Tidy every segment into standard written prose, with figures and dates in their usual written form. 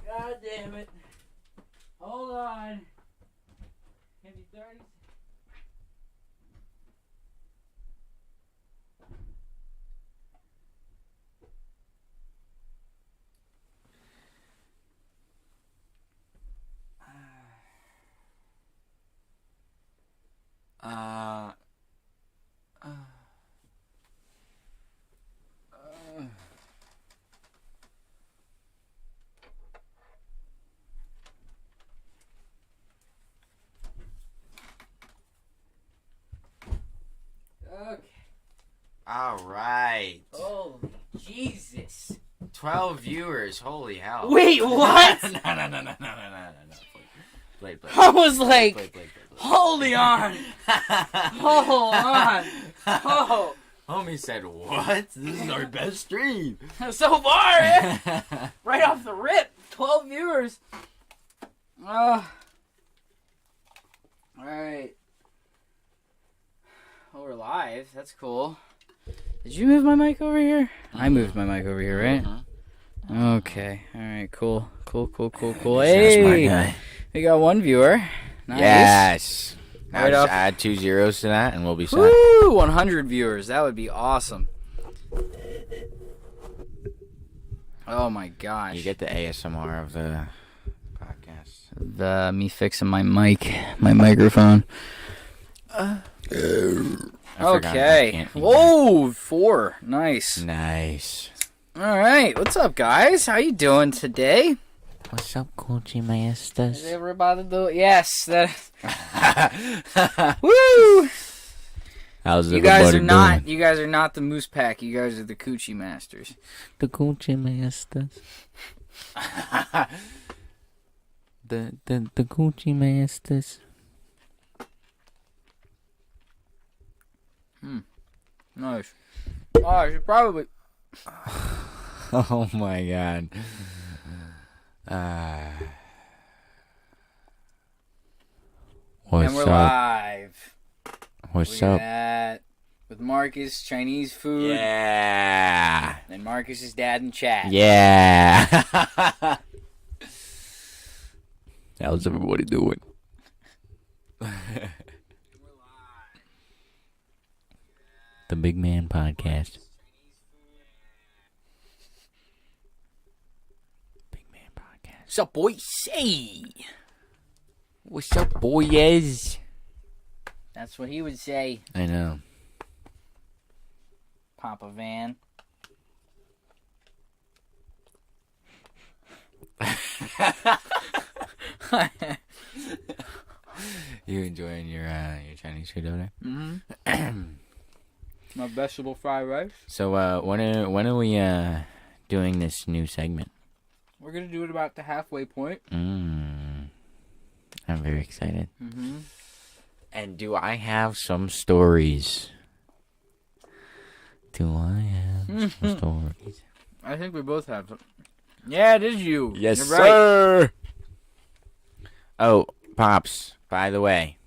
God damn it. Hold on. Give me 30 seconds. Okay. All right. Oh, Jesus. 12 viewers. Holy hell. Wait, what? No. Blade. I was like, Blade. hold on. Hold on. Oh. Homie said, what? This is our best stream. So far, eh? Right off the rip. 12 viewers. Alright. Oh, we're live. That's cool. Did you move my mic over here? Mm-hmm. I moved my mic over here, right? Mm-hmm. Okay. Alright, cool. Cool. Hey, my guy. We got one viewer. Nice. Yes. Now Right just off. add 2 zeros to that and we'll be set. Woo! 100 viewers. That would be awesome. Oh my gosh. You get the ASMR of the podcast. Me fixing my microphone. Okay. Whoa, 4. Nice. All right. What's up, guys? How you doing today? What's up, Coochie Maestas? Is everybody doing? Yes. That. Woo! How's you guys are not. You guys are not the MoosePack. You guys are the Coochie Masters. The Coochie Maestas. the Coochie Maestas. Nice. Oh, I should probably. Oh my god. What's and we're up? live. What's Look up? at that. With Marcus, Chinese food. Yeah. And Marcus's dad in chat. Yeah. How's everybody doing? The Big Man Podcast. Big Man Podcast. What's up, boys? Hey. What's up, boys? That's what he would say. I know. Papa Van. You enjoying your Chinese food over there? Mm-hmm. My vegetable fried rice. So when are we doing this new segment? We're gonna do it about the halfway point. I'm very excited. Mm-hmm. And do I have some stories? Do I have some stories? I think we both have some. Yeah, it is you. Yes, You're right. sir. Oh, Pops, by the way,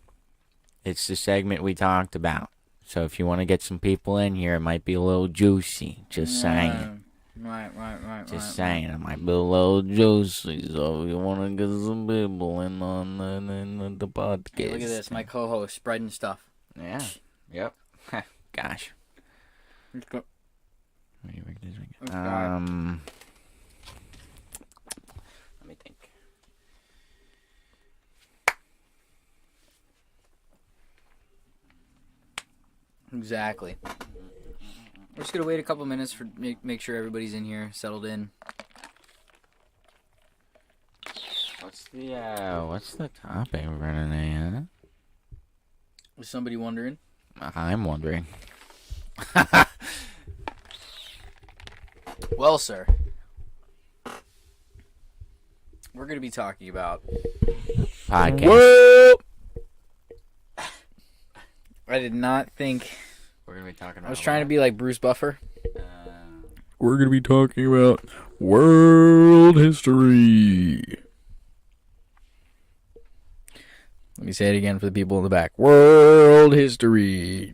it's the segment we talked about. So if you want to get some people in here, it might be a little juicy. Just saying. Right. Just saying, it might be a little juicy. So if you want to get some people in on the podcast. Hey, look at this, my co-host spreading stuff. Yeah. Yep. Gosh. Let's go. Let me work this week. Okay. Let me think. Exactly. We're just gonna wait a couple minutes for make sure everybody's in here, settled in. What's the topic we're gonna huh? Was somebody wondering? I'm wondering. Well, sir, we're gonna be talking about Podcast. Whoop! I did not think. We're gonna be talking about. I was trying to be like Bruce Buffer. We're going to be talking about world history. Let me say it again for the people in the back. World history.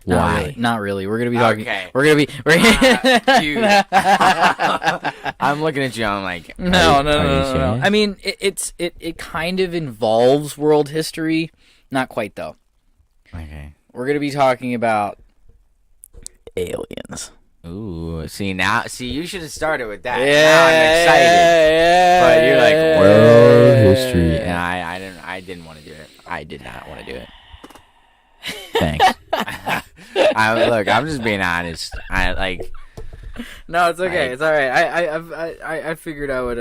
Why? Not really. We're gonna be talking. Okay. We're gonna be. Dude. I'm looking at you. I'm like, No. are you serious? I mean, it kind of involves world history. Not quite though. Okay. We're gonna be talking about aliens. Ooh, see, you should have started with that. Yeah, Now I'm excited. But you're like, World history. And I didn't want to do it. I did not want to do it. Thanks. Look, I'm just being honest. No, it's okay. It's all right. I figured I would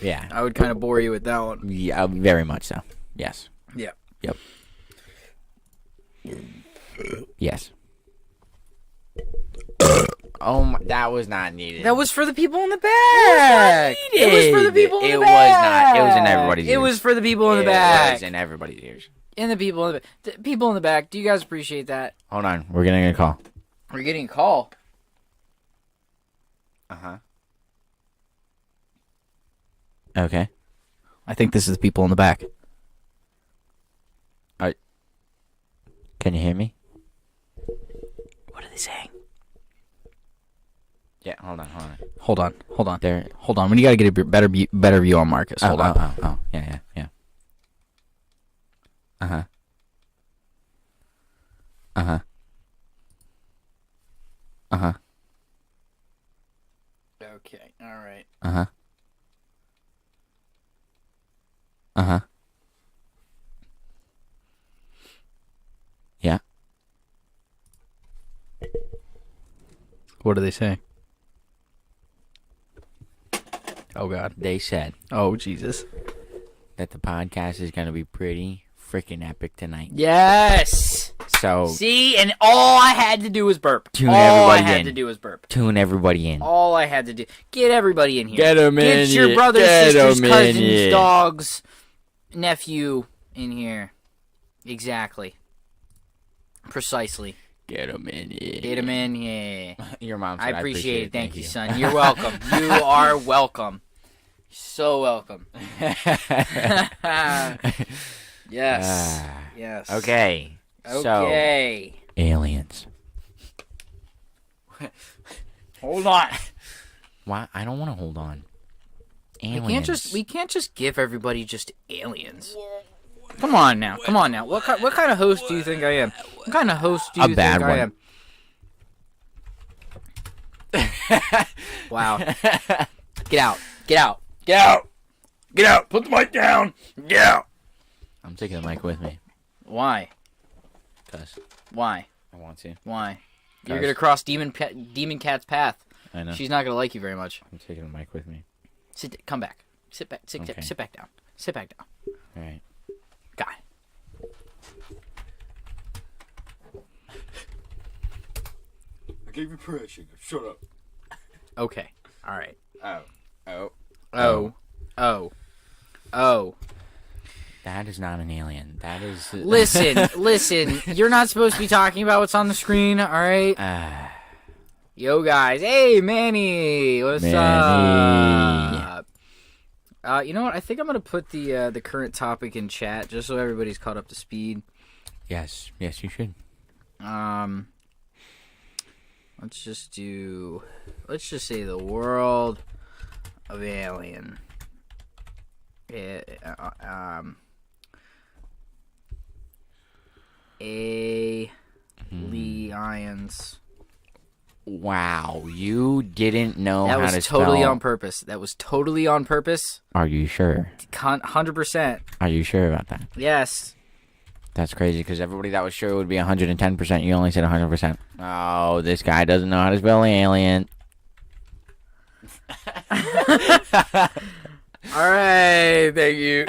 yeah. I would kind of bore you with that one. Yeah, very much so. Yes. Yeah. Yep. Yes. Oh my, that was not needed. That was for the people in the back. It was for the people in the back. It was not. It was in everybody's ears. It was for the people in the back. It was in everybody's ears. And the people in the back. People in the back. Do you guys appreciate that? Hold on. We're getting a call. We're getting a call. Uh-huh. Okay. I think this is the people in the back. Can you hear me? What are they saying? Yeah, hold on. Hold on. There. Hold on. We gotta get a better view on Marcus. Hold on. Oh. Yeah. Uh-huh. Okay. All right. Yeah. What do they say? Oh God. They said Oh Jesus. that the podcast is going to be pretty freaking epic tonight. Yes. So See, and all I had to do was burp. Tune all everybody I had in. to do was burp. tune everybody in. All I had to do. Get everybody in here. Get 'em in Get your here. brothers, Get sisters, 'em in cousins, here. dogs, nephew in here. Exactly. Precisely. Get him in here. Get him in here. Your mom I said, appreciate it. Thank you, you. son. You're welcome. You are welcome. So welcome. Yes. Yes. Okay. Okay. So, aliens. Hold on. Why? I don't want to hold on. Aliens. We can't just give everybody just aliens. Come on now. What kind of host do you think I am? What kind of host do you think bad I one. am? Wow. Get out. Put the mic down. Get out. I'm taking the mic with me. Why? Because Why? I want to. Why? You're 'Cause- gonna cross Demon Cat's path. I know. She's not gonna like you very much. I'm taking the mic with me. Come back. Sit back. Sit back down. Sit back down. All right. Guy. I gave you permission. Shut up. Okay. All right. Oh. Oh. That is not an alien. That is. Listen. You're not supposed to be talking about what's on the screen, all right? Yo, guys. Hey, Manny. What's up? You know what? I think I'm gonna put the current topic in chat just so everybody's caught up to speed. Yes, you should. Let's just say the world of alien. Aliens. Wow, you didn't know That how was to totally spell. on purpose. That was totally on purpose. Are you sure? 100%. Are you sure about that? Yes. That's crazy because everybody that was sure would be 110%. You only said 100%. Oh, this guy doesn't know how to spell alien. All right. Thank you.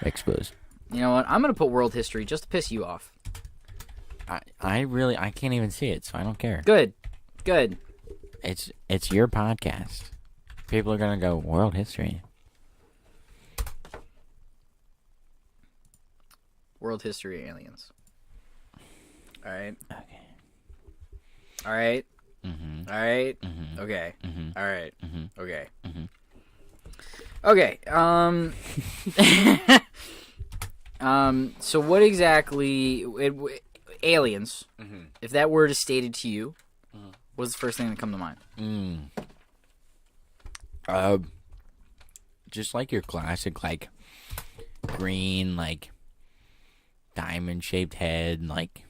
Exposed. You know what? I'm going to put world history just to piss you off. I can't even see it, so I don't care. Good. It's your podcast. People are gonna go world history. World history aliens. All right. Okay. All right. Mm-hmm. All right. Mm-hmm. Okay. Mm-hmm. All right. Mm-hmm. Okay. Mm-hmm. Okay. So what exactly? aliens, Mhm. if that word is stated to you, what's the first thing that come to mind? Just like your classic, like green, like diamond-shaped head, like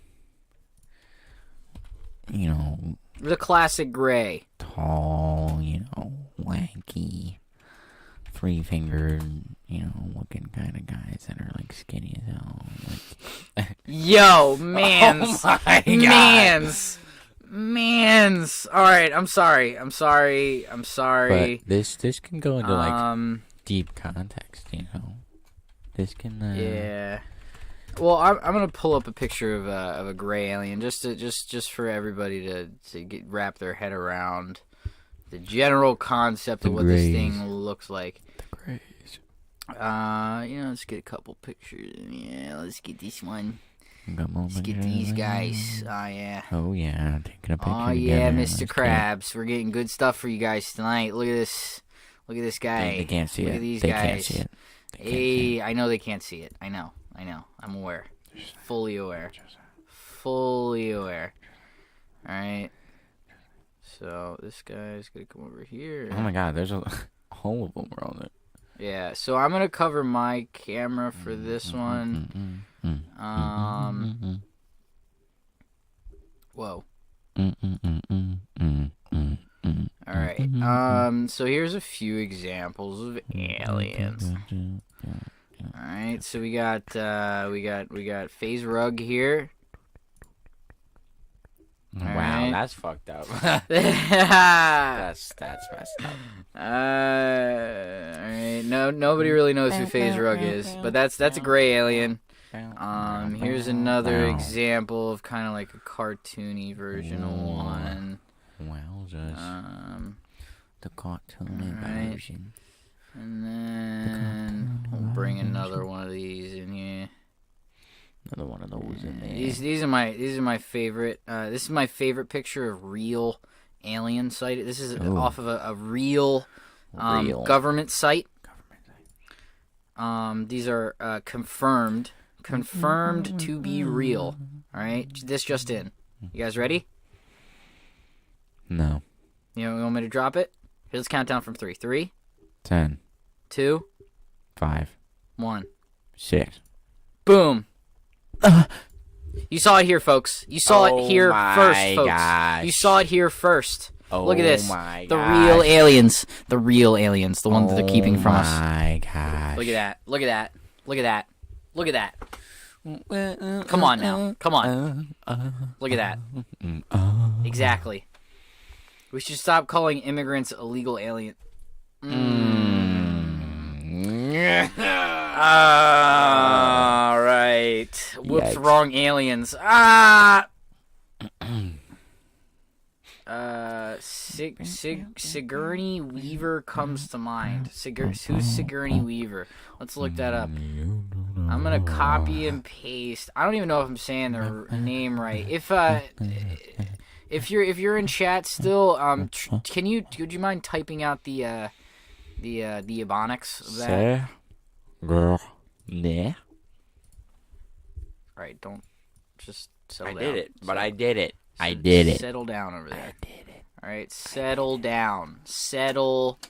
The classic gray. tall, lanky, three-fingered, looking kind of guys that are like skinny as hell. Like, Yo, mans. Oh my God. Mans. All right, I'm sorry. but this can go into Um, deep context. This can. yeah. Well, I'm gonna pull up a picture of a gray alien just for everybody to wrap their head around the general concept of what this thing looks like. The grays. Let's get a couple pictures. Yeah, let's get this one. Let's Let's get these guys. Oh yeah. Oh yeah, taking a picture. Oh yeah, together. Mr. Krabs. We're getting good stuff for you guys tonight. Look at this. Look at this guy. They can't see it. Look at these they guys. Can't see it. Hey, I know they can't see it. I know. I'm aware. Fully aware. Fully aware. Alright. So, this guy's gonna come over here. Oh my God, there's a whole of them around it. Yeah, so I'm gonna cover my camera for this one. Whoa. Alright. So here's a few examples of aliens. Alright, so we got FaZe Rug here. Wow, that's fucked up. that's messed up. Alright. Nobody really knows who FaZe Rug is, but that's a gray alien. Here's another example of kind of like a cartoony version of one. Wowzers. The cartoony version. And then we'll bring another one of these in here. Another one of those in there. These are my favorite. This is my favorite picture of real alien site. This is off of a real government site. These are confirmed to be real. All right, this just in. You guys ready? No. You want me to drop it? Here, let's count down from 3. 3, 10, 2, 5, 1. 6. Boom. You saw it here, folks. You saw it here first, folks. Gosh. You saw it here first. Look at this. My the gosh. real aliens. The real aliens. The ones that they're keeping from us. Oh my gosh. Look at that. Look at that. Look at that. Look at that. Come on now. Come on. Look at that. Exactly. We should stop calling immigrants illegal aliens. All right. Whoops, Yikes. wrong aliens. Sigourney Weaver comes to mind. Who's Sigourney Weaver? Let's look that up. I'm gonna copy and paste. I don't even know if I'm saying their name right. If you're in chat still, would you mind typing out the ebonics of that? Right, don't just settle down. I did it, but I did it. I did it. Settle down over there. I did it. All right, settle down. Settle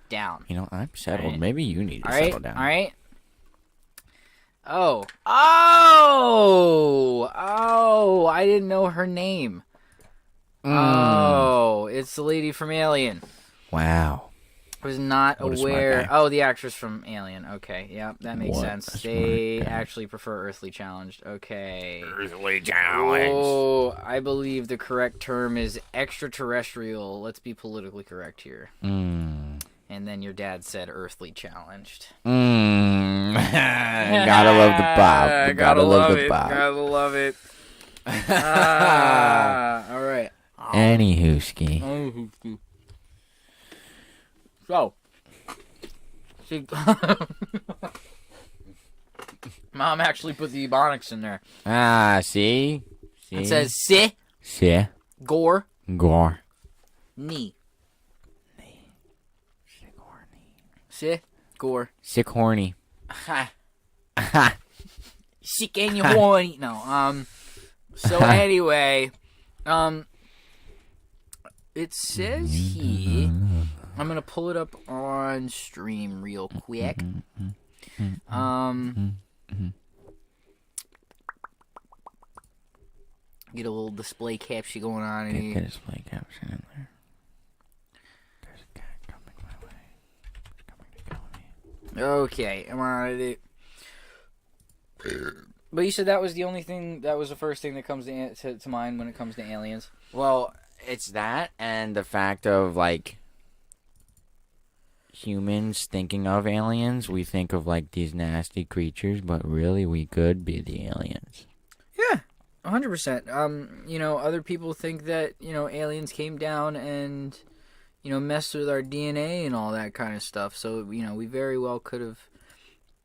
down. I'm settled. Right. Maybe you need to All right, settle down. all right. Oh, I didn't know her name. Oh, it's the lady from Alien. Wow. I was not What a smart aware. guy. Oh, the actress from Alien. Okay, yeah, that makes What sense. a smart They guy. actually prefer Earthly Challenged. Okay. Earthly challenge. Oh, I believe the correct term is extraterrestrial. Let's be politically correct here. And then your dad said Earthly Challenged. Gotta love the Bob. Gotta love the Bob. Gotta love it. All right. Anywho-ski. So, Mom actually put the ebonics in there. See? It says si, Si. gore, Gore. knee. Si, gore. Sick horny. Ha. Sick and you horny. No, So anyway, it says here. I'm gonna pull it up on stream real quick. Get a little display caption going on in here. Get a display caption in there. There's a cat coming my way. It's coming to kill me. Okay, I'm on it. But you said that was the only thing. That was the first thing that comes to mind when it comes to aliens. Well, it's that and the fact of, like, humans thinking of aliens. We think of, like, these nasty creatures, but really we could be the aliens. Yeah, 100%. You know, other people think that, you know, aliens came down and, you know, messed with our DNA and all that kind of stuff. So, you know, we very well could have,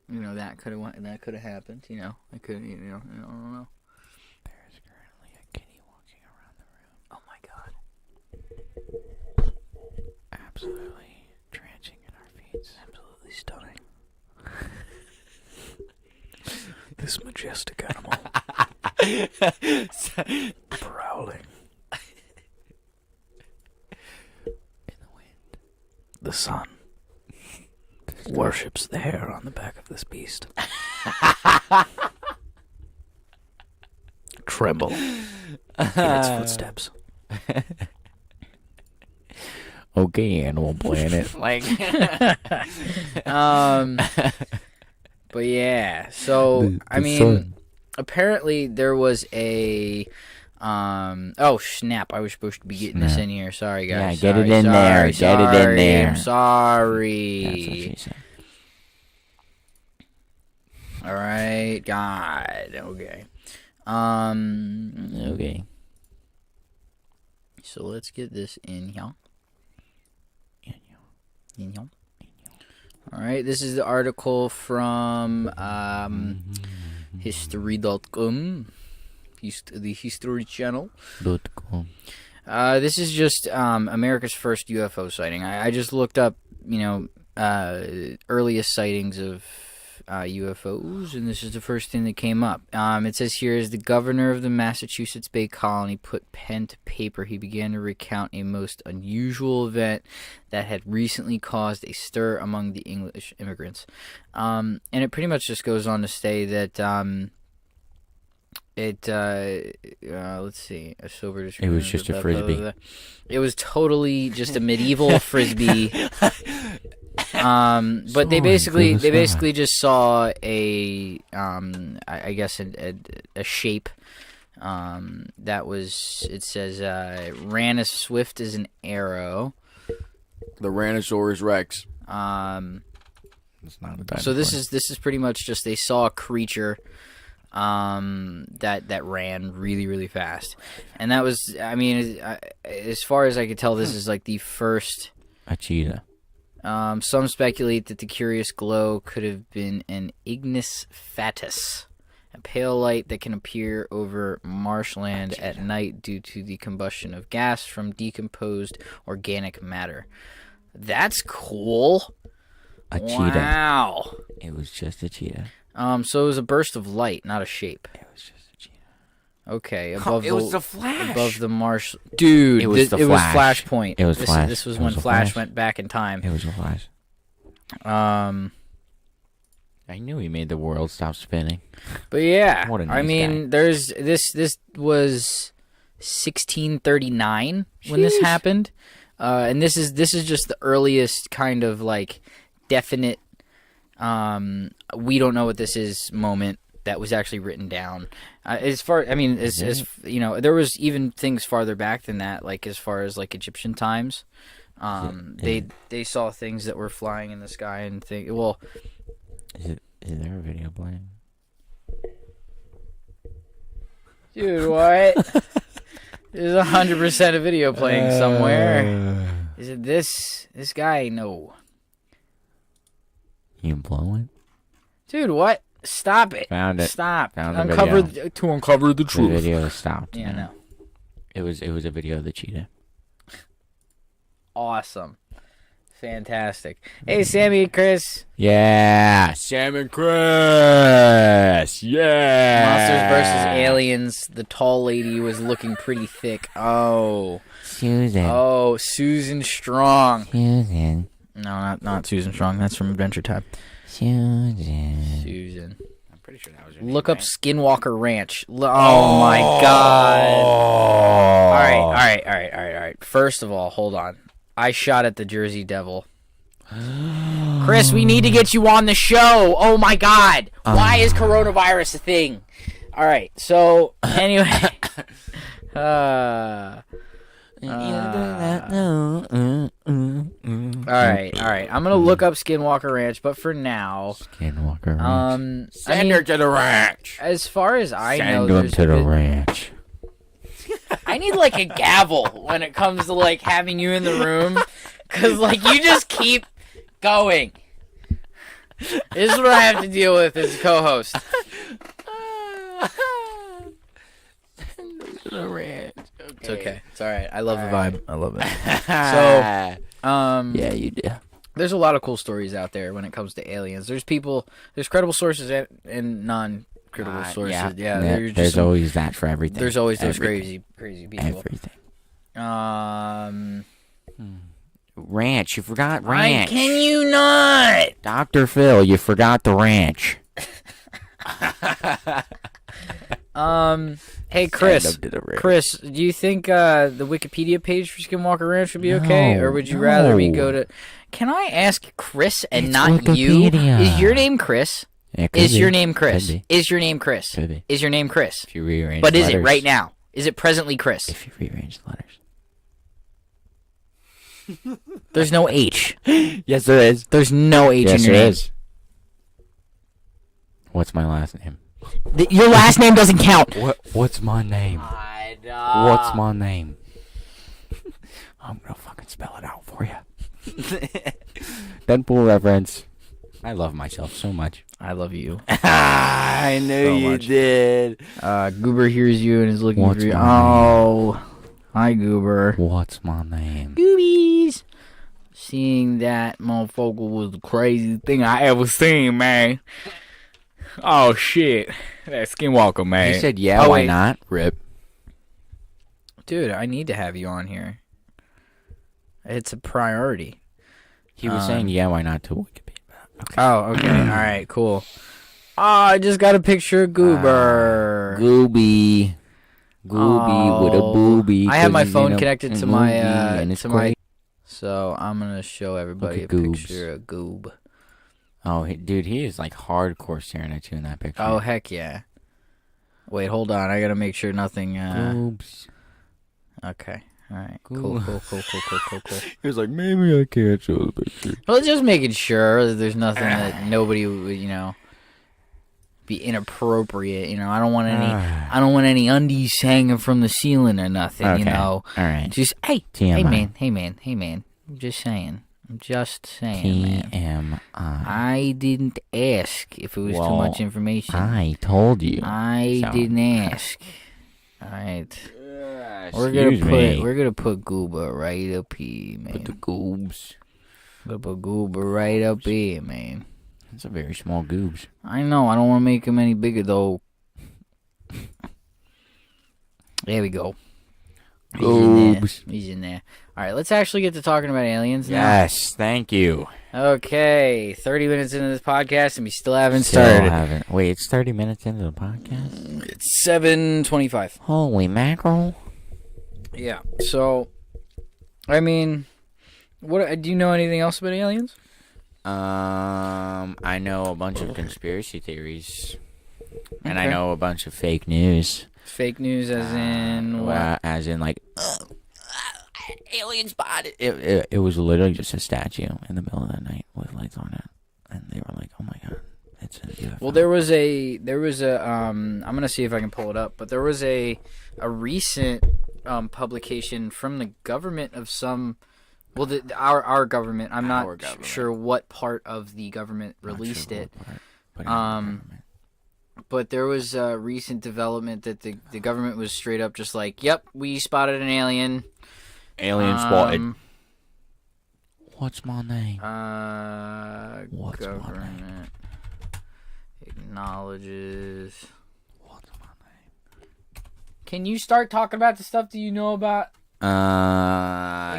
you know, that could have happened. You know, I could, you know, I don't know. There is currently a kitty walking around the room. Oh my god. Absolutely drenching in our feet. Absolutely stunning. This majestic animal. Prowling. In the wind. The sun worships the hair on the back of this beast. Tremble in its footsteps. Okay, Animal Planet. Like, but yeah. So I mean, sun. apparently there was a. Oh snap! I was supposed to be getting this in here. Sorry, guys. Yeah, get it in there. Get it in there. I'm sorry. That's what she said. All right, God. Okay. Okay. So let's get this in here. In here. All right. This is the article from history.com. The History Channel. This is just America's first UFO sighting. I just looked up, you know, earliest sightings of UFOs, and this is the first thing that came up. It says here, as the governor of the Massachusetts Bay Colony put pen to paper, he began to recount a most unusual event that had recently caused a stir among the English immigrants. And it pretty much just goes on to say that let's see, a sober description. It was just a frisbee. It was totally just a medieval frisbee. But they basically just saw a I guess a shape that was, it says, ran as swift as an arrow. The Tyrannosaurus Rex. It's not a dinosaur. So this is pretty much just they saw a creature that ran really, really fast. And that was, I mean, as far as I could tell, this is like the first. A cheetah. Some speculate that the curious glow could have been an ignis fatuus, a pale light that can appear over marshland at night due to the combustion of gas from decomposed organic matter. That's cool. A cheetah. Wow. It was just a cheetah. So it was a burst of light, not a shape. It was just a cheetah. Okay, It was the Flash. above the marsh. Dude, It was the Flash. Flashpoint. It was Flash. This was It when was the Flash Flash. went back in time. It was a Flash. Um, I knew he made the world stop spinning. but yeah, What a I nice mean, guy. there's this was 1639 when this Sheesh. happened, and this is just the earliest kind of like definite. We don't know what this is moment that was actually written down. As far, I mean, as you know, there was even things farther back than that, like as far as like Egyptian times. They saw things that were flying in the sky and think. Well, Is there a video playing? dude, what? There's 100% a video playing somewhere. Is it this guy? No, You blow it? dude, what? Stop it! Found it. Stop! Found the Uncover video. to uncover the The truth. video stopped. Yeah, no. It was a video of the cheetah. Awesome. Fantastic. Hey, Sammy and Chris. Yeah, Sam and Chris. Yeah. Monsters vs. Aliens. The tall lady was looking pretty thick. Oh. Susan Strong. Susan. No, not Susan Strong. That's from Adventure Time. Susan. I'm pretty sure that was Look up Skinwalker Ranch. Oh my God. All right. First of all, hold on. I shot at the Jersey Devil. Chris, we need to get you on the show. Oh my God. Why is coronavirus a thing? All right. So, anyway. All right. I'm gonna look up Skinwalker Ranch, but for now, Skinwalker Ranch. Send her to the ranch. As far as I know, Send him to the ranch. I need like a gavel when it comes to like having you in the room, cause like you just keep going. This is what I have to deal with as a co-host. Send him to the ranch. Okay. It's okay. It's all right. I love the vibe. I love it. So, yeah, you do. There's a lot of cool stories out there when it comes to aliens. There's credible sources and non-credible sources. Yeah, there's always that for everything. There's always those crazy people. Everything. Ranch. You forgot ranch. Can you not? Dr. Phil, you forgot the ranch. Hey, Chris. Chris, do you think the Wikipedia page for Skinwalker Ranch would be okay? Or would you rather we go to... Can I ask Chris and not Wikipedia. you? Is your name Chris? Is your name Chris? Is your name Chris? Could be. Is your name Chris? If you rearrange But letters. Is it right now? Is it presently Chris? If you rearrange the letters. There's no H. Yes, there is. There's no H in your name. Is. What's my last name? Your last name doesn't count. What's my name? What's my name? I'm gonna fucking spell it out for you. Deadpool reference. I love myself so much. I love you. I knew so you much. did. Goober hears you and is looking What's for you. my Oh, hi, Goober. What's my name? Goobies. Seeing that motherfucker was the craziest thing I ever seen, man. Oh, shit. That Skinwalker, man. He said, yeah, why not? Rip. Dude, I need to have you on here. It's a priority. He was saying, yeah, why not to Wikipedia. Okay. Oh, okay. All right, cool. Oh, I just got a picture of Goober. Gooby with a booby. I have my phone connected to my so I'm gonna show everybody a picture of Goob. Oh, dude, he is like hardcore staring at you in that picture. Oh, heck yeah. Wait, hold on. I gotta make sure nothing. Goobs. Okay. All right. Cool. He was like, maybe I can't show the picture. Well, just making sure that there's nothing that nobody would, be inappropriate. I don't want any. I don't want any undies hanging from the ceiling or nothing. Okay. All right. Just hey man. I'm just saying, man. I didn't ask if it was too much information. I told you. I didn't ask. All right. We're gonna put Goober right up here, man. Put the goobs. We're gonna put Goober right up here, man. That's a very small goobs. I know. I don't want to make him any bigger though. There we go. Goobs. He's in there. All right, let's actually get to talking about aliens now. Yes, thank you. Okay, 30 minutes into this podcast and we still haven't started. Wait, it's 30 minutes into the podcast? It's 7:25. Holy mackerel. Yeah, so, I mean, what do you know anything else about aliens? I know a bunch of conspiracy theories. And I know a bunch of fake news. Fake news as in what? As in, like, alien spotted. It was literally just a statue in the middle of the night with lights on it. And they were like, oh my god, it's a UFO. Well, there was a, I'm going to see if I can pull it up, but there was a recent publication from the government of some, well, our government. I'm not sure what part of the government released it. But there was a recent development that the government was straight up just like, yep, we spotted an alien. Alien spotted. What's my name? What's government acknowledges. What's my name? Can you start talking about the stuff that you know about?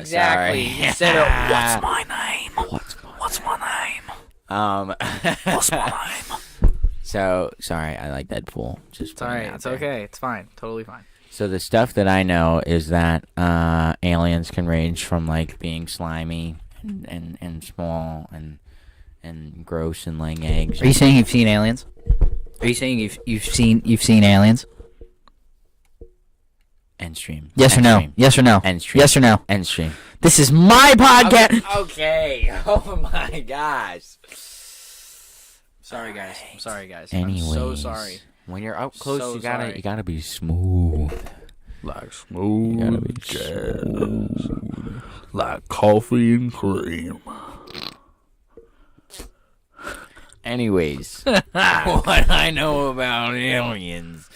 Exactly. Sorry. Instead of what's my name? What's my name? What's my name? So sorry, I like Deadpool. Just It's alright. It's okay. It's fine. Totally fine. So the stuff that I know is that aliens can range from like being slimy and small and gross and laying eggs. Are you saying you've seen aliens? Are you saying you've seen aliens? End stream. Yes or End no? stream. Yes or no? End stream. Yes or no? End stream. This is my podcast. Okay. Oh my gosh. Sorry guys. I'm sorry guys. Anyways, I'm so sorry. When you're up close, So you sorry. gotta be smooth. Like smooth You gotta be jazz. Like coffee and cream. Anyways, what I know about aliens.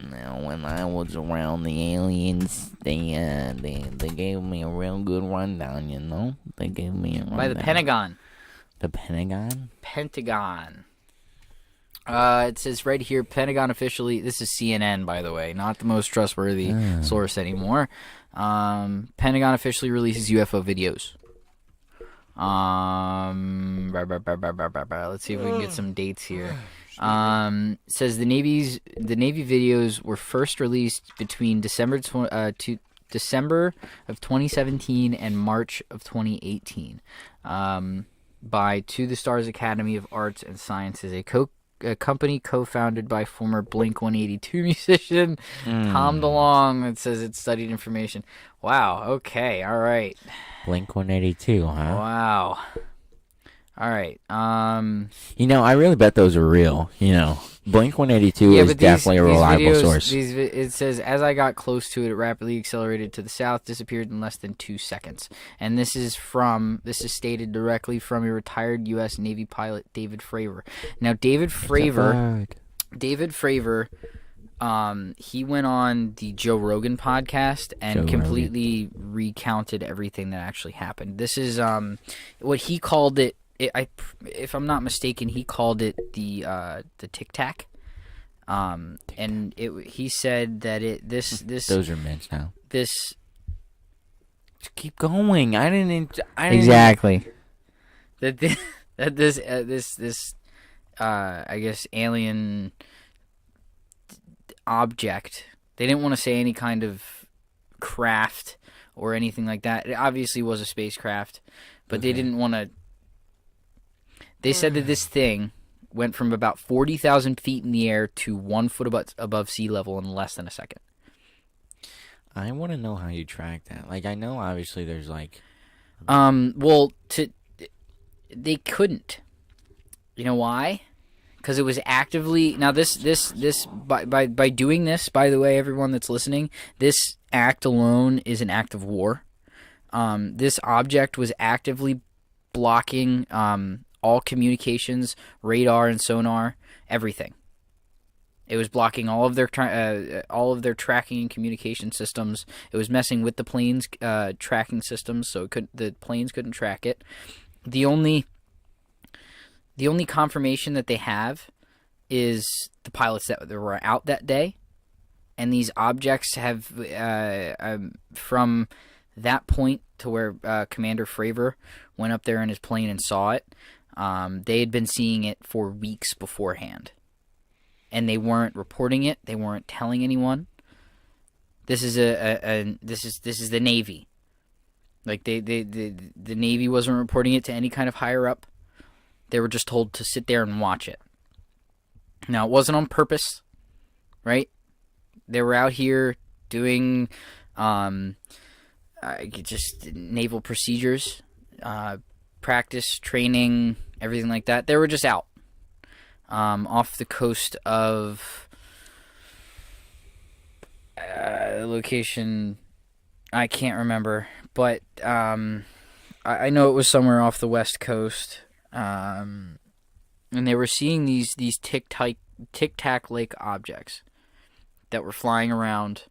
Now, when I was around the aliens, they gave me a real good rundown. You know, they gave me a rundown. By the Pentagon. The Pentagon. Pentagon. It says right here, Pentagon officially. This is CNN, by the way, not the most trustworthy source anymore. Pentagon officially releases UFO videos. Let's see if we can get some dates here. Says the Navy videos were first released between December of 2017 and March of 2018 by To the Stars Academy of Arts and Sciences, a company co-founded by former Blink-182 musician Tom DeLonge. It says it studied information. Wow. Okay. All right. Blink-182, huh? Wow. All right. You know, I really bet those are real. You know, Blink-182 is definitely a reliable source. It says, as I got close to it, it rapidly accelerated to the south, disappeared in less than 2 seconds. And this is stated directly from a retired U.S. Navy pilot, David Fravor. Now, David Fravor, he went on the Joe Rogan podcast and completely recounted everything that actually happened. This is what he called it. If I'm not mistaken, he called it the Tic Tac, and he said that this those are mints now. This Just keep going. I didn't exactly that this I guess alien object. They didn't want to say any kind of craft or anything like that. It obviously was a spacecraft, but they didn't want to. They said that this thing went from about 40,000 feet in the air to 1 foot above sea level in less than a second. I want to know how you track that. Like, I know obviously there's like... They couldn't. You know why? Because it was actively... Now, this by doing this, by the way, everyone that's listening, this act alone is an act of war. This object was actively blocking... all communications, radar and sonar, everything. It was blocking all of their tracking and communication systems. It was messing with the plane's tracking systems, so the planes couldn't track it. The only confirmation that they have is the pilots that were out that day, and these objects have from that point to where Commander Fravor went up there in his plane and saw it. They had been seeing it for weeks beforehand, and they weren't reporting it. They weren't telling anyone. This is this is the Navy. Like the Navy wasn't reporting it to any kind of higher up. They were just told to sit there and watch it. Now, it wasn't on purpose, right? They were out here doing just naval procedures, practice, training, everything like that. They were just out off the coast of location. I can't remember, but I know it was somewhere off the west coast, and they were seeing these tic-tac-like objects that were flying around,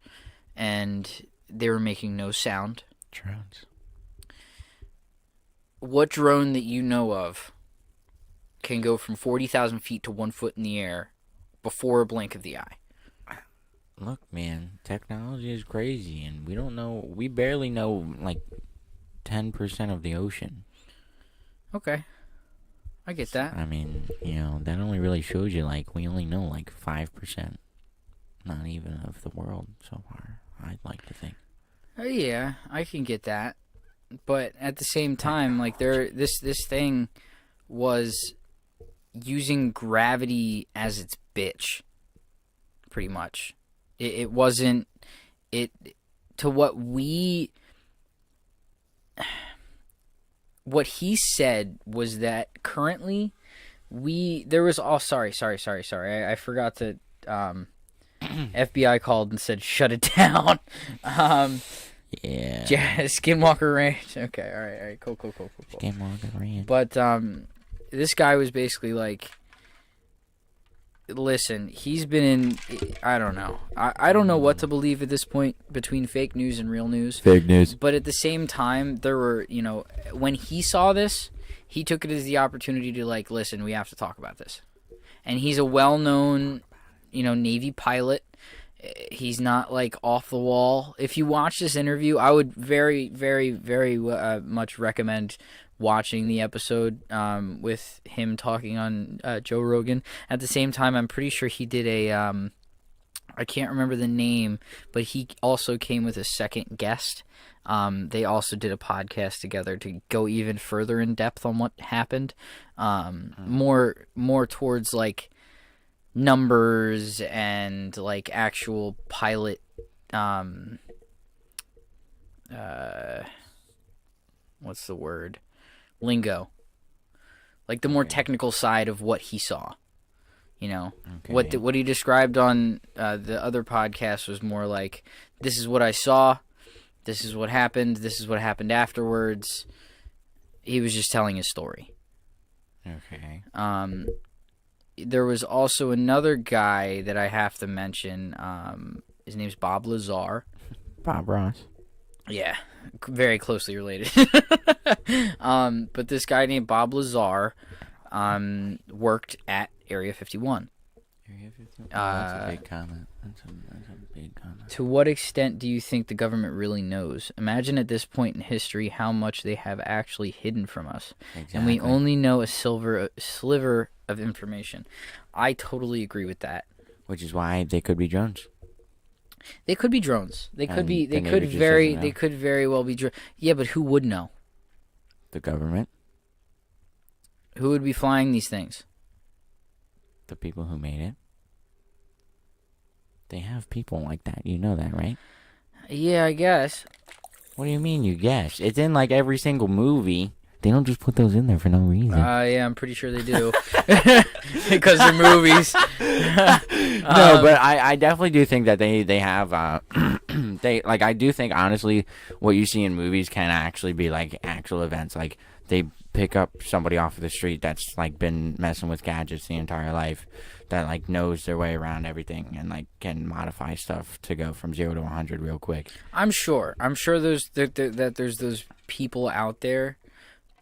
and they were making no sound. Drones. what drone that you know of can go from 40,000 feet to 1 foot in the air before a blink of the eye? Look, man, technology is crazy, and we barely know, like, 10% of the ocean. Okay. I get that. I mean, that only really shows you, like, we only know, like, 5%. Not even of the world so far, I'd like to think. Yeah, I can get that. But at the same time, like, this thing was using gravity as its bitch, pretty much. It wasn't... To what he said was that currently there was... Oh, sorry. I forgot to... FBI called and said, shut it down. Yeah. Skinwalker Ranch. Okay, all right. Cool. Skinwalker Ranch. But this guy was basically like, listen, he's been in... I don't know. I don't know what to believe at this point between fake news and real news. Fake news. But at the same time, there were, when he saw this, he took it as the opportunity to, like, listen, we have to talk about this. And he's a well-known, Navy pilot. He's not, like, off the wall. If you watch this interview, I would very, very, very much recommend watching the episode with him talking on Joe Rogan. At the same time, I'm pretty sure he did I can't remember the name, but he also came with a second guest. They also did a podcast together to go even further in depth on what happened. More towards, like, numbers and, like, actual pilot what's the word, lingo, like the more technical side of what he saw. Okay. What he described on the other podcast was more like, this is what I saw, this is what happened afterwards. He was just telling his story. Okay. There was also another guy that I have to mention. His name's Bob Lazar. Bob Ross. Yeah, very closely related. But this guy named Bob Lazar worked at Area 51. Area 51? That's a big comment. That's a big comment. To what extent do you think the government really knows? Imagine at this point in history how much they have actually hidden from us. Exactly. And we only know a sliver of information. I totally agree with that. Which is why they could be drones. They could be drones. They could very well be drones. Yeah, but who would know? The government. Who would be flying these things? The people who made it. They have people like that. You know that, right? Yeah, I guess. What do you mean you guess? It's in, like, every single movie. They don't just put those in there for no reason. Yeah, I'm pretty sure they do. Because they're movies. No, but I definitely do think that they have, I do think, honestly, what you see in movies can actually be, like, actual events. Like, they pick up somebody off of the street that's, like, been messing with gadgets the entire life, that, like, knows their way around everything and, like, can modify stuff to go from 0 to 100 real quick. I'm sure that there's those people out there.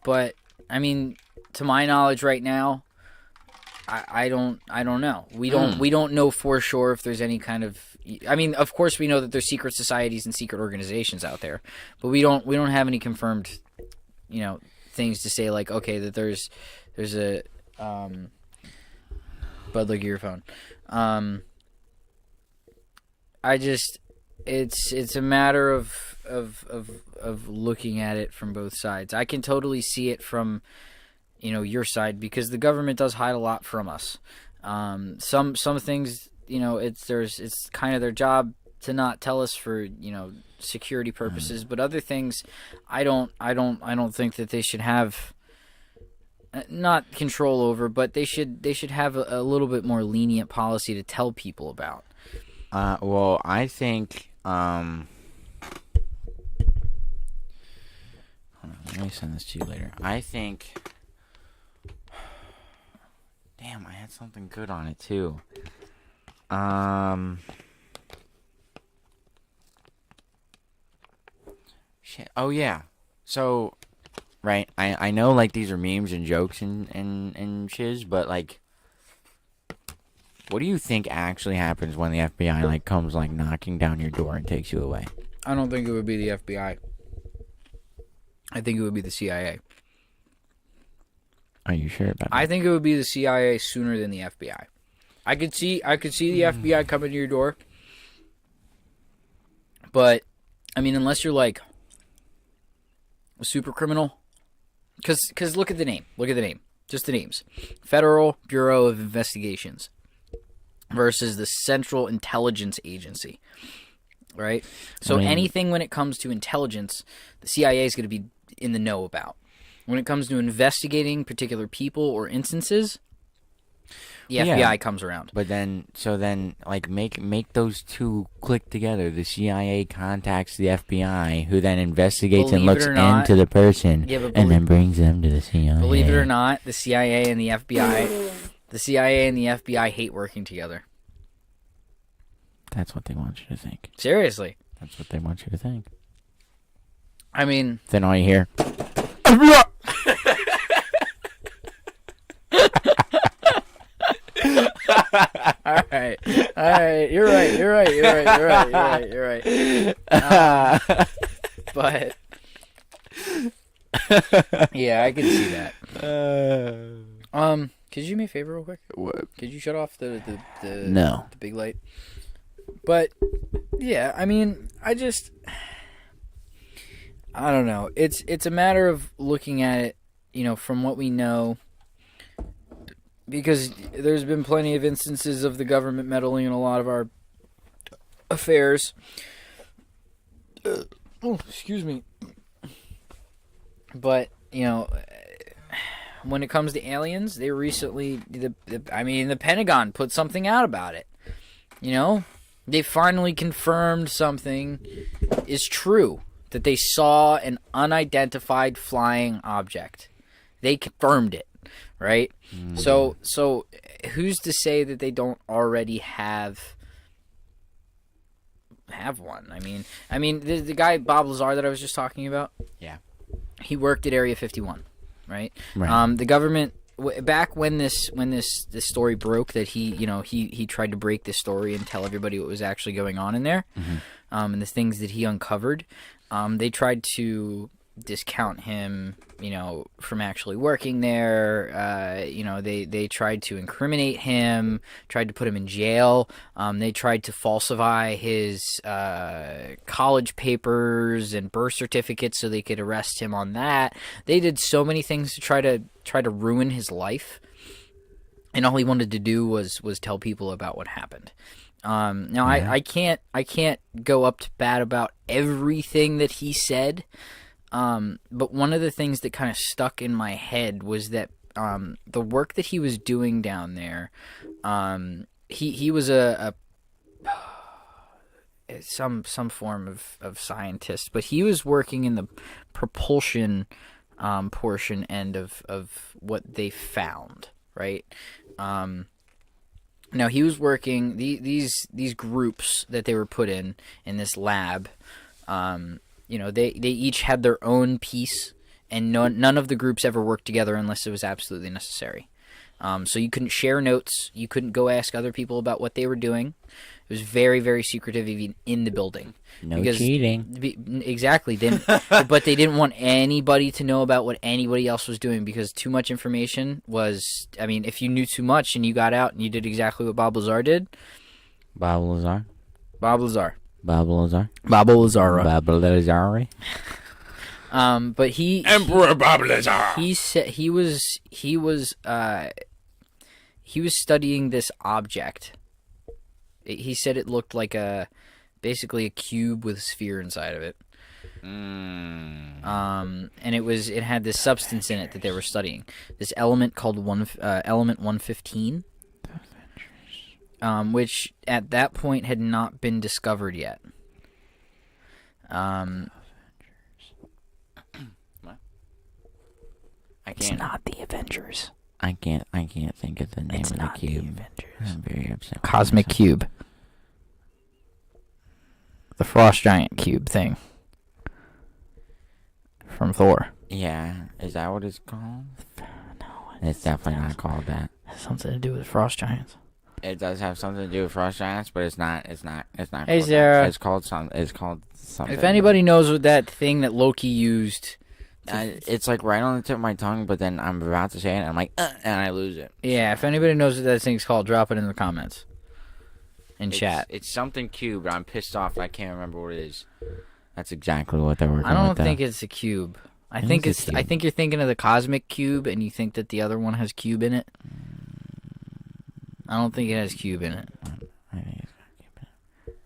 But, I mean, to my knowledge right now, I don't know. We don't know for sure if there's any kind of... I mean, of course we know that there's secret societies and secret organizations out there, but we don't have any confirmed, things to say, like, okay, that there's a Bud, look at your phone. It's a matter of looking at it from both sides. I can totally see it from, your side, because the government does hide a lot from us. Some things, it's kind of their job to not tell us for, security purposes, but other things, I don't think that they should have, not control over, but they should have a little bit more lenient policy to tell people about. Well, I think, hold on, let me send this to you later. I think, damn, I had something good on it too. Shit. Oh yeah. So, right? I know like these are memes and jokes and shiz, but like, what do you think actually happens when the FBI like comes like knocking down your door and takes you away? I don't think it would be the FBI. I think it would be the CIA. Are you sure about that? I think it would be the CIA sooner than the FBI. I could see the FBI coming to your door. But I mean, unless you're like a super criminal, because look at the name. Look at the name. Just the names. Federal Bureau of Investigations versus the Central Intelligence Agency. Right? So anything when it comes to intelligence, the CIA is going to be in the know about. When it comes to investigating particular people or instances, the FBI comes around. But then, like, make those two click together. The CIA contacts the FBI, who then investigates and looks into the person, and then brings them to the CIA. Believe it or not, the CIA and the FBI hate working together. That's what they want you to think. Seriously. That's what they want you to think. I mean... Then all you hear... All right. You're right. But yeah, I can see that. Could you do me a favor real quick? What? Could you shut off the big light? But yeah, I mean, I don't know. It's a matter of looking at it, from what we know. Because there's been plenty of instances of the government meddling in a lot of our affairs. Excuse me. But, when it comes to aliens, they recently, the Pentagon put something out about it. They finally confirmed something is true. That they saw an unidentified flying object. They confirmed it. Right? So who's to say that they don't already have one? I mean the guy Bob Lazar that I was just talking about. Yeah. He worked at Area 51, right? Right. The government back when this story broke that he tried to break this story and tell everybody what was actually going on in there, and the things that he uncovered. They tried to discount him, from actually working there. They tried to incriminate him, tried to put him in jail. They tried to falsify his college papers and birth certificates so they could arrest him on that. They did so many things to try to ruin his life. And all he wanted to do was tell people about what happened. Now I can't go up to bat about everything that he said. But one of the things that kind of stuck in my head was that the work that he was doing down there, he was some form of scientist, but he was working in the propulsion portion end of what they found, right? Now he was working these groups that they were put in this lab. They each had their own piece, and none of the groups ever worked together unless it was absolutely necessary. So you couldn't share notes. You couldn't go ask other people about what they were doing. It was very, very secretive even in the building. No cheating. Exactly. But they didn't want anybody to know about what anybody else was doing because too much information was... I mean, if you knew too much and you got out and you did exactly what Bob Lazar did... Bob Lazar. Bob Lazar. But he Emperor Bob Lazar. He said he was studying this object. He said it looked like basically a cube with a sphere inside of it. And it had this substance in it that they were studying. This element called element 115. Which at that point had not been discovered yet. It's not the Avengers. I can't think of the name of the cube. The Avengers. I'm very upset. Cosmic Cube. The Frost Giant Cube thing. from Thor. Yeah, is that what it's called? No, It's definitely not called that. It has something to do with frost giants. It does have something to do with frost giants, but it's not. It's not. Hey, called Sarah. that. It's called something. If anybody knows what that thing that Loki used, it's like right on the tip of my tongue, but then I'm about to say it, and I'm like, and I lose it. yeah, if anybody knows what that thing's called, drop it in the comments. In chat. It's something cube, but I'm pissed off. I can't remember what it is. That's exactly what they're working with. I don't think it's a cube. I think it's a cube. I think you're thinking of the cosmic cube, and you think that the other one has cube in it. I don't think it has cube in it. I think it's got cube in it.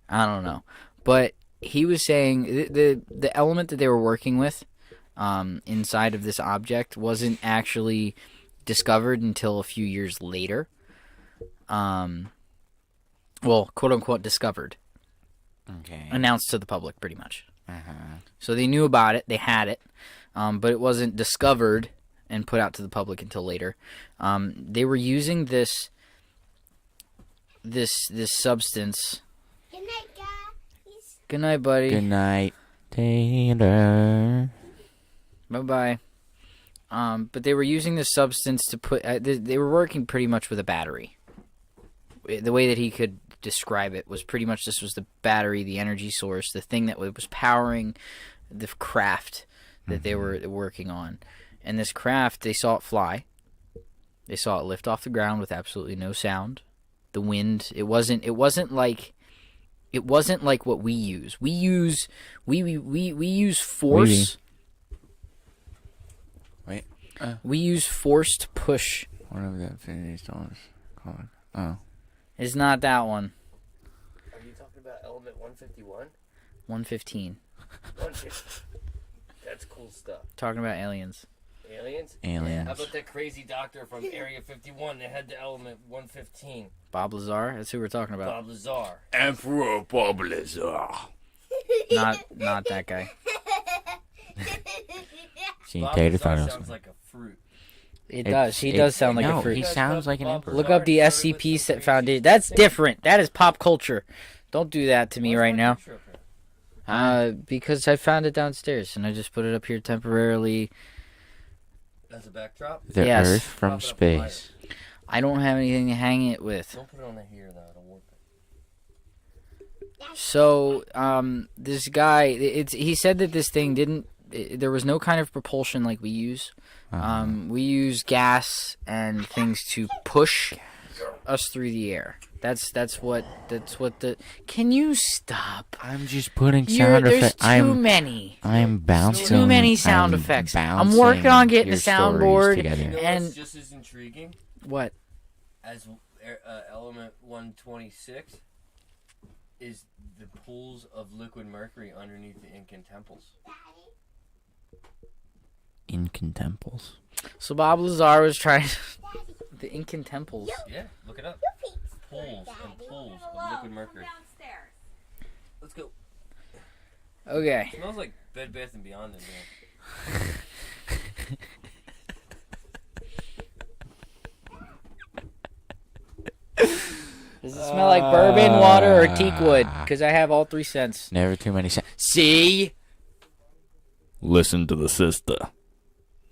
I don't know, but he was saying the element that they were working with inside of this object wasn't actually discovered until a few years later. Well, quote unquote discovered. Okay. Announced to the public, pretty much. Uh-huh. So they knew about it, they had it, but it wasn't discovered and put out to the public until later. They were using this substance. Good night, guys. Good night, buddy. Good night, Taylor. Bye-bye. But they were using this substance to put... they were working pretty much with a battery. The way that he could describe it was pretty much this was the battery, the energy source, the thing that was powering the craft that they were working on. And this craft, they saw it fly. They saw it lift off the ground with absolutely no sound. The wind, it wasn't like what we use. We use force. Wait. We use force to push. Whatever the Infinity Stone is called. Oh. It's not that one. Are you talking about element 151? 115. 150. That's cool stuff. Talking about aliens. Aliens? Aliens. How about that crazy doctor from Area 51 that had the element 115? Bob Lazar? That's who we're talking about. Bob Lazar. Emperor Bob Lazar. Not that guy. See, Bob Taylor Lazar thought it was. sounds like a fruit. It does. He does sound like no, a fruit. he sounds like an emperor. Look up the SCP Foundation. That's different. That is pop culture. Don't do that to me right now. Because I found it downstairs and I just put it up here temporarily. As a backdrop? The Yes. Earth from Drop it up higher. space. I don't have anything to hang it with. Don't put it on the here, though. It'll warp it. So, this guy, he said that this thing didn't. There was no kind of propulsion like we use. We use gas and things to push us through the air. That's what the. Can you stop? I'm just putting sound There's effects. too many. I'm bouncing. Too many sound I'm effects. I'm bouncing working on getting your a stories soundboard. together. You know And- what's just as intriguing What? as element 126 is the pools of liquid mercury underneath the Incan temples. Incan temples. So Bob Lazar was trying the Incan temples. Yeah, look it up. Pools and pools of liquid mercury. Let's go. Okay. Smells like Bed Bath and Beyond in here. Does it smell like bourbon, water, or teak wood? Because I have all three scents. Never too many sounds. See? Listen to the sister.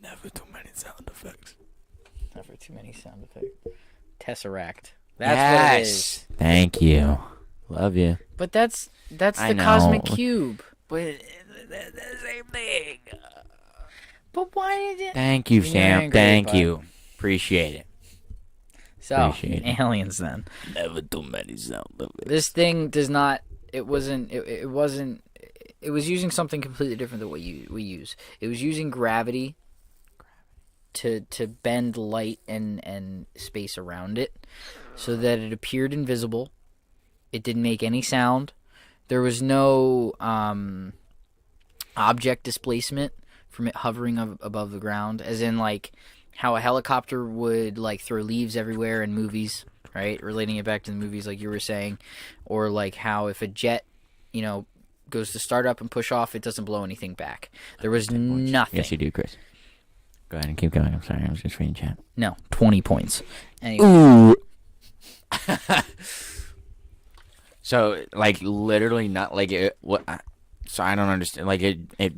Never too many sound effects. Never too many sound effects. Tesseract. That's what it is. Thank you. Love you. But that's I the know. cosmic cube. But the same thing. But why did it? Thank you, You're Sam. angry, Thank bud. you. Appreciate it. So Appreciate it. aliens then. Never too many sound effects. This thing does not. It wasn't. It wasn't. It was using something completely different than what we use. It was using gravity to bend light and space around it, so that it appeared invisible. It didn't make any sound. There was no object displacement from it hovering above the ground, as in like how a helicopter would like throw leaves everywhere in movies, right? Relating it back to the movies like you were saying, or like how if a jet, goes to start up and push off, it doesn't blow anything back. There was nothing. Yes, you do, Chris. Go ahead and keep going. I'm sorry. I was just reading chat. No, 20 points. Anyway. Ooh. So, like, literally not like it. What? So I don't understand. Like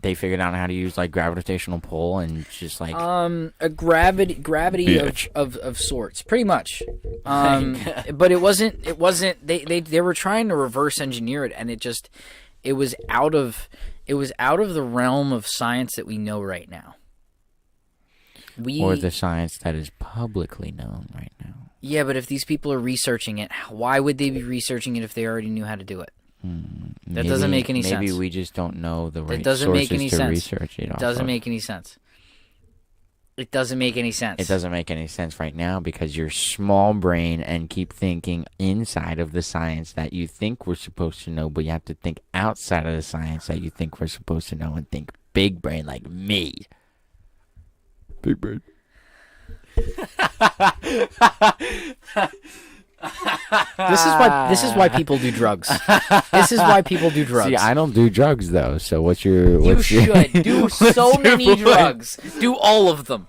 they figured out how to use like gravitational pull and just like a gravity of sorts, pretty much. But it wasn't. They were trying to reverse engineer it, and it was out of the realm of science that we know right now. Or the science that is publicly known right now. Yeah, but if these people are researching it, why would they be researching it if they already knew how to do it? That doesn't make any sense. Maybe we just don't know the right sources to research it. It doesn't make any sense. It doesn't make any sense. It doesn't make any sense right now because you're small brain and keep thinking inside of the science that you think we're supposed to know, but you have to think outside of the science that you think we're supposed to know and think big brain like me. Big brain. This is why people do drugs. This is why people do drugs. See, I don't do drugs though. So what's your? You should do so many drugs. Do all of them.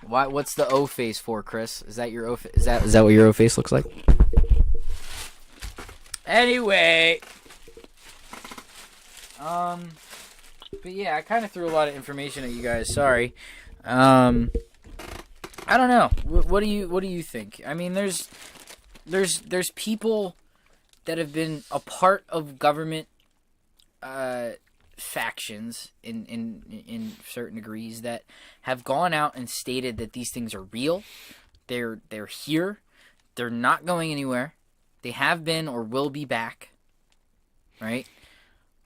What's the O face for, Chris? Is that your O? Is that what your O face looks like? Anyway, but yeah, I kind of threw a lot of information at you guys. Sorry. I don't know. What do you think? I mean, there's people that have been a part of government factions in certain degrees that have gone out and stated that these things are real. They're here. They're not going anywhere. They have been or will be back. Right?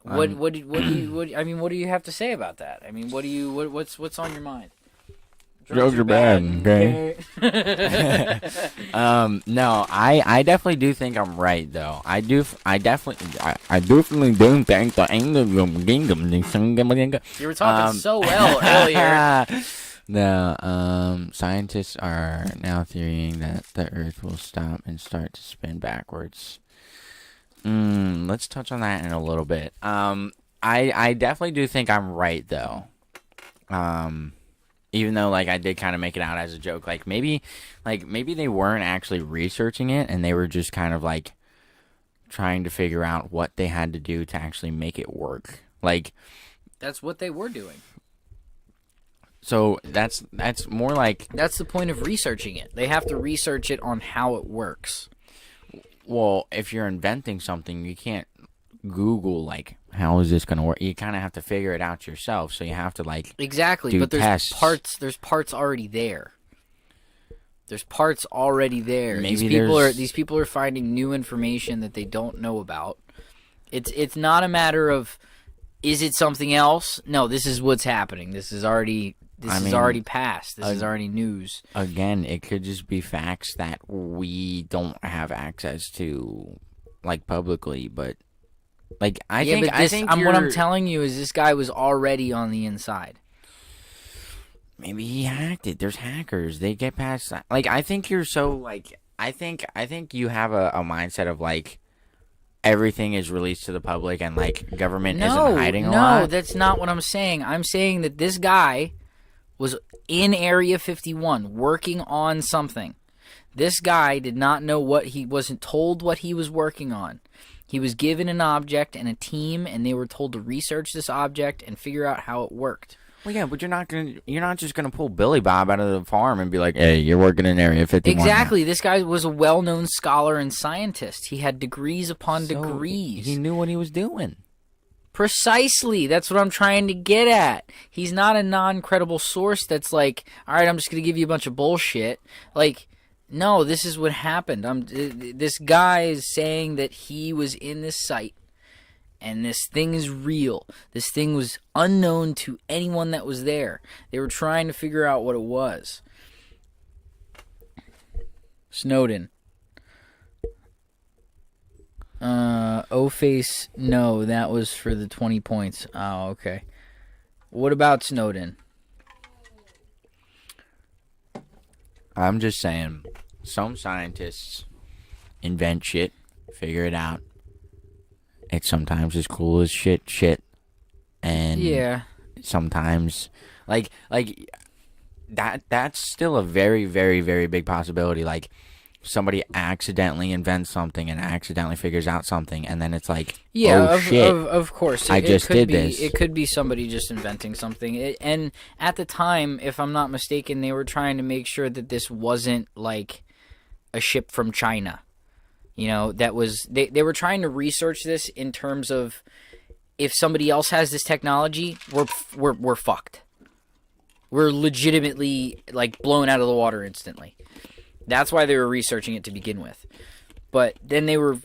What do you have to say about that? I mean, what's on your mind? Drugs are bad, okay? No, I definitely do think I'm right, though. I definitely do think You were talking so well earlier. No, scientists are now theorying that the Earth will stop and start to spin backwards. Let's touch on that in a little bit. I definitely do think I'm right, though. Even though, like, I did kind of make it out as a joke. Like, maybe they weren't actually researching it, and they were just kind of, like, trying to figure out what they had to do to actually make it work. Like... That's what they were doing. So, that's more like... That's the point of researching it. They have to research it on how it works. Well, if you're inventing something, you can't Google, like, how is this going to work? You kind of have to figure it out yourself, so you have to, like, exactly, but there's parts already there. There's parts already there. Maybe these people are finding new information that they don't know about. It's not a matter of, is it something else? No, this is what's happening. This is already past. This is already news. Again, it could just be facts that we don't have access to, like, publicly, but... Like I think what I'm telling you is this guy was already on the inside. Maybe he hacked it. There's hackers. They get past that. Like I think you're so like I think you have a mindset of like everything is released to the public and like government isn't hiding a lot. No, that's not what I'm saying. I'm saying that this guy was in Area 51 working on something. This guy did not know wasn't told what he was working on. He was given an object and a team, and they were told to research this object and figure out how it worked. Well, yeah, but you're not just gonna pull Billy Bob out of the farm and be like, "Hey, you're working in Area 51." Exactly. Now. This guy was a well-known scholar and scientist. He had degrees upon degrees. He knew what he was doing. Precisely. That's what I'm trying to get at. He's not a non-credible source that's like, all right, I'm just gonna give you a bunch of bullshit. Like. No, this is what happened. This guy is saying that he was in this site, and this thing is real. This thing was unknown to anyone that was there. They were trying to figure out what it was. Snowden. O-Face, no, that was for the 20 points. Oh, okay. What about Snowden? I'm just saying, some scientists invent shit, figure it out. It's sometimes as cool as shit. And yeah, sometimes, like that's still a very, very, very big possibility. Like, somebody accidentally invents something and accidentally figures out something, and then it's like, Yeah, oh shit, of course. I just did be, this. It could be somebody just inventing something. And at the time, if I'm not mistaken, they were trying to make sure that this wasn't like a ship from China. You know, that was they were trying to research this in terms of if somebody else has this technology, we're fucked. We're legitimately like blown out of the water instantly. That's why they were researching it to begin with. But then they were,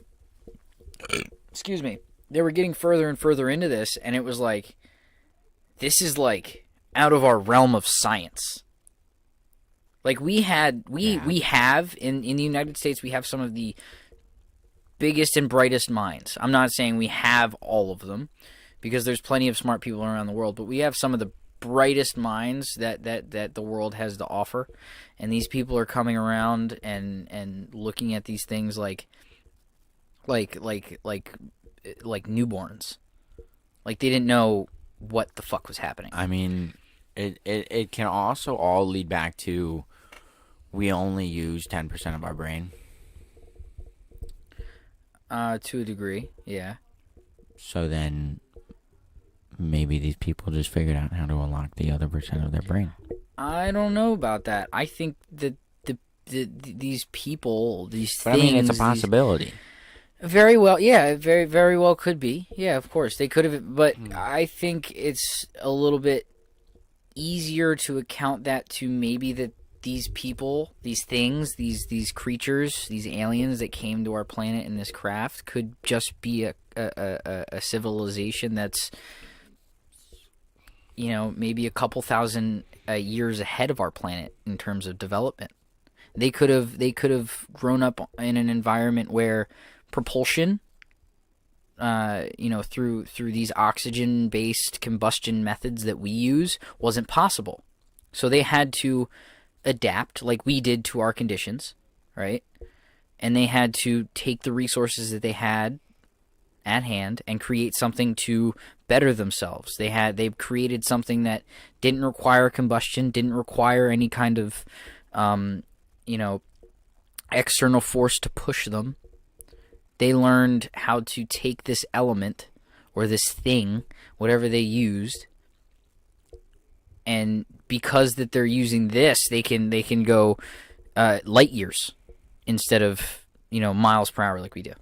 excuse me, they were getting further and further into this, and it was like, this is like out of our realm of science. Like we have in the United States, we have some of the biggest and brightest minds. I'm not saying we have all of them, because there's plenty of smart people around the world, but we have some of the brightest minds that the world has to offer, and these people are coming around and looking at these things like newborns, like they didn't know what the fuck was happening. I mean, it can also all lead back to we only use 10% of our brain. To a degree, yeah. So then maybe these people just figured out how to unlock the other percent of their brain. I don't know about that. I think that these people, these But things... I mean, it's a possibility. Very well, yeah, very, very well could be. Yeah, of course, they could have, but I think it's a little bit easier to account that to maybe that these people, these things, these creatures, these aliens that came to our planet in this craft could just be a civilization that's, you know, maybe a couple thousand years ahead of our planet in terms of development. They could have grown up in an environment where propulsion, through these oxygen-based combustion methods that we use wasn't possible. So they had to adapt like we did to our conditions, right? And they had to take the resources that they had at hand and create something to better themselves. They created something that didn't require combustion, didn't require any kind of external force to push them. They learned how to take this element or this thing, whatever they used, and because that they're using this, they can go light years instead of miles per hour like we do.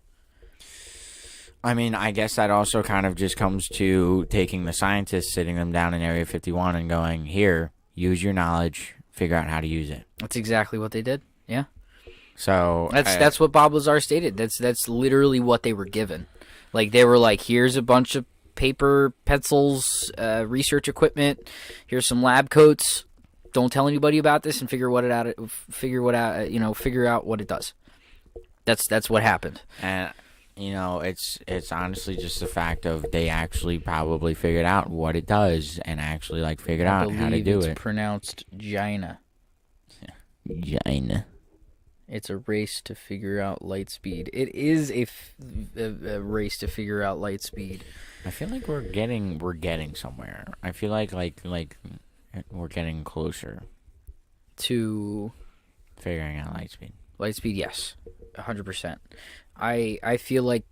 I mean, I guess that also kind of just comes to taking the scientists, sitting them down in Area 51 and going, here, use your knowledge, figure out how to use it. That's exactly what they did. Yeah. So that's what Bob Lazar stated. That's literally what they were given. Like they were like, here's a bunch of paper, pencils, research equipment. Here's some lab coats. Don't tell anybody about this, and figure out what it does. That's what happened. And it's honestly just the fact of they actually probably figured out what it does and actually figured out how to do it. It's pronounced Gina. Gina. It's a race to figure out light speed. It is a race to figure out light speed. I feel like we're getting somewhere. I feel like we're getting closer to figuring out light speed. Light speed, yes, 100%. I feel like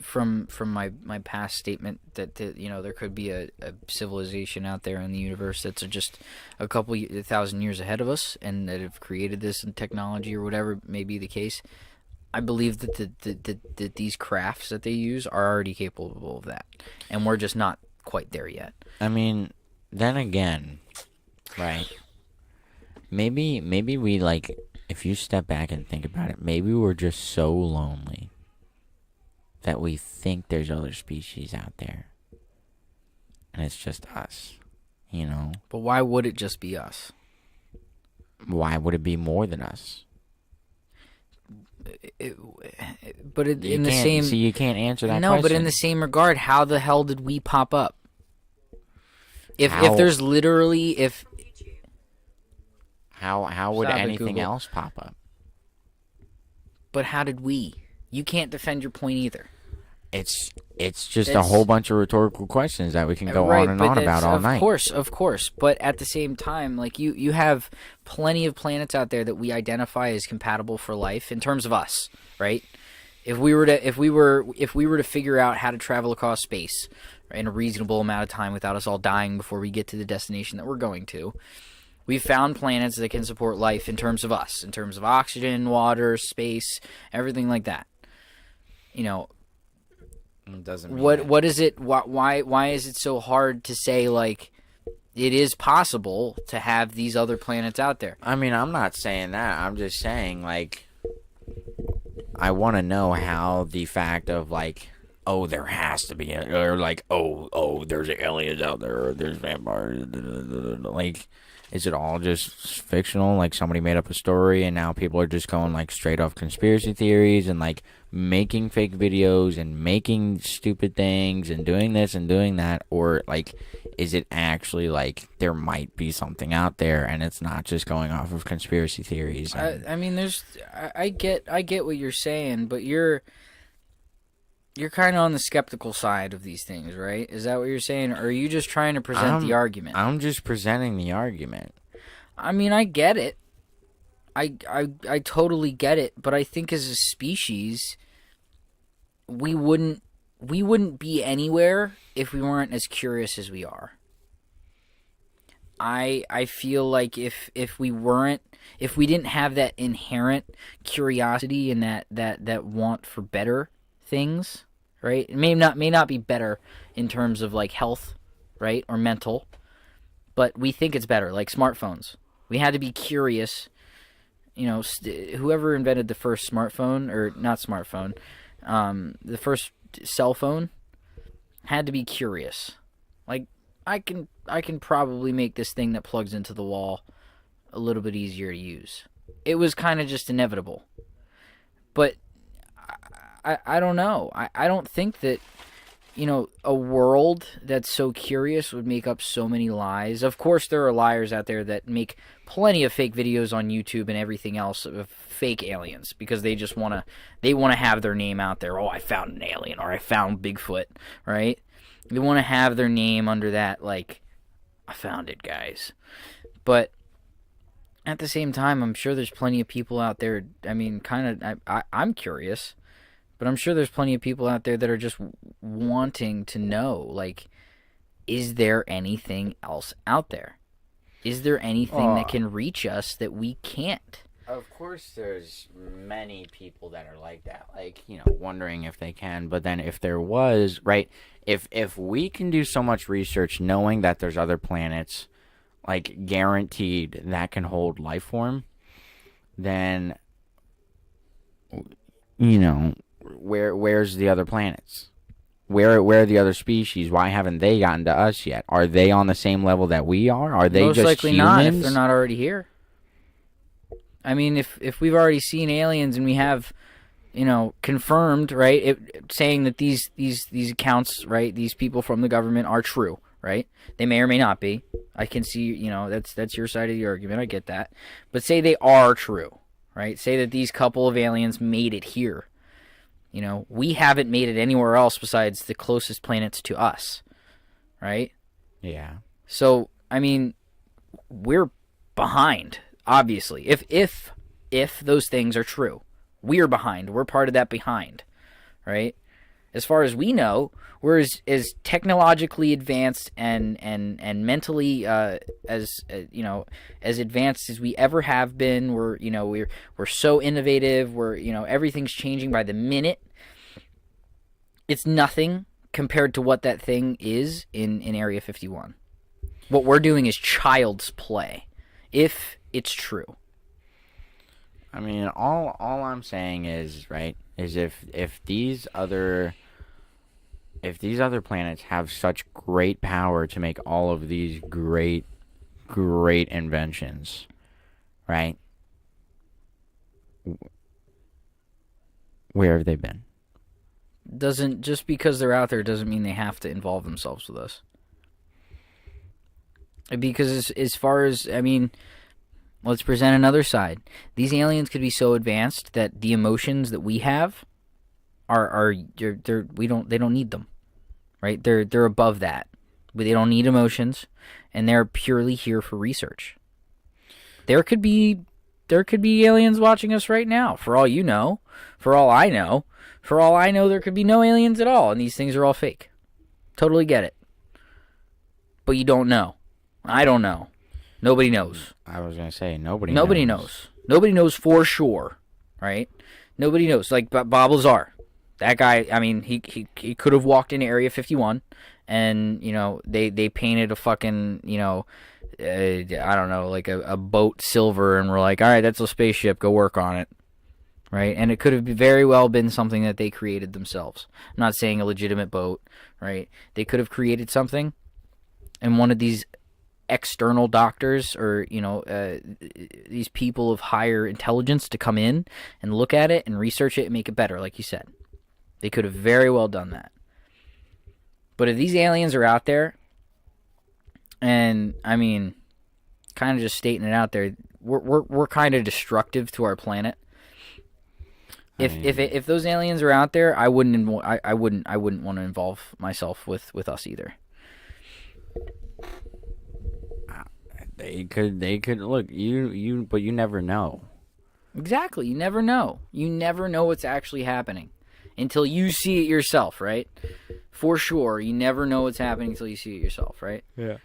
from my past statement that there could be a civilization out there in the universe that's just a couple thousand years ahead of us and that have created this in technology or whatever may be the case. I believe that these crafts that they use are already capable of that, and we're just not quite there yet. I mean, then again, right? Maybe we if you step back and think about it, maybe we're just so lonely that we think there's other species out there, and it's just us, But why would it just be us? Why would it be more than us? But in the same... So you can't answer that question. No, but in the same regard, how the hell did we pop up? If there's literally... How would Stop it, anything Google. else pop up? But how did we? You can't defend your point either. it's just a whole bunch of rhetorical questions that we can go right, on and but on about all night. Of course. But at the same time, like you have plenty of planets out there that we identify as compatible for life in terms of us, right? If we were to figure out how to travel across space in a reasonable amount of time without us all dying before we get to the destination that we're going to, we've found planets that can support life in terms of us, in terms of oxygen, water, space, everything like that. You know, It doesn't mean what is it? Why is it so hard to say like it is possible to have these other planets out there? I mean, I'm not saying that. I'm just saying like I want to know how the fact of like, oh, there has to be, or like, oh, there's aliens out there, or there's vampires. Like, is it all just fictional? Like somebody made up a story, and now people are just going like straight off conspiracy theories and like making fake videos and making stupid things and doing this and doing that, or like, is it actually like there might be something out there and it's not just going off of conspiracy theories? I mean, I get what you're saying, but you're kind of on the skeptical side of these things, right? Is that what you're saying, or are you just trying to present the argument? I'm just presenting the argument. I mean, I get it. I totally get it, but I think as a species, we wouldn't be anywhere if we weren't as curious as we are. I feel like if we didn't have that inherent curiosity and that want for better things, right? It may not be better in terms of like health, right, or mental, but we think it's better, like smartphones. We had to be curious. You know, whoever invented the first smartphone, or not smartphone, the first cell phone, had to be curious. Like, I can probably make this thing that plugs into the wall a little bit easier to use. It was kind of just inevitable. But I don't know. I don't think that, you know, a world that's so curious would make up so many lies. Of course, there are liars out there that make plenty of fake videos on YouTube and everything else of fake aliens because they just want to have their name out there. Oh, I found an alien, or I found Bigfoot, right? They want to have their name under that, like, I found it, guys. But at the same time, I'm sure there's plenty of people out there. I mean, I'm curious. But I'm sure there's plenty of people out there that are just wanting to know, like, is there anything else out there? Is there anything that can reach us that we can't? Of course there's many people that are like that, like, you know, wondering if they can. But then if there was, right, if we can do so much research knowing that there's other planets, like, guaranteed that can hold life form, then, you know, where's the other planets? Where are the other species? Why haven't they gotten to us yet? Are they on the same level that we are? Are they most just likely humans? not if they're not already here. I mean, if we've already seen aliens and we have, you know, confirmed, right, saying that these accounts, right, these people from the government are true, right? They may or may not be. I can see, you know, that's your side of the argument. I get that. But say they are true, right? Say that these couple of aliens made it here. You know, we haven't made it anywhere else besides the closest planets to us, right? Yeah. So, I mean, we're behind, obviously. If those things are true, we're behind. We're part of that behind, right? As far as we know, we're as technologically advanced and mentally as advanced as we ever have been. We're so innovative. Everything's changing by the minute. It's nothing compared to what that thing is in Area 51. What we're doing is child's play, if it's true. I mean, all I'm saying is, right, is if these other planets have such great power to make all of these great inventions, right? Where have they been? Just because they're out there doesn't mean they have to involve themselves with us. Because as far as, I mean, let's present another side. These aliens could be so advanced that the emotions that we have they don't need them, right? They're above that. But they don't need emotions, and they're purely here for research. There could be aliens watching us right now, for all you know, for all I know. For all I know, there could be no aliens at all, and these things are all fake. Totally get it. But you don't know. I don't know. Nobody knows. I was going to say, nobody knows. Nobody knows for sure, right? Nobody knows. Like Bob Lazar. That guy, I mean, he could have walked into Area 51, and, you know, they painted a fucking, you know, I don't know, like a boat silver, and we're like, all right, that's a spaceship, go work on it. Right? And it could have very well been something that they created themselves. I'm not saying a legitimate boat, right? They could have created something, and one of these external doctors or, you know, these people of higher intelligence to come in and look at it and research it and make it better, like you said. They could have very well done that. But if these aliens are out there, and, I mean, kind of just stating it out there, we're kind of destructive to our planet. If those aliens are out there, I wouldn't want to involve myself with us either. They could look, but you never know. Exactly, you never know. You never know what's actually happening until you see it yourself, right? For sure, you never know what's happening until you see it yourself, right? Yeah.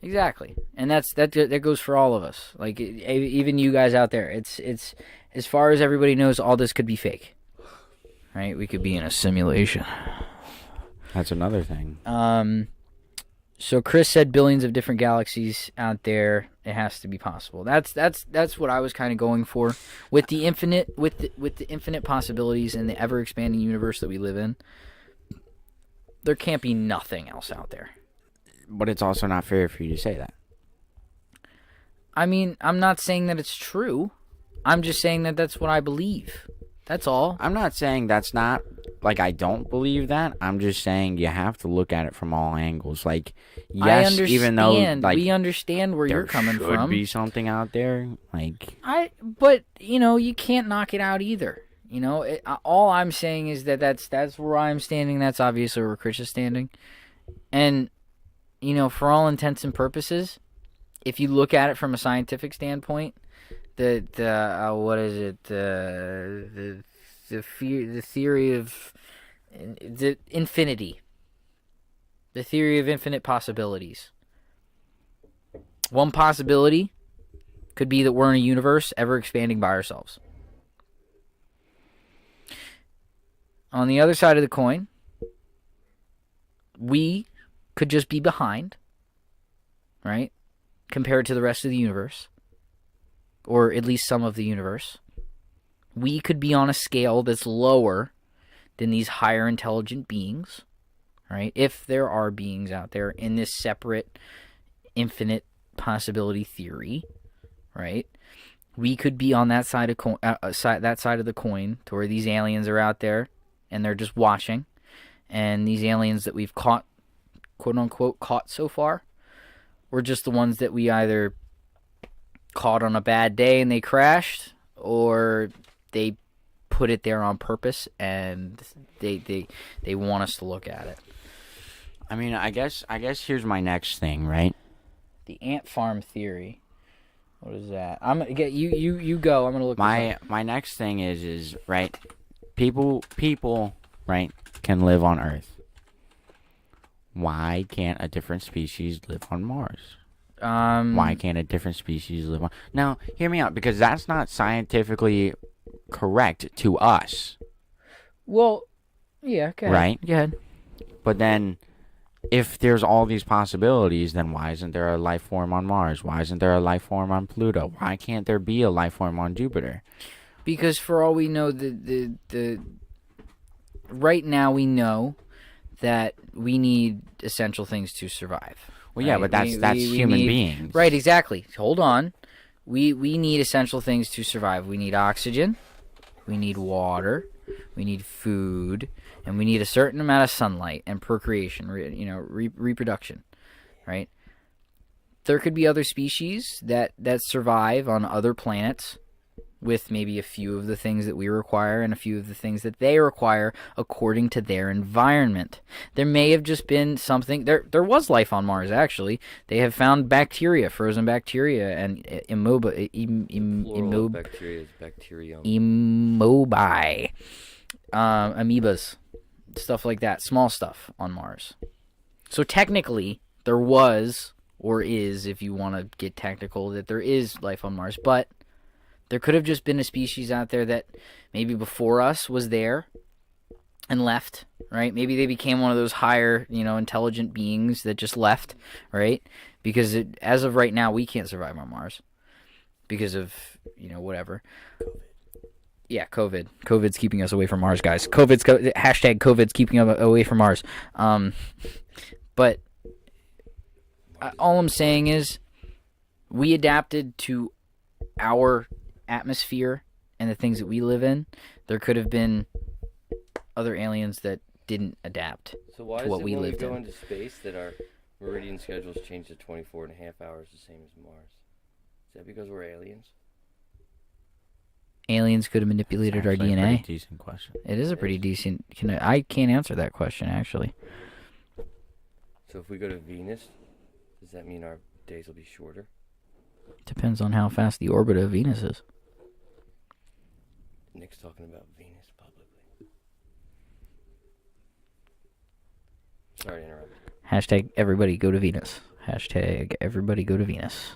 Exactly, and that goes for all of us. Like, even you guys out there, it's as far as everybody knows, all this could be fake, right? We could be in a simulation. That's another thing. So Chris said billions of different galaxies out there. It has to be possible. That's what I was kind of going for with the infinite possibilities in the ever expanding universe that we live in. There can't be nothing else out there. But it's also not fair for you to say that. I mean, I'm not saying that it's true. I'm just saying that that's what I believe. That's all. I'm not saying that's not, like, I don't believe that. I'm just saying you have to look at it from all angles. Like, yes, even though, like, we understand where you're coming from. There should be something out there. Like, but, you know, you can't knock it out either. You know, all I'm saying is that that's where I'm standing. That's obviously where Chris is standing. And, you know, for all intents and purposes, if you look at it from a scientific standpoint, the theory of the infinity, the theory of infinite possibilities. One possibility could be that we're in a universe ever expanding by ourselves. On the other side of the coin, we could just be behind, right, compared to the rest of the universe, or at least some of the universe. We could be on a scale that's lower than these higher intelligent beings, right, if there are beings out there in this separate infinite possibility theory, right? We could be on that side of that side of the coin, to where these aliens are out there and they're just watching, and these aliens that we've caught, quote unquote, caught so far, were just the ones that we either caught on a bad day and they crashed, or they put it there on purpose and they want us to look at it. I mean, I guess here's my next thing, right? The ant farm theory. What is that? I'm gonna get you go. I'm gonna look. My next thing is right. People, right, can live on Earth. Why can't a different species live on Mars? Why can't a different species live on... Now, hear me out, because that's not scientifically correct to us. Well, yeah, go ahead. Right? Go ahead. But then, if there's all these possibilities, then why isn't there a life form on Mars? Why isn't there a life form on Pluto? Why can't there be a life form on Jupiter? Because for all we know, the right now we know that we need essential things to survive. Well, yeah, right? but that's human beings. Right, exactly. Hold on. We need essential things to survive. We need oxygen, we need water, we need food, and we need a certain amount of sunlight and procreation, reproduction, right? There could be other species that survive on other planets with maybe a few of the things that we require and a few of the things that they require according to their environment. There may have just been something. There was life on Mars, actually. They have found bacteria, frozen bacteria, and Plural of bacteria is bacterium. amoebae, amoebas, stuff like that, small stuff on Mars. So technically, there was, or is, if you want to get technical, that there is life on Mars, but there could have just been a species out there that maybe before us was there and left, right? Maybe they became one of those higher, intelligent beings that just left, right? Because as of right now, we can't survive on Mars because of, whatever. Yeah, COVID. COVID's keeping us away from Mars, guys. Hashtag COVID's keeping us away from Mars. But all I'm saying is we adapted to our atmosphere and the things that we live in. There could have been other aliens that didn't adapt So why to what is it we when we lived go in. into space that our meridian schedules change to 24 and a half hours, the same as Mars? Is that because we're aliens? Aliens could have manipulated our Actually, a DNA. pretty decent question. It is a pretty decent. I can't answer that question, actually. So if we go to Venus, does that mean our days will be shorter? Depends on how fast the orbit of Venus is. Nick's talking about Venus publicly. Sorry to interrupt. Hashtag everybody go to Venus. Hashtag everybody go to Venus.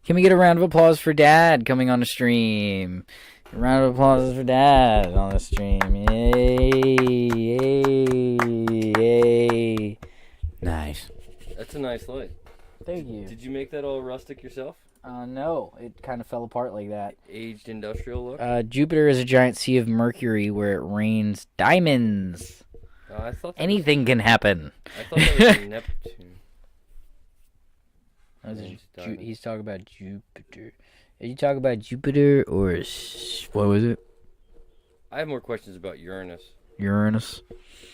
Can we get a round of applause for Dad coming on the stream? A round of applause for Dad on the stream. Yay, yay, yay. Nice. That's a nice light. Thank you. Did you make that all rustic yourself? No, it kind of fell apart like that. Aged industrial look? Jupiter is a giant sea of mercury where it rains diamonds. I thought that Anything can happen. I thought that was Neptune. Rains diamonds. He's talking about Jupiter. Are you talking about Jupiter or what was it? I have more questions about Uranus Uranus.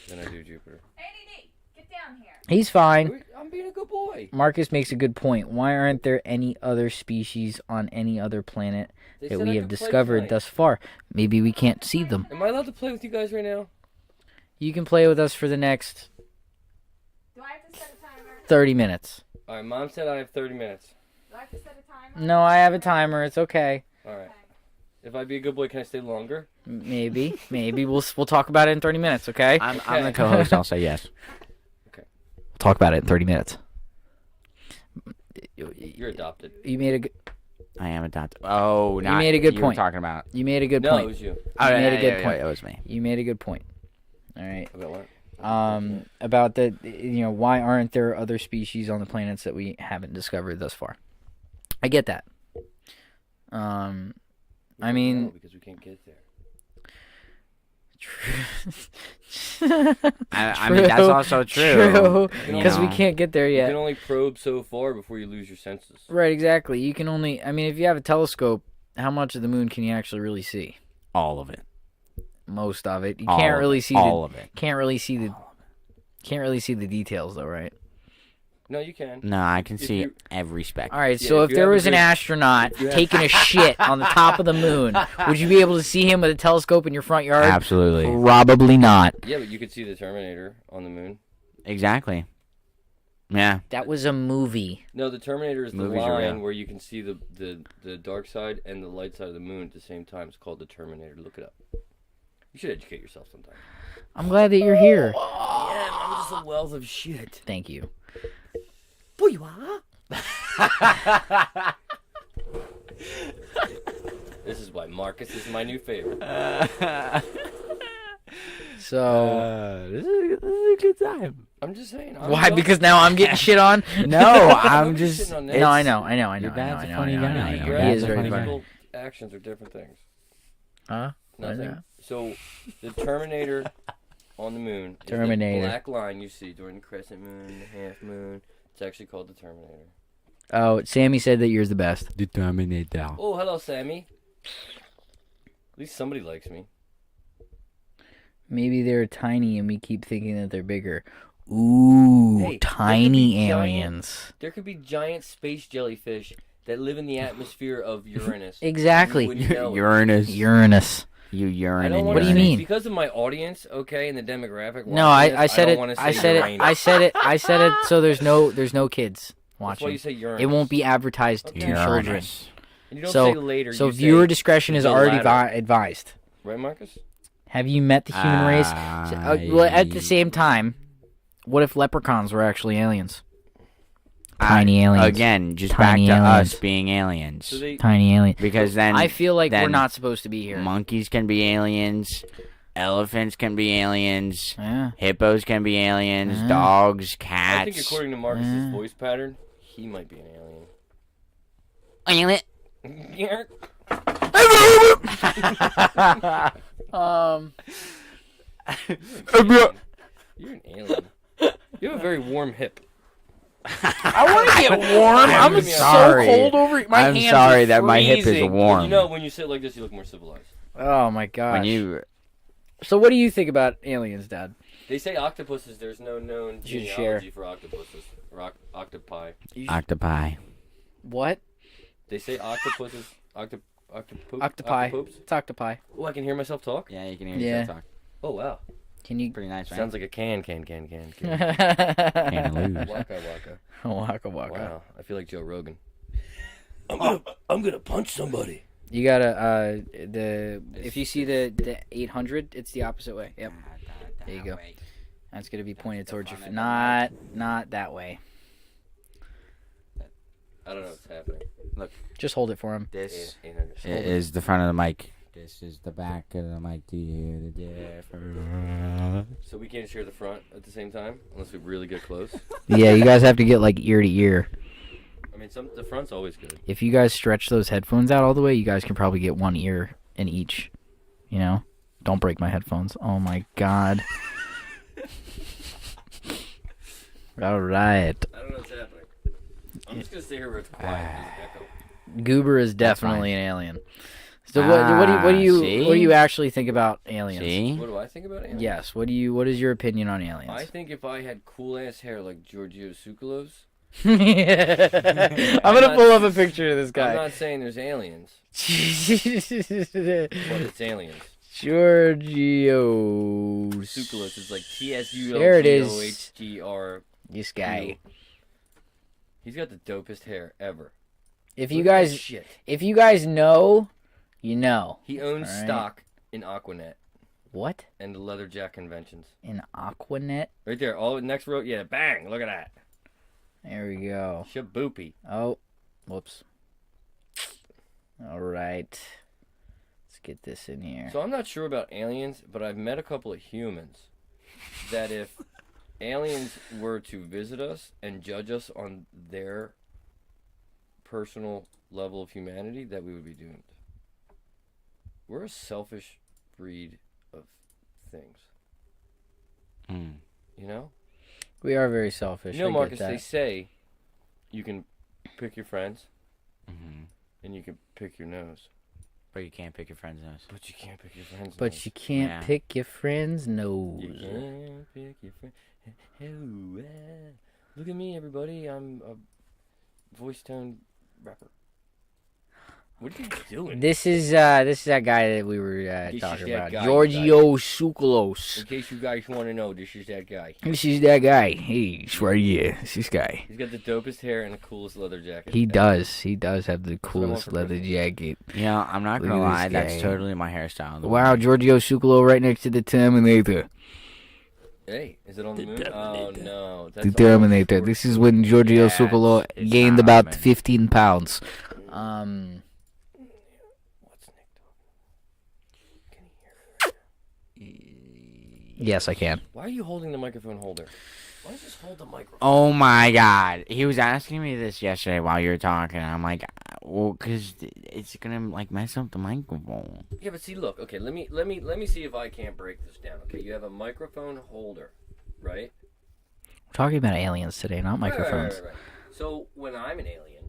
than I do Jupiter. ADD, get down here. He's fine. I'm being a good boy. Marcus makes a good point. Why aren't there any other species on any other planet They that said we I have could play discovered tonight. thus far? Maybe we can't see them. Am I allowed to play with you guys right now? You can play with us for the next Do I have to set a timer? 30 minutes. All right, Mom said I have 30 minutes. Do I have to set a timer? No, I have a timer. It's okay. All right. If I be a good boy, can I stay longer? Maybe. We'll talk about it in 30 minutes, okay? I'm Okay. the co-host. I'll say yes. We'll talk about it in 30 minutes. You're adopted. You made a good, I am adopted. Oh, not made a good you point. Were talking about. you made a good No, point. it was you. Oh, You yeah, made a yeah, good yeah, point. It was me. You made a good point. All right. About what? About the, why aren't there other species on the planets that we haven't discovered thus far? I get that. I mean, No, because we can't get there. I mean, that's also true. True, You because we know. can't get there You yet. can only probe so far before you lose your senses. Right, exactly. You can only, if you have a telescope, how much of the moon can you actually really see? All of it. Most of it. You All can't of really it. see all of it. can't really see the details though, right? No, you can. No, I can see you- every speck. All right, Yeah, so if if you there have a was an good- astronaut if you have- taking a shit on the top of the moon, would you be able to see him with a telescope in your front yard? Absolutely. Probably not. Yeah, but you could see the Terminator on the moon. Exactly. Yeah. That was a movie. No, the Terminator is the Movies are line real. where you can see the dark side and the light side of the moon at the same time. It's called the Terminator. Look it up. You should educate yourself sometime. I'm glad that you're here. Yeah, I'm just a wealth of shit. Thank you. This is why Marcus is my new favorite. So This is a good time. I'm just saying. why? Because now I'm getting shit on. No, I'm Nobody's just. shitting on No, this. I know. Your dad's a funny I guy. know. Your He dad's is a very funny guy. funny. physical actions are different things. Huh? Nothing. know. So, the Terminator on the moon. Is Terminator. the black line you see during the crescent moon, the half moon. It's actually called the Terminator. Oh, Sammy said that yours the best. Determinator. Oh, hello, Sammy. At least somebody likes me. Maybe they're tiny and we keep thinking that they're bigger. Ooh, Hey, there could tiny be giant- aliens. There could be giant space jellyfish that live in the atmosphere of Uranus. Exactly. You wouldn't know it. Uranus. Uranus. You I urine don't in wanna What do you say- mean? Because of my audience, okay, and the demographic. No, watching I this, said don't it. wanna I say said it. Uranus. I said it. So there's no kids That's why watching. you say Uranus. It won't be advertised to Okay. children. Uranus. And you don't So- say later. So you viewer say, discretion is the already latter. advised. Right, Marcus? Have you met the human race? Well, at the same time, what if leprechauns were actually aliens? Tiny aliens. Again, just Tiny back to aliens. us being aliens. So they, Tiny aliens. Because then I feel like we're then not supposed to be here. monkeys can be aliens, elephants can be aliens, Yeah. hippos can be aliens, Yeah. dogs, I cats. think according to Marcus's Yeah. voice pattern, he might be an Alien. alien. You're an alien. You have a very warm hip. I want to get warm. I'm sorry. so cold over my I'm hands sorry are that my hip is freezing. warm. You know, when you sit like this, you look more civilized. Oh my gosh. When you So what do you think about aliens, Dad? They say octopuses. There's no known You should genealogy for octopuses or octopi. octopi. What? They say octopuses. Octopi. Octopoops? It's octopi. Oh, I can hear myself talk. Yeah, you can hear yourself talk. Oh wow, Can you? Pretty nice, right? sounds like a can. Can't Waka lose. Waka waka. waka. Wow, I feel like Joe Rogan. I'm gonna punch somebody. You gotta if you see the 800, it's the opposite way. Yep. There you go. That's gonna be pointed towards your. Not that way. I don't know what's happening. Just hold it for him. This 800. is the front of the mic. This is the back of the mic. Do you hear the difference? So we can't share the front at the same time unless we really get close. Yeah, you guys have to get like ear to ear. I mean, the front's always good. If you guys stretch those headphones out all the way, you guys can probably get one ear in each. You know? Don't break my headphones. Oh my god. All right. I don't know what's happening. I'm just gonna stay here where it's quiet. Echo. Goober is definitely an alien. So what do see? you actually think about aliens? See? What do I think about aliens? Yes. What is your opinion on aliens? I think if I had cool ass hair like Giorgio Tsoukalos, I'm gonna pull up a picture of this I'm guy. not saying there's aliens, but it's aliens. Giorgio Tsoukalos is like There it is. TSULGOHGR. This guy. He's got the dopest hair ever. If you Look at that guys shit. know, you know. He owns All right. stock in Aquanet What? and the leather jack conventions. In Aquanet? Right there, all next row. Yeah, bang! Look at that. There we go. Shaboopy. Oh, whoops. All right. Let's get this in here. So I'm not sure about aliens, but I've met a couple of humans that if aliens were to visit us and judge us on their personal level of humanity, that we would be doomed. We're a selfish breed of things. Mm. You know? We are very selfish. You know, I Marcus, get they that. say you can pick your friends Mm-hmm. and you can pick your nose. But you can't pick your friend's nose. But you can't pick your friend's But nose. you can't Yeah. pick your friend's nose. You can't pick your friend. Oh, look at me, everybody. I'm a voice tone rapper. What are you doing? This is that guy that we were This is talking that about. guy, Giorgio Tsoukalos. In case you guys want to know, this is that guy. This is that guy. Hey, it's right here. It's this guy. He's got the dopest hair and the coolest leather jacket. He does. He does have the what I want coolest for leather Christmas. jacket. Yeah, I'm not Look gonna at this lie. That's guy. totally my hairstyle. Wow, Giorgio Tsoukalos right next to the Terminator. Hey, is it on the moon? Oh, no. The Terminator. This is when Giorgio Yeah, Tsoukalos it's gained not about man. 15 pounds. What's Nick talking? Can he hear? Yes, I can. Why are you holding the microphone holder? Why don't you just hold the microphone? Oh my god. He was asking me this yesterday while you were talking. I'm like, well, because it's gonna like mess up the microphone. Yeah, but see, look. Okay, let me see if I can't break this down. Okay, you have a microphone holder, right? We're talking about aliens today, not microphones. Right. So when I'm an alien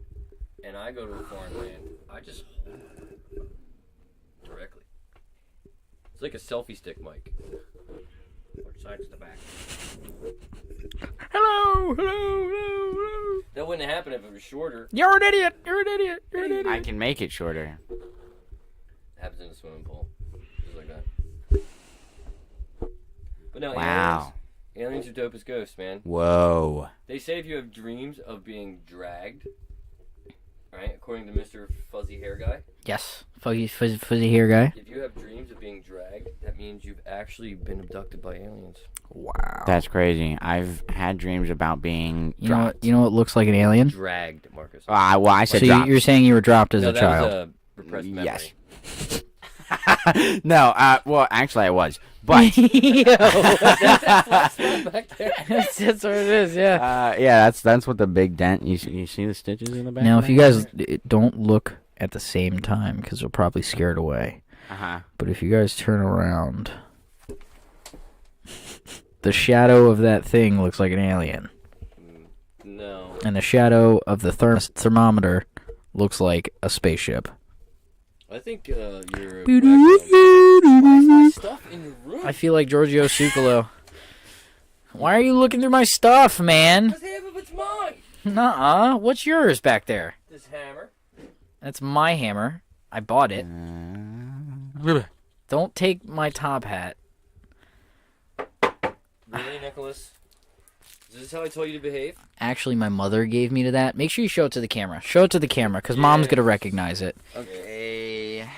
and I go to a foreign land, I just hold it directly. It's like a selfie stick mic. Which side's the back? Hello, hello, hello, hello. That wouldn't happen if it was shorter. You're an idiot. You're an idiot. You're an idiot. I can make it shorter. Happens in a swimming pool. Just like that. But no, Wow. aliens are dope as ghosts, man. Whoa. They say if you have dreams of being dragged, right, according to Mr. Fuzzy Hair Guy, Yes. Fuzzy hair guy. if you have dreams of being dragged, that means you've actually been abducted by aliens. Wow. That's crazy. I've had dreams about being dropped. You know what looks like an alien? Dragged, Marcus. Well, I said So dropped. you're saying you were dropped as no, a that child? was a repressed memory. Yes. No, well, actually I was. But That's not back there. That's what it is, yeah. yeah, that's what the big dent. You see the stitches in the back? Now, if you guys don't look at the same time, because they'll probably scare it away. But if you guys turn around, the shadow of that thing looks like an alien. No. And the shadow of the thermometer looks like a spaceship. I think you're... Why is my stuff in your room? I feel like Giorgio Tsoukalos. Why are you looking through my stuff, man? Because half of it's mine. Nuh-uh. What's yours back there? This hammer. That's my hammer. I bought it. Don't take my top hat. Really, Nicholas? Is this how I told you to behave? Actually, my mother gave me to that. Make sure you show it to the camera. Show it to the camera, because Mom's going to recognize it. Okay. Yeah,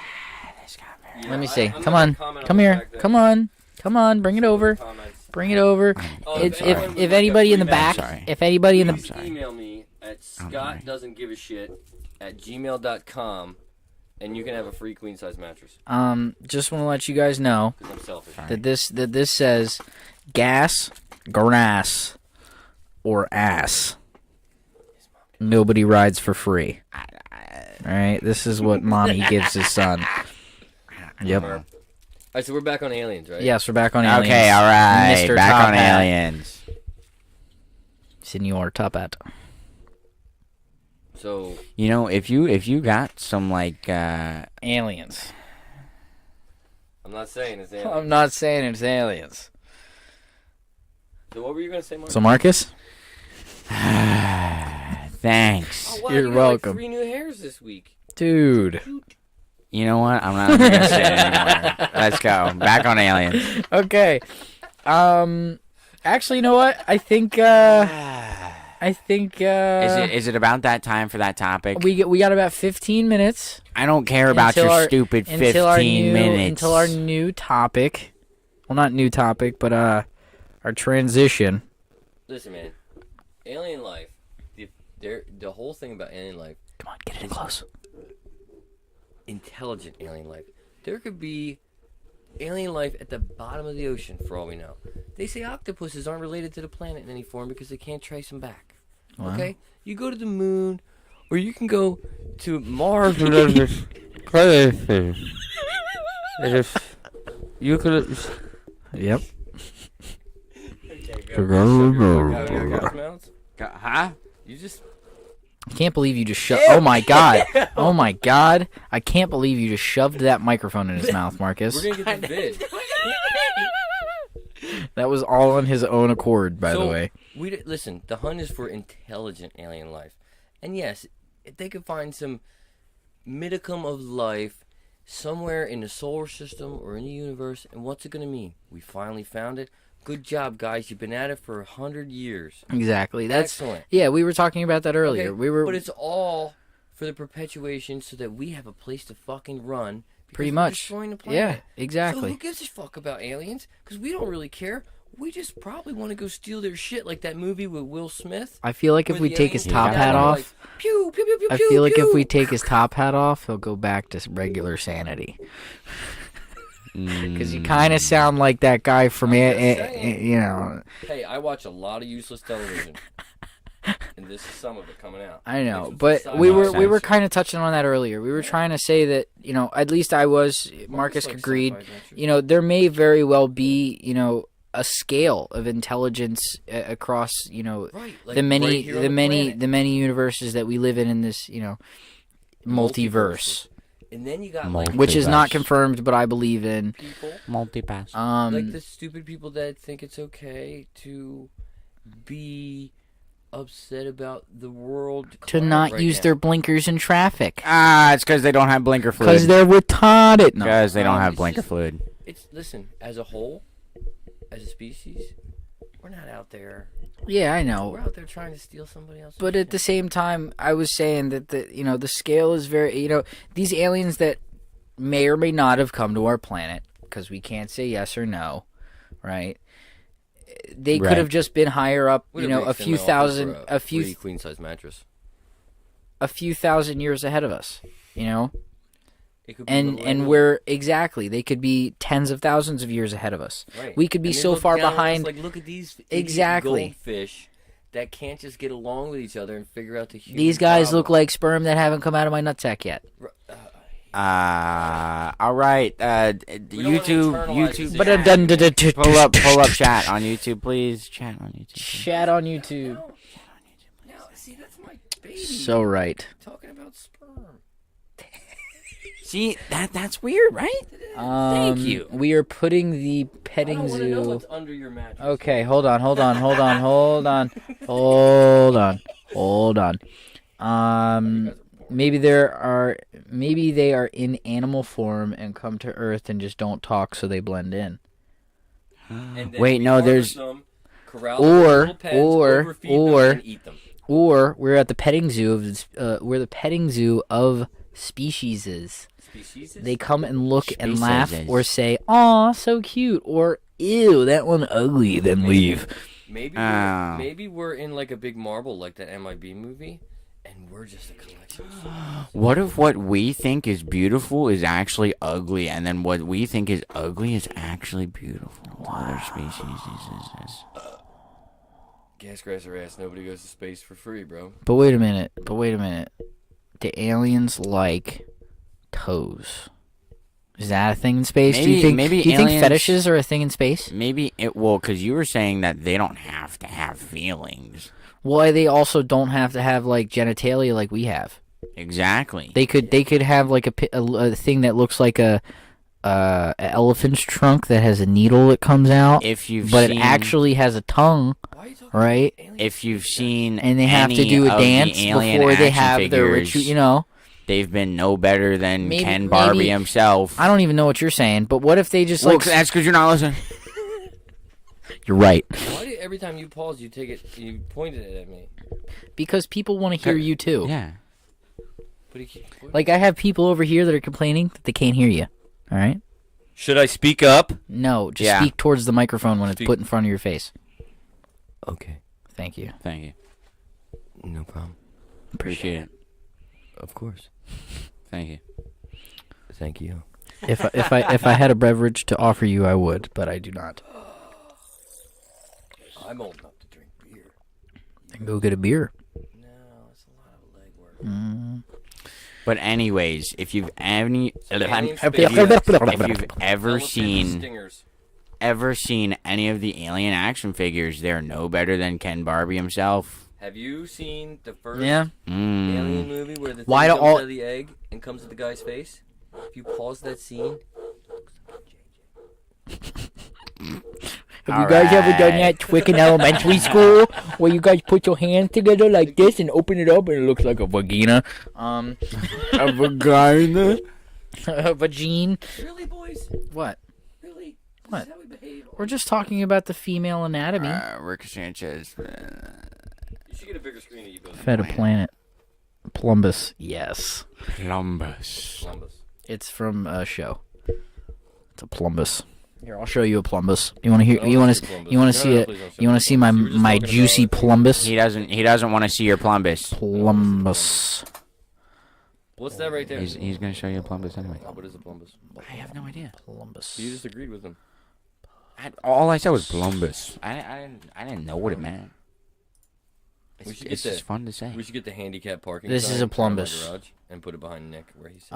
Let me see. I'm Come not on. gonna comment Come the here. fact that Come on. Come on. Bring it over. comments. Bring it over. Oh, If anyone would like anybody a in the free back, sorry. if anybody in the please email me at scottdoesn'tgivashit@gmail.com, and you can have a free queen size mattress. just want to let you guys know Because I'm selfish. that this says gas, grass, or ass. Nobody rides for free. All right, this is what Mommy gives his son. Yep. All right, so we're back on aliens, right? Yes, we're back on aliens. Okay, all right. Mr. Back Top on Hat. aliens. Senor Top Hat. So You know, if you got some like Aliens. I'm not saying it's aliens. I'm not saying it's aliens. So what were you gonna say, Mark? So Marcus, thanks. Oh, wow, You're you got, welcome. Like 3 new hairs this week. dude. You know what? I'm not even gonna say it anymore. Let's go. Back on aliens. Okay. Actually, you know what? I think Is it about that time for that topic? we got about 15 minutes I don't care about until your our- stupid until our 15 new minutes. until our new topic. Well, not new topic, but our transition. Listen, man. Alien life. The whole thing about alien life. Come on, get it in close. Intelligent alien life. There could be alien life at the bottom of the ocean, for all we know. They say octopuses aren't related to the planet in any form because they can't trace them back. Wow. Okay? You go to the moon, or you can go to Mars. You could. Yep. Huh? You just. I can't believe you just shoved. Oh my god. Oh my god. I can't believe you just shoved that microphone in his mouth, Marcus. We're gonna get the vid. That was all on his own accord, by the way. Listen, the hunt is for intelligent alien life. And yes, if they could find some midicum of life somewhere in the solar system or in the universe, and what's it going to mean? We finally found it. Good job, guys. You've been at it for 100 years. Exactly. That's Excellent. Yeah, we were talking about that earlier. Okay, but it's all for the perpetuation so that we have a place to fucking run. because Pretty we're much. destroying the Yeah, planet. exactly. So who gives a fuck about aliens? Because we don't really care. We just probably want to go steal their shit, like that movie with Will Smith. I feel like if where we the take his aliens top come hat down and off, like, pew, pew, pew, pew, I pew, feel like if pew. we take his top hat off, he'll go back to regular sanity. Because you kind of sound like that guy from, I'm just saying. you know. Hey, I watch a lot of useless television, and this is some of it coming out. I know, Makes but some we sci-fi were sense. kind of touching on that earlier. We were trying to say that, you know, at least I was. Marcus like agreed. sci-fi adventure. You know, there may very well be, you know, a scale of intelligence across, you know, Right, like the many, right here on the many, planet. the many universes that we live in this, you know, multiverse, And then you got like which is not Multiverse. confirmed, but I believe in. people, Multipass. like the stupid people that think it's okay to be upset about the world To climate not right use now. their blinkers in traffic. It's because they don't have blinker fluid. Because they're retarded. No. Because they don't have it's blinker just- fluid. Listen, as a whole, as a species, we're not out there. Yeah, I know. We're out there trying to steal somebody else's But at the same time, I was saying that the scale is very, these aliens that may or may not have come to our planet, because we can't say yes or no, right? They Right. could have just been higher up, We'd a few thousand, free queen size mattress. a few thousand years ahead of us, It could be and little and aliens. we're exactly they could be tens of thousands of years ahead of us. Right. We could be And they so look far down on us behind. Like, look at these idiot Exactly. goldfish that can't just get along with each other and figure out the human These guys look problem. like sperm that haven't come out of my nutsack yet. All right. YouTube. But Pull up chat on YouTube, please. Chat on YouTube. Chat on YouTube. No, see, that's my baby. So right. Talking about sperm. See, that's weird, right? Thank you. We are putting the I petting don't want to know zoo. what's under your mattress. Okay, hold on. Maybe they are in animal form and come to Earth and just don't talk, so they blend in. And then Wait, we no, harvest there's- them, corral them in little pens, overfeed them, and eat them. Or we're at the petting zoo of we're the petting zoo of specieses. Species? They come and look and laugh Species. or say, "Aw, so cute," or "Ew, that one ugly," then leave. Maybe we're in like a big marble like that MIB movie, and we're just a collection of souls. What if what we think is beautiful is actually ugly, and then what we think is ugly is actually beautiful? Other species is. Gas grass or ass, nobody goes to space for free, bro. But wait a minute. The aliens like toes. Is that a thing in space? do you think aliens- fetishes are a thing in space? Maybe because you were saying that they don't have to have feelings. Why they also don't have to have like genitalia like we have. Exactly. They could have like a thing that looks like a elephant's trunk that has a needle that comes out, If you've but seen, it actually has a tongue, Why are you talking right? about aliens? if you've seen, And they have to any do a of the dance alien before they action have their figures, ritual. they've been no better than Maybe- Ken Barbie maybe- himself. I don't even know what you're saying, but what if they just Well, like? that's because you're not listening. You're right. Why do every time you pause, you pointed it at me? Because people want to hear you too. Yeah. But Like I have people over here that are complaining that they can't hear you. All right. should I speak up? No, just Yeah. speak towards the microphone when it's Speak. put in front of your face. Okay, Thank you. Thank you. no problem. Appreciate it. Of course. Thank you. Thank you. If I had a beverage to offer you, I would, but I do not. I'm old enough to drink beer. Then go get a beer. No, it's a lot of legwork. But anyways, if you've Alien if space you've ever Elephant seen stingers. any of the alien action figures, they're no better than Ken Barbie himself. Have you seen the first Yeah. alien movie where the thing Why do comes all- out of the egg and comes to the guy's face? If you pause that scene, Have you guys ever done that trick in elementary school where you guys put your hands together like this and open it up and it looks like a vagina? A vagina? A vagine? really, boys? What? Really? What? This is how we behave. We're just talking about the female anatomy. Rick Sanchez. You should get a bigger screen of you, Billy. Fed a planet. Plumbus. Yes. Columbus. Columbus. It's from a show. It's a plumbus. Here, I'll show you a plumbus. You want to hear? You want to? You want to see it? You want to see my juicy plumbus? He doesn't want to see your plumbus. Plumbus. What's that right there? He's gonna show you a plumbus anyway. What is a plumbus? I have no idea. Plumbus. You just agreed with him. All I said was plumbus. I didn't know what it meant. We should It's get just fun to say. We should get the handicap parking. This sign is a out of my plumbus. garage and put it behind Nick where he sits.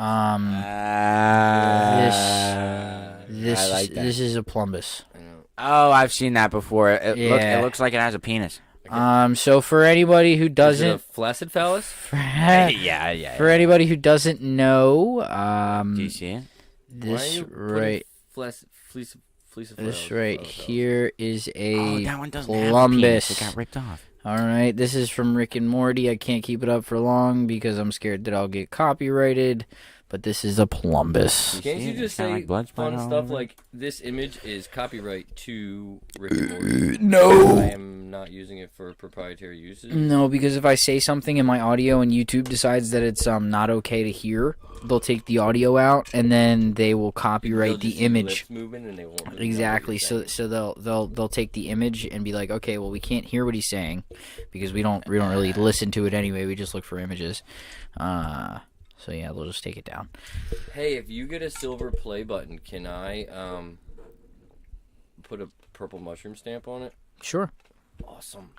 This is a plumbus. I know. Oh, I've seen that before. It Yeah. looks like it has a penis. So for anybody who Is it a doesn't, flaccid phallus? Yeah. for anybody who doesn't know, Do you see it? this Why are you right, fleece of this phallus? right here is Oh, a that one doesn't have a plumbus. penis. It got ripped off. All right, this is from Rick and Morty. I can't keep it up for long because I'm scared that I'll get copyrighted. But this is a plumbus. Can't you just sound say like blood fun splattered all stuff over? like this image is copyright to Rick and Morty? No. I am not using it for proprietary uses. No, because if I say something in my audio and YouTube decides that it's not okay to hear, they'll take the audio out and then they will copyright They'll the just see image. lips moving and they won't really know what Exactly. you're So saying. they'll take the image and be like, okay, well we can't hear what he's saying because we don't really listen to it anyway. We just look for images. So yeah, they'll just take it down. Hey, if you get a silver play button, can I put a purple mushroom stamp on it? Sure. Awesome.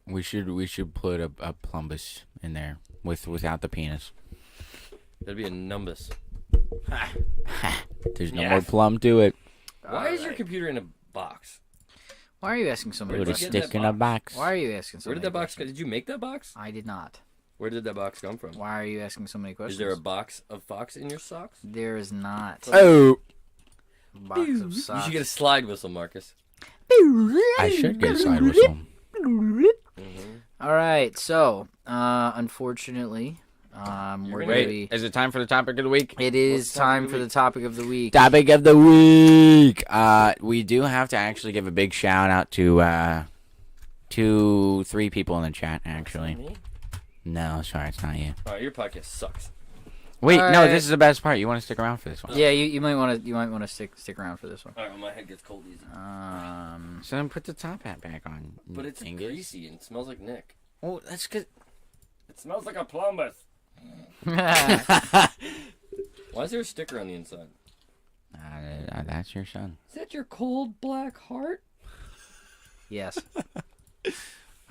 We should put a plumbus in there without the penis. That'd be a numbus. There's no Yeah. more plum to it. Why is your computer in a box? Why are you asking so many Put a did you questions? get stick that in a box? box. Why are you asking so Where many did that box go? questions? Did you make that box? I did not. Where did that box come from? Why are you asking so many questions? Is there a box of fox in your socks? There is not. Oh, A box of You socks. should get a slide whistle, Marcus. I should get a side whistle. All right, so unfortunately, we're gonna gonna Wait, be. Is it time for the topic of the week? It is What's the topic time of for the the topic of the week. Topic of the week. We do have to actually give a big shout out to 3 people in the chat. Actually, Me? no, sorry, it's not you. Alright, your podcast sucks. Wait, All no, right. this is the best part. You want to stick around for this one? Yeah, you might want to stick around for this one. Alright, well, my head gets cold easy. So then put the top hat back on. But it's Dingus. greasy and it smells like Nick. Oh, that's good. It smells like a plumbus. Why is there a sticker on the inside? That's your son. Is that your cold black heart? Yes.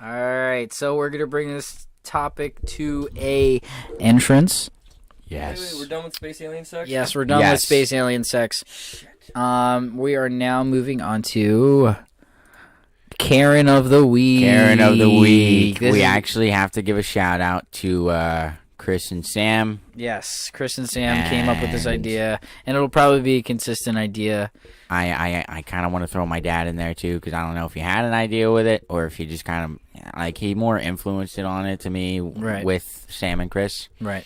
All right, so we're gonna bring this topic to a entrance. Wait, we're done with space alien sex? Yes, we're done with Yes. space alien sex. We are now moving on to Karen of the week. Karen of the week. This We is- actually have to give a shout out to Chris and Sam. Yes, Chris and Sam came up with this And- idea, and it'll probably be a consistent idea. I kind of want to throw my dad in there too, because I don't know if he had an idea with it or if he just kind of like he more influenced it on it to me Right. with Sam and Chris. Right.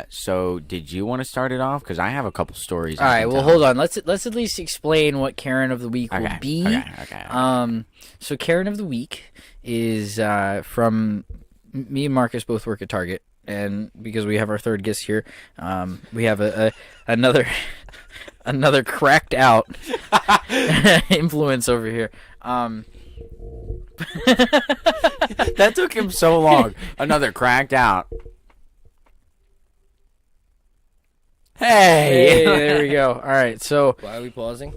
So did you want to start it off? Because I have a couple stories. All right. Well, hold on. Let's at least explain what Karen of the week will be. Okay. So Karen of the week is from me and Marcus both work at Target, and because we have our third guest here, we have another another cracked out influence over here. That took him so long. Another cracked out. Hey, there we go. All right, so Why are we pausing?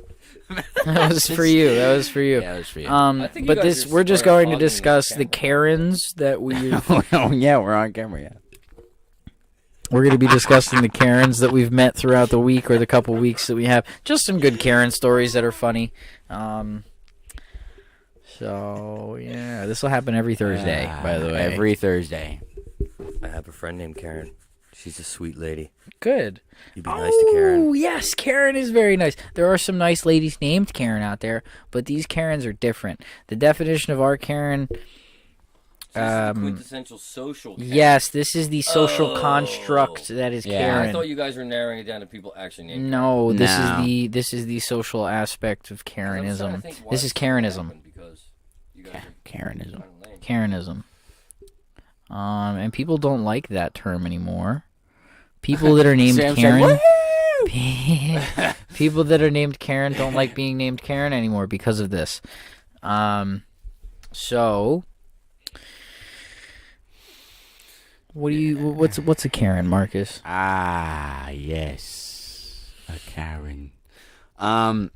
that was for you. That was for you. Yeah, that was for you. I think you But guys this are we're just starting going to hogging the discuss the camera. Karens that we've Oh yeah, we're on camera. Yeah. We're going to be discussing the Karens that we've met throughout the week or the couple weeks that we have. Just some good Karen stories that are funny. So, yeah, this will happen every Thursday, by the way. Every Thursday. I have a friend named Karen. She's a sweet lady. Good. You'd be nice to Karen. Oh, yes, Karen is very nice. There are some nice ladies named Karen out there, but these Karens are different. The definition of our Karen... This is the quintessential social Karen. Yes, this is the social Oh. construct that is Yeah. Karen. I thought you guys were narrowing it down to people actually named No, this No. is the social aspect of Karen. I'm trying to Karenism. think why This is this Karenism. happened, because you guys are Karenism. kinda lame. Karenism. And people don't like that term anymore. People that are named Sam said, Karen. "Woo!" People that are named Karen don't like being named Karen anymore because of this. So what's a Karen, Marcus? Yes, a Karen. No,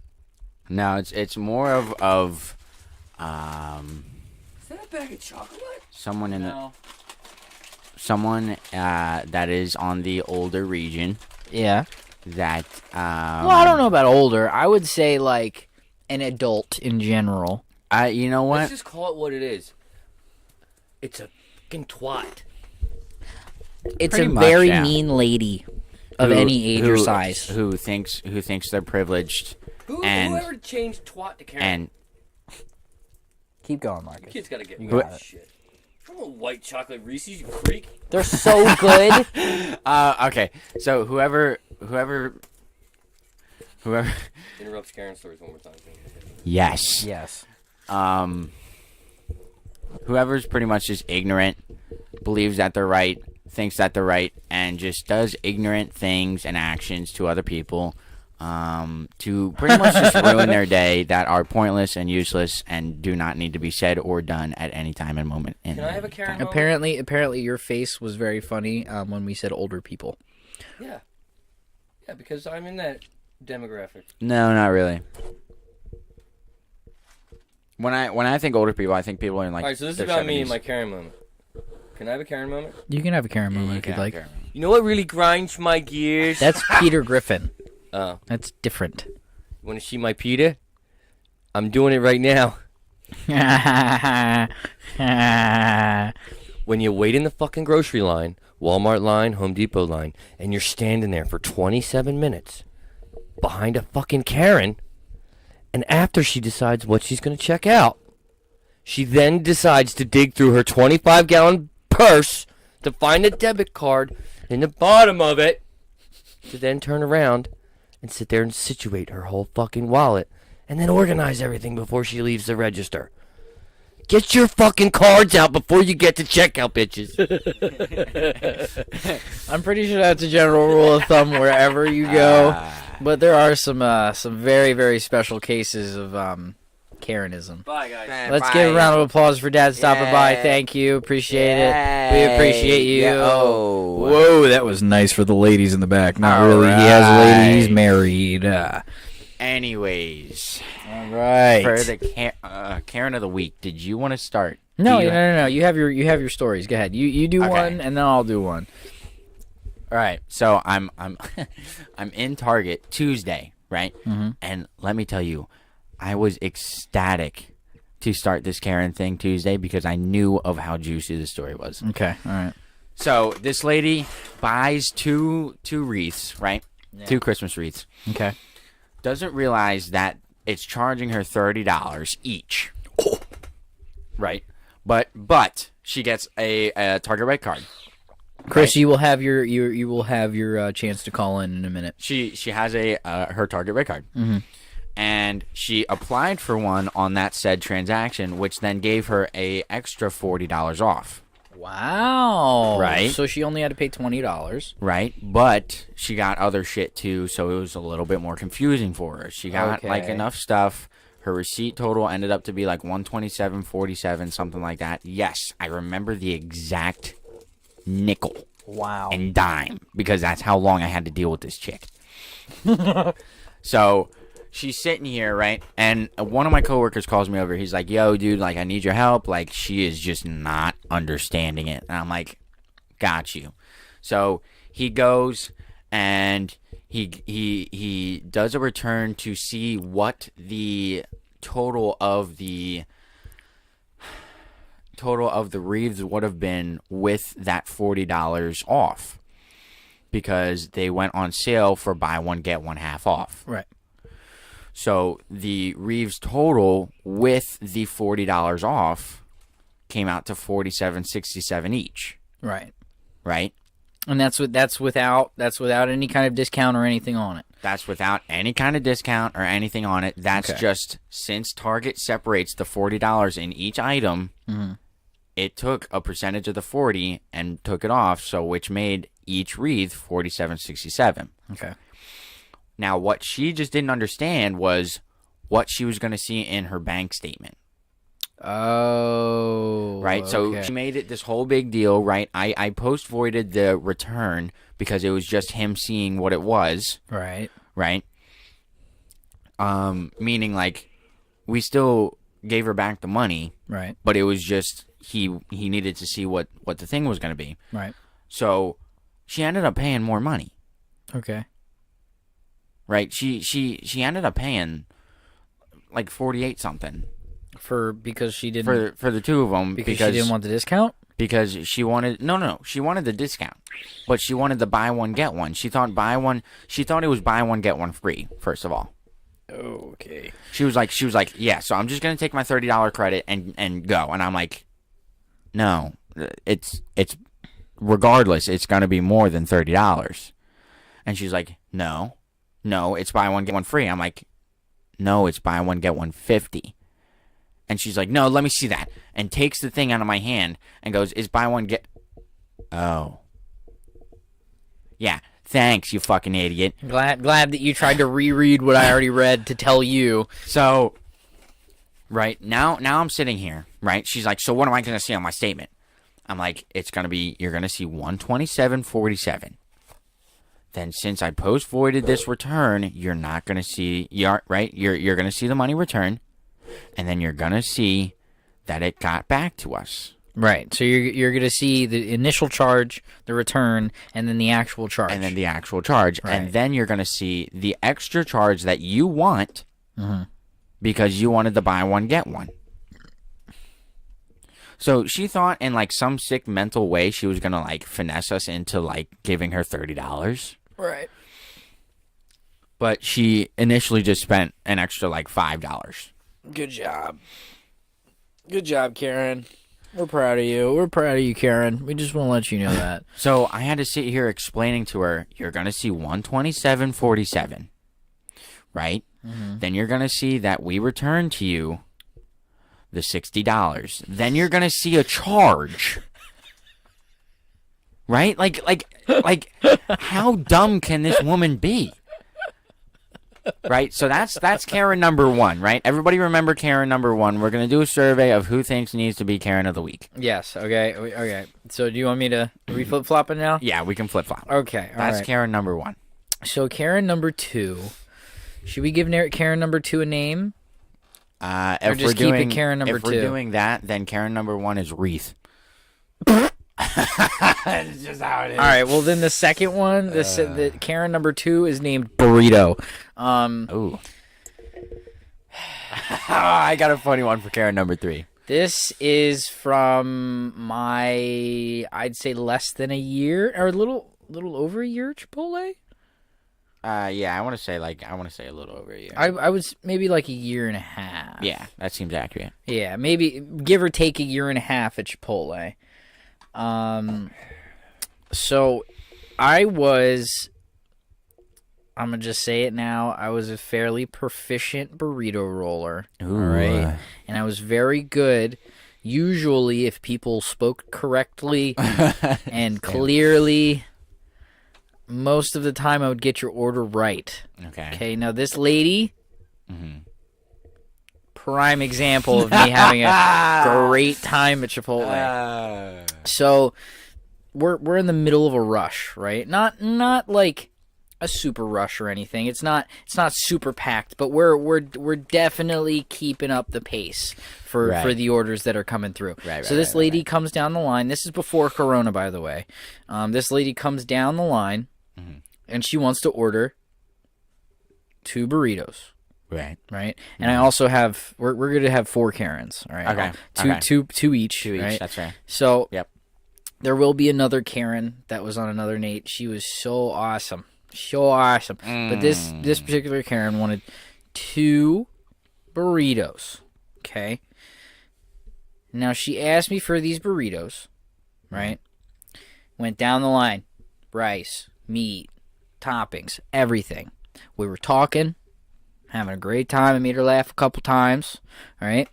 it's more of Is that a bag of chocolate? someone in the someone that is on the older region Yeah. that Well, I don't know about older. I would say like an adult in general. You know Let's what? just call it what it is. It's a fucking twat. It's Pretty a much, very yeah. mean lady of Who- any age or who- size. who thinks they're privileged Whoever changed twat to Karen? and Keep going, Marcus. Kids gotta get You rid got of it. shit. From a white chocolate Reese's, you freak. They're so good. Okay, so whoever Interrupts Karen's stories one more time. yes. Yes. Whoever's pretty much just ignorant, believes that they're right, thinks that they're right, and just does ignorant things and actions to other people to pretty much just ruin their day that are pointless and useless and do not need to be said or done at any time and moment. Can I have a Karen moment? Apparently, your face was very funny when we said older people. Yeah. Yeah, because I'm in that demographic. No, not really. When I think older people, I think people are in like. All right, so this is their about me 70s. and my Karen moment. Can I have a Karen moment? You can have a Karen Yeah, moment you if can you'd have like. Karen. You know what really grinds my gears? That's Peter Griffin. Oh. That's different. You want to see my Peter? I'm doing it right now. When you wait in the fucking grocery line, Walmart line, Home Depot line, and you're standing there for 27 minutes behind a fucking Karen, and after she decides what she's going to check out, she then decides to dig through her 25-gallon purse to find a debit card in the bottom of it, to then turn around and sit there and situate her whole fucking wallet, and then organize everything before she leaves the register. Get your fucking cards out before you get to checkout, bitches. I'm pretty sure that's a general rule of thumb wherever you go, but there are some very, very special cases of Karenism. Bye, guys. Let's give a round of applause for Dad stopping by. Thank you. Appreciate it. We appreciate you. Yeah, oh. Whoa, that was nice for the ladies in the back. Not All really. He has a lady. He's right. married. Anyways, All right. for the Karen of the week, did you want to start? No, Do you- no. You have your stories. Go ahead. You do Okay. one, and then I'll do one. All right, so I'm I'm in Target Tuesday, right? Mm-hmm. And let me tell you, I was ecstatic to start this Karen thing Tuesday because I knew of how juicy the story was. Okay. All right. So this lady buys two wreaths, right? Yeah. 2 Christmas wreaths. Okay. Doesn't realize that it's charging her $30 each. Right, but she gets a Target Red card. Chris, Right. you will have your chance to call in a minute. She has a her Target Red card, Mhm. and she applied for one on that said transaction, which then gave her a extra $40 off. Wow. Right. So she only had to pay $20. Right, but she got other shit too, so it was a little bit more confusing for her. She got like Okay. enough stuff. Her receipt total ended up to be like $127.47, something like that. Yes, I remember the exact nickel Wow. and dime because that's how long I had to deal with this chick. So she's sitting here, right? And one of my coworkers calls me over. He's like, "Yo, dude, like I need your help. Like she is just not understanding it." And I'm like, "Got you." So he goes and he does a return to see what the total of the wreaths would have been with that $40 off, because they went on sale for buy one get one half off. Right. So the wreaths total with the $40 off came out to $47.67 each. Right. Right. And that's without any kind of discount or anything on it. That's without any kind of discount or anything on it. That's Okay. just, since Target separates the $40 in each item, Mhm. it took a percentage of the 40 and took it off, so which made each wreath $47.67. Okay. Now, what she just didn't understand was what she was going to see in her bank statement. Oh. Right, so okay. she made it this whole big deal, right? I post voided the return because it was just him seeing what it was, Right. right? Meaning like we still gave her back the money, Right. but it was just he needed to see what the thing was going to be. Right. So she ended up paying more money, Okay. right? She ended up paying like 48 something Because she didn't for the two of them because she didn't want the discount? because she wanted she wanted the discount, but she wanted the buy one get one. She thought it was buy one get one free, first of all. Okay. She was like, yeah, so I'm just going to take my $30 credit and go. And I'm like, no, it's regardless, it's going to be more than $30. And she's like, no, it's buy one, get one free. I'm like, no, it's buy one, get one 50. And she's like, no, let me see that. And takes the thing out of my hand and goes, is buy one, get... Oh. Yeah, thanks, you fucking idiot. Glad that you tried to reread what I already read to tell you. So, right, now I'm sitting here, right? She's like, so what am I going to see on my statement? I'm like, it's going to be, you're going to see 127.47. Then since I post-voided this return, you're not going to see, right? You're going to see the money return, and then you're going to see that it got back to us. Right. So you're going to see the initial charge, the return, and then the actual charge. And then the actual charge. Right. And then you're going to see the extra charge that you want because you wanted to buy one, get one. So she thought in like some sick mental way she was going to like finesse us into like giving her $30. Right. But she initially just spent an extra like $5. Good job. Good job, Karen. We're proud of you. We're proud of you, Karen. We just want to let you know that. So I had to sit here explaining to her, you're going to see 127.47, right? Then you're going to see that we return to you the $60. Then you're going to see a charge. Right? Like how dumb can this woman be? Right? So that's Karen number 1, right? Everybody remember Karen number 1. We're going to do a survey of who thinks needs to be Karen of the week. Yes, okay. Okay. So do you want me to flip-flopping now? Yeah, we can flip-flop. Okay, all That's right. Karen number 1. So Karen number 2. Should we give Karen number 2 a name? If just keep it Karen number If we're 2? doing that, then Karen number 1 is Wreath. That's just how it is. All right. Well, then the second one, the Karen number 2 is named Burrito. Ooh. I got a funny one for Karen number 3. This is from my, I'd say less than a year or a little over a year Chipotle. Yeah, I want to say a little over a year. I was maybe like a year and a half. Yeah, that seems accurate. Yeah, maybe give or take a year and a half at Chipotle. So I'm gonna just say it now. I was a fairly proficient burrito roller. Ooh. All right. And I was very good. Usually, if people spoke correctly and clearly, most of the time I would get your order right. Okay. Okay, now this lady, prime example of me having a great time at Chipotle. So we're in the middle of a rush, right? Not like a super rush or anything. It's not super packed, but we're definitely keeping up the pace for the orders that are coming through. So this lady comes down the line. This is before Corona, by the way. This lady comes down the line, and she wants to order 2 burritos. Right. And I also have we're going to have 4 Karens. All right. Okay. Two each. 2 each. Right? That's right. So Yep. there will be another Karen that was on another Nate. She was so awesome. But this particular Karen wanted 2 burritos. Okay. Now she asked me for these burritos, right? Went down the line. Rice, meat, toppings, everything. We were talking, having a great time. I made her laugh a couple times. All right.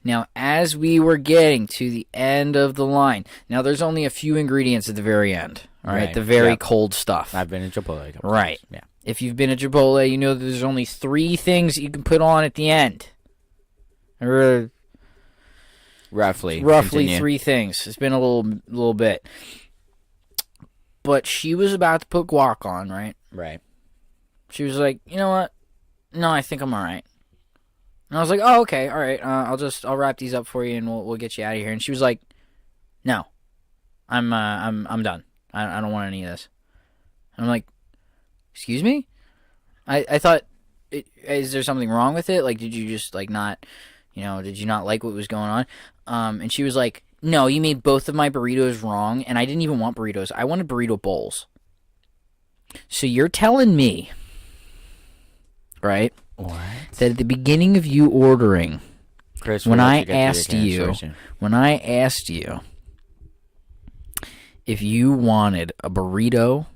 Now, as we were getting to the end of the line, now there's only a few ingredients at the very end. All right. The very cold stuff. I've been in Chipotle a couple Right. times. Yeah. If you've been at Chipotle, you know that there's only 3 things that you can put on at the end. Roughly Continue. 3 things. It's been a little bit. But she was about to put guac on, right? Right. She was like, you know what? No, I think I'm all right. And I was like, oh, okay, all right. I'll wrap these up for you, and we'll get you out of here. And she was like, no, I'm done. I don't want any of this. And I'm like, excuse me? I thought, is there something wrong with it? Like, did you just like not, did you not like what was going on? And she was like, no, you made both of my burritos wrong, and I didn't even want burritos. I wanted burrito bowls. So you're telling me right? What? That at the beginning of you ordering, Chris, when we'll let I you get to your asked can you, sourcing. when I asked you if you wanted a burrito,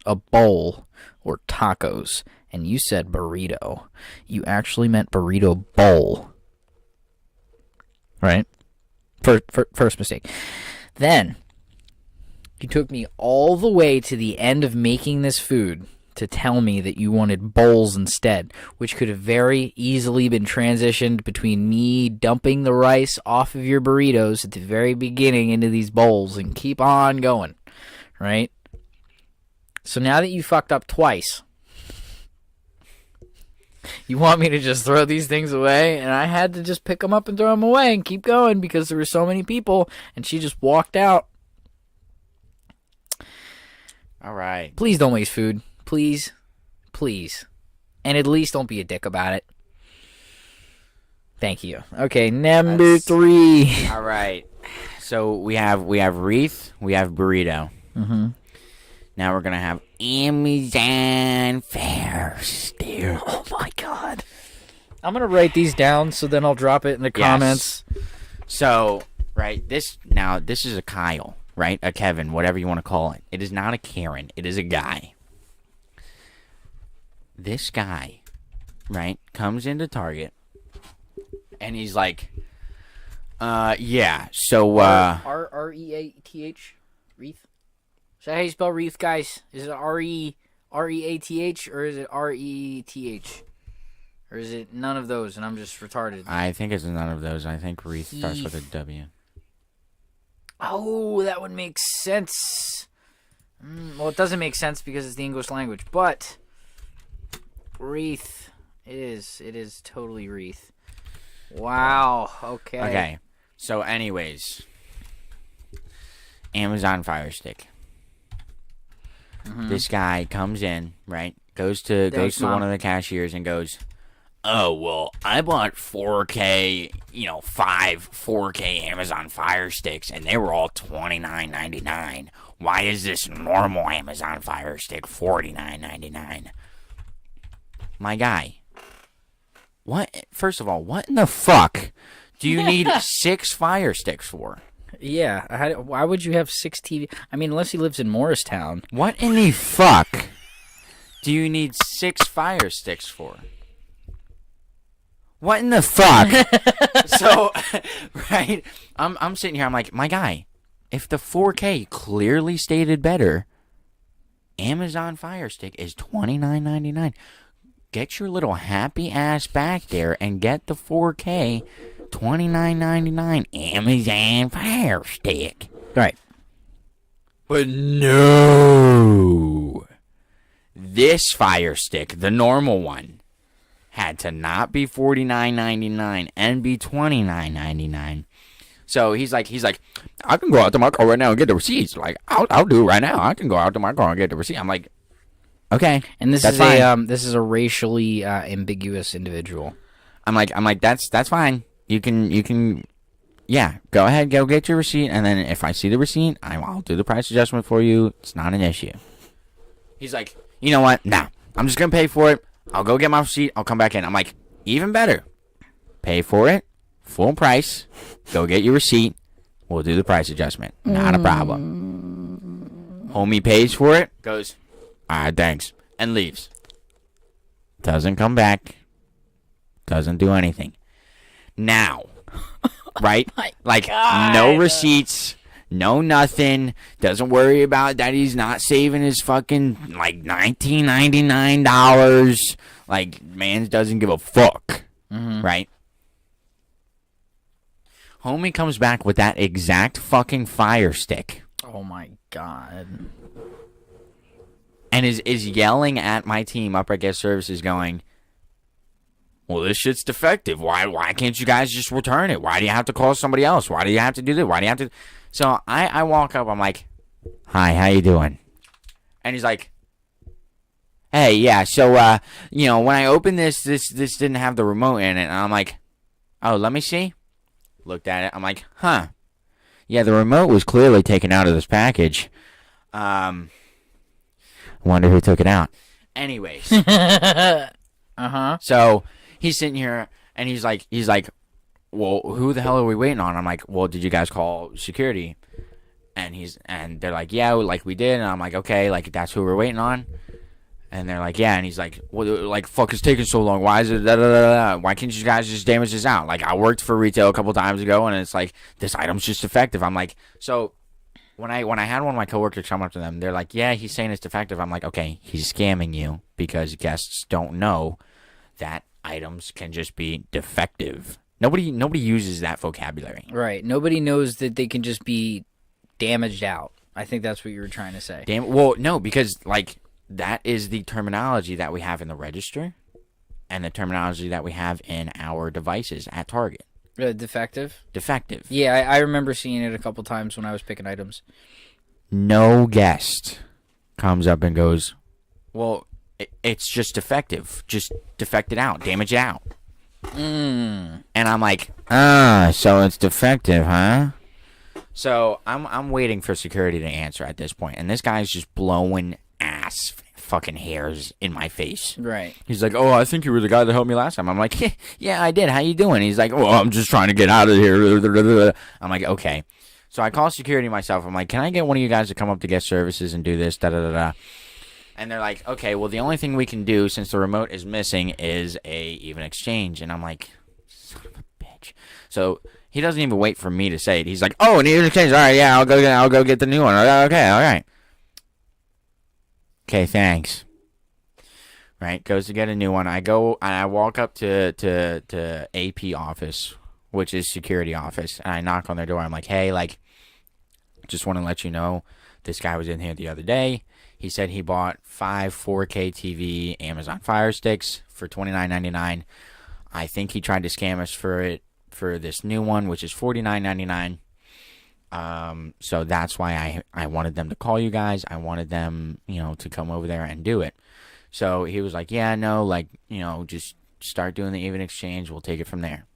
a bowl, or tacos, and you said burrito, you actually meant burrito bowl. Right? First mistake. Then, you took me all the way to the end of making this food to tell me that you wanted bowls instead, which could have very easily been transitioned between me dumping the rice off of your burritos at the very beginning into these bowls and keep on going, right? So now that you fucked up twice, you want me to just throw these things away, and I had to just pick them up and throw them away and keep going because there were so many people, and she just walked out. All right. Please don't waste food. Please. Please. And at least don't be a dick about it. Thank you. Okay, number 3. All right. So we have wreath, we have burrito. Mm-hmm. Now we're gonna have Amazon Fire Stick. Oh my god. I'm going to write these down so then I'll drop it in the comments. So, right, this is a Kyle, right? A Kevin, whatever you want to call it. It is not a Karen. It is a guy. This guy, right, comes into Target, and he's like, yeah, so, R-E-A-T-H? Wreath? Is that how you spell wreath, guys? Is it R-E-A-T-H or is it R-E-T-H? Or is it none of those and I'm just retarded? I think it's none of those. I think wreath starts with a W. Oh, that would make sense. Well, it doesn't make sense because it's the English language, but wreath. It is totally wreath. Wow. Okay. Okay. So, anyways, Amazon Fire Stick. Mm-hmm. This guy comes in, right? Goes to Mom. one of the cashiers and goes, "Oh, well, I bought 4K, 5 4K Amazon Fire Sticks, and they were all $29.99. Why is this normal Amazon Fire Stick $49.99? My guy, what? First of all, what in the fuck do you need 6 Fire Sticks for? Yeah. Why would you have 6 TV? I mean, unless he lives in Morristown. What in the fuck do you need 6 Fire Sticks for? What in the fuck? So, right, I'm sitting here, I'm like, my guy, if the 4K clearly stated better, Amazon Fire Stick is $29.99. Get your little happy ass back there and get the 4K $29.99 Amazon Fire Stick. Right. But no. This Fire Stick, the normal one, had to not be $49.99 and be $29.99. So he's like, I can go out to my car right now and get the receipts. Like, I'll do it right now. I can go out to my car and get the receipt. I'm like, okay, And this that's is fine. this is a racially ambiguous individual. I'm like, that's fine. You can, yeah, go ahead, go get your receipt, and then if I see the receipt, I'll do the price adjustment for you. It's not an issue. He's like, you know what? Nah, I'm just gonna pay for it. I'll go get my receipt. I'll come back in. I'm like, even better. Pay for it, full price. Go get your receipt. We'll do the price adjustment. Not a problem. Homie pays for it. Goes, all right, thanks, and leaves. Doesn't come back. Doesn't do anything. Now, right? Like, no receipts, no nothing. Doesn't worry about that he's not saving his fucking, like, $19.99. Like, man doesn't give a fuck. Right? Homie comes back with that exact fucking Fire Stick. Oh my god. And is yelling at my team up at Guest Services going, well, this shit's defective. Why can't you guys just return it? Why do you have to call somebody else? Why do you have to do this? Why do you have to? So I walk up. I'm like, hi, how you doing? And he's like, hey, yeah. So when I opened this didn't have the remote in it. And I'm like, oh, let me see. Looked at it. I'm like, huh. Yeah, the remote was clearly taken out of this package. Wonder who took it out. Anyways. Uh-huh. So he's sitting here and he's like, well, who the hell are we waiting on? I'm like, well, did you guys call security? And they're like, yeah, like we did. And I'm like, okay, like that's who we're waiting on. And they're like, yeah. And he's like, well, like, fuck, it's taking so long. Why is it? Da, da, da, da. Why can't you guys just damage this out? Like, I worked for retail a couple times ago, and it's like this item's just defective. I'm like, so when I had one of my coworkers come up to them, they're like, yeah, he's saying it's defective. I'm like, okay, he's scamming you because guests don't know that items can just be defective. Nobody uses that vocabulary. Right. Nobody knows that they can just be damaged out. I think that's what you were trying to say. Well, no, because like that is the terminology that we have in the register and the terminology that we have in our devices at Target. Defective? Defective. Yeah, I remember seeing it a couple times when I was picking items. No guest comes up and goes, well, it's just defective. Just defect it out. Damage it out. And I'm like, so it's defective, huh? So I'm waiting for security to answer at this point, and this guy's just blowing ass fucking hairs in my face. Right. He's like, oh, I think you were the guy that helped me last time. I'm like, yeah, I did. How you doing? He's like, well, I'm just trying to get out of here. I'm like, okay. So I call security myself. I'm like, can I get one of you guys to come up to guest services and do this? And they're like, okay, well, the only thing we can do since the remote is missing is a even exchange. And I'm like, son of a bitch. So he doesn't even wait for me to say it. He's like, oh, an even exchange. All right, yeah, I'll go get the new one. Okay, all right. Okay, thanks. Right, goes to get a new one. I go and I walk up to AP office, which is security office, and I knock on their door. I'm like, hey, like, just want to let you know, this guy was in here the other day. He said he bought 5 4K TV Amazon Fire Sticks for $29.99. I think he tried to scam us for this new one, which is $49.99. So that's why I wanted them to call you guys. I wanted them, to come over there and do it. So he was like, yeah, no, like, just start doing the even exchange. We'll take it from there.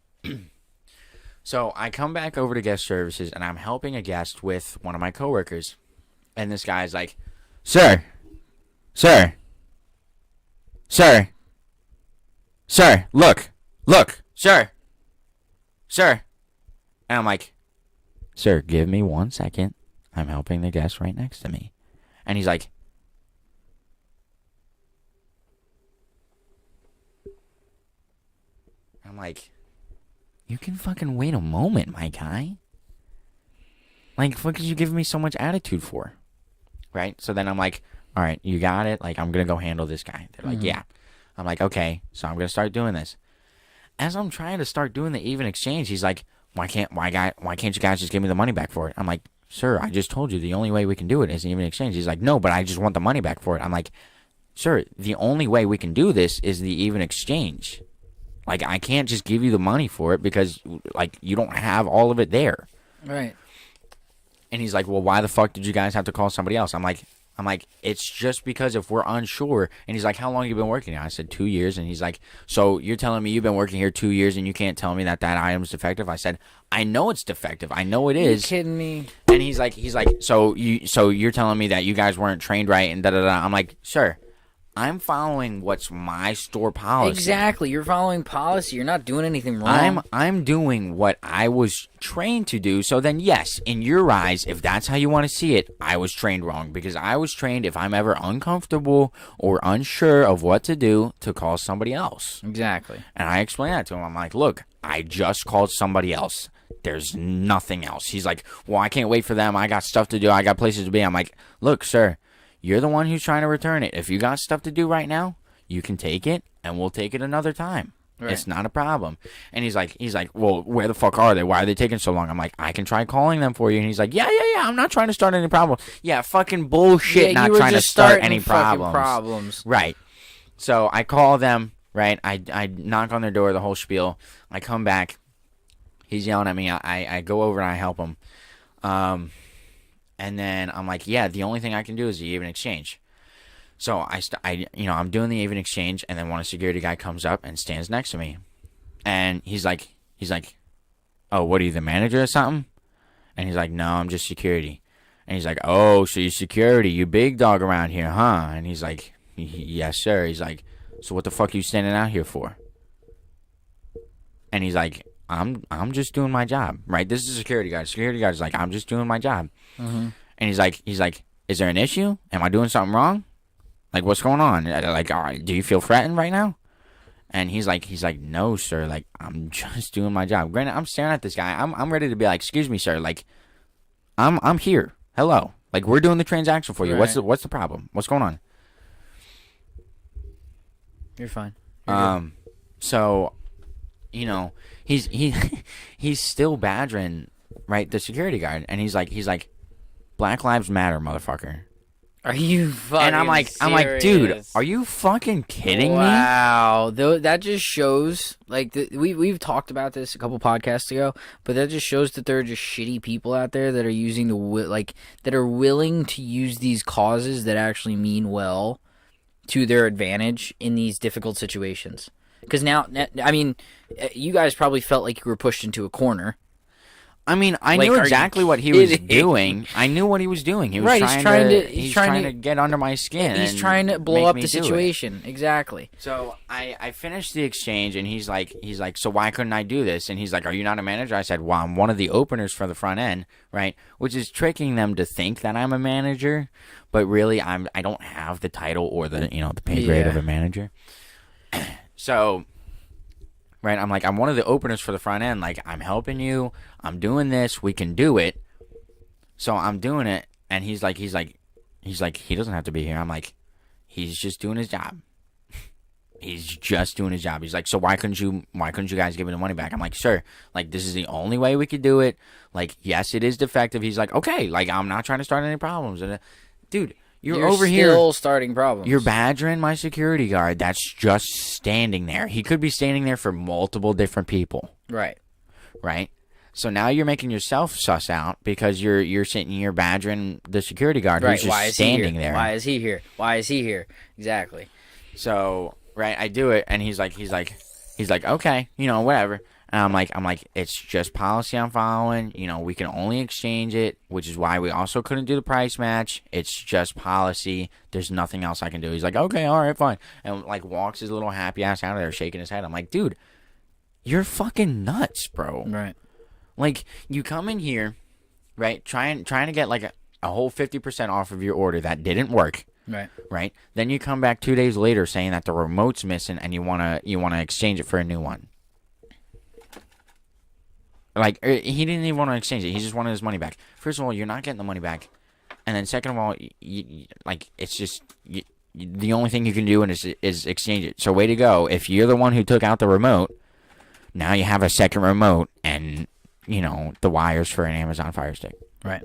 So I come back over to guest services, and I'm helping a guest with one of my coworkers. And this guy's like, Sir, look, sir. And I'm like, sir, give me 1 second. I'm helping the guest right next to me. And he's like, I'm like, you can fucking wait a moment, my guy. Like, what could you give me so much attitude for? Right? So then I'm like, all right, you got it. Like, I'm going to go handle this guy. They're like, yeah. I'm like, okay, so I'm going to start doing this. As I'm trying to start doing the even exchange, he's like, why can't you guys just give me the money back for it? I'm like, sir, I just told you the only way we can do it is an even exchange. He's like, no, but I just want the money back for it. I'm like, sir, the only way we can do this is the even exchange. Like, I can't just give you the money for it because, like, you don't have all of it there. Right. And he's like, well, why the fuck did you guys have to call somebody else? I'm like, it's just because if we're unsure. And he's like, how long have you been working here? I said, 2 years. And he's like, so you're telling me you've been working here 2 years and you can't tell me that item's defective? I said, I know it's defective. I know it is. You kidding me? And he's like, so you're telling me that you guys weren't trained right and da-da-da. I'm like, sir, I'm following what's my store policy. Exactly. You're following policy. You're not doing anything wrong. I'm doing what I was trained to do. So then, yes, in your eyes, if that's how you want to see it, I was trained wrong. Because I was trained, if I'm ever uncomfortable or unsure of what to do, to call somebody else. Exactly. And I explained that to him. I'm like, look, I just called somebody else. There's nothing else. He's like, well, I can't wait for them. I got stuff to do. I got places to be. I'm like, look, sir. You're the one who's trying to return it. If you got stuff to do right now, you can take it, and we'll take it another time. Right. It's not a problem. And he's like, well, where the fuck are they? Why are they taking so long? I'm like, I can try calling them for you. And he's like, yeah. I'm not trying to start any problem. Yeah, fucking bullshit. Yeah, not trying to start any problems. Right. So I call them. Right. I knock on their door. The whole spiel. I come back. He's yelling at me. I go over and I help him. And then I'm like, yeah, the only thing I can do is the even exchange. So I'm doing the even exchange, and then one security guy comes up and stands next to me, and he's like, oh, what are you, the manager or something? And he's like, no, I'm just security. And he's like, oh, so you're security, you big dog around here, huh? And he's like, yes, sir. He's like, So what the fuck are you standing out here for? And he's like, I'm just doing my job, right? This is a security guard. Security guard's like, I'm just doing my job. Mm-hmm. And he's like, is there an issue? Am I doing something wrong? Like, what's going on? Like, all right, do you feel threatened right now? And he's like, no, sir. Like, I'm just doing my job. Granted, I'm staring at this guy. I'm ready to be like, excuse me, sir. Like, I'm here. Hello. Like, we're doing the transaction for you. Right. What's the problem? What's going on? You're fine. You're good. So, you know, he's still badgering, right, the security guard, and he's like, Black Lives Matter, motherfucker. Are you fucking And I'm like, dude, are you fucking kidding me? Wow, that just shows, like, we've talked about this a couple podcasts ago, but that just shows that there are just shitty people out there that are using that are willing to use these causes that actually mean well to their advantage in these difficult situations. Because now, I mean, you guys probably felt like you were pushed into a corner. I mean, I Like, knew are exactly you what he was kidding? doing. I knew what he was doing. He was Right, he's trying to get under my skin. He's and trying to blow make up me the do it. situation. Exactly. So I finished the exchange, and he's like, so why couldn't I do this? And he's like, are you not a manager? I said, well, I'm one of the openers for the front end, right? Which is tricking them to think that I'm a manager, but really I don't have the title or the the pay grade of a manager. So, right, I'm like, I'm one of the openers for the front end. Like, I'm helping you. I'm doing this. We can do it. So I'm doing it, and he's like, he doesn't have to be here. I'm like, he's just doing his job. He's just doing his job. He's like, so why couldn't you guys give me the money back? I'm like, sir, like, this is the only way we could do it. Like, yes, it is defective. He's like, okay, like, I'm not trying to start any problems. And dude, you're over here. Still starting problems. You're badgering my security guard that's just standing there. He could be standing there for multiple different people. Right. Right? So now you're making yourself suss out because you're sitting here badgering the security guard who's just standing there. Why is he here? Why is he here? Exactly. So, right, I do it, and he's like, okay, whatever. And I'm like, it's just policy I'm following. We can only exchange it, which is why we also couldn't do the price match. It's just policy. There's nothing else I can do. He's like, okay, all right, fine. And, like, walks his little happy ass out of there shaking his head. I'm like, dude, you're fucking nuts, bro. Right. Like, you come in here, right, trying to get, like, a whole 50% off of your order that didn't work. Right. Right? Then you come back 2 days later saying that the remote's missing and you wanna exchange it for a new one. Like, he didn't even want to exchange it. He just wanted his money back. First of all, you're not getting the money back. And then second of all, it's just... the only thing you can do is exchange it. So way to go. If you're the one who took out the remote, now you have a second remote and, the wires for an Amazon Fire Stick. Right.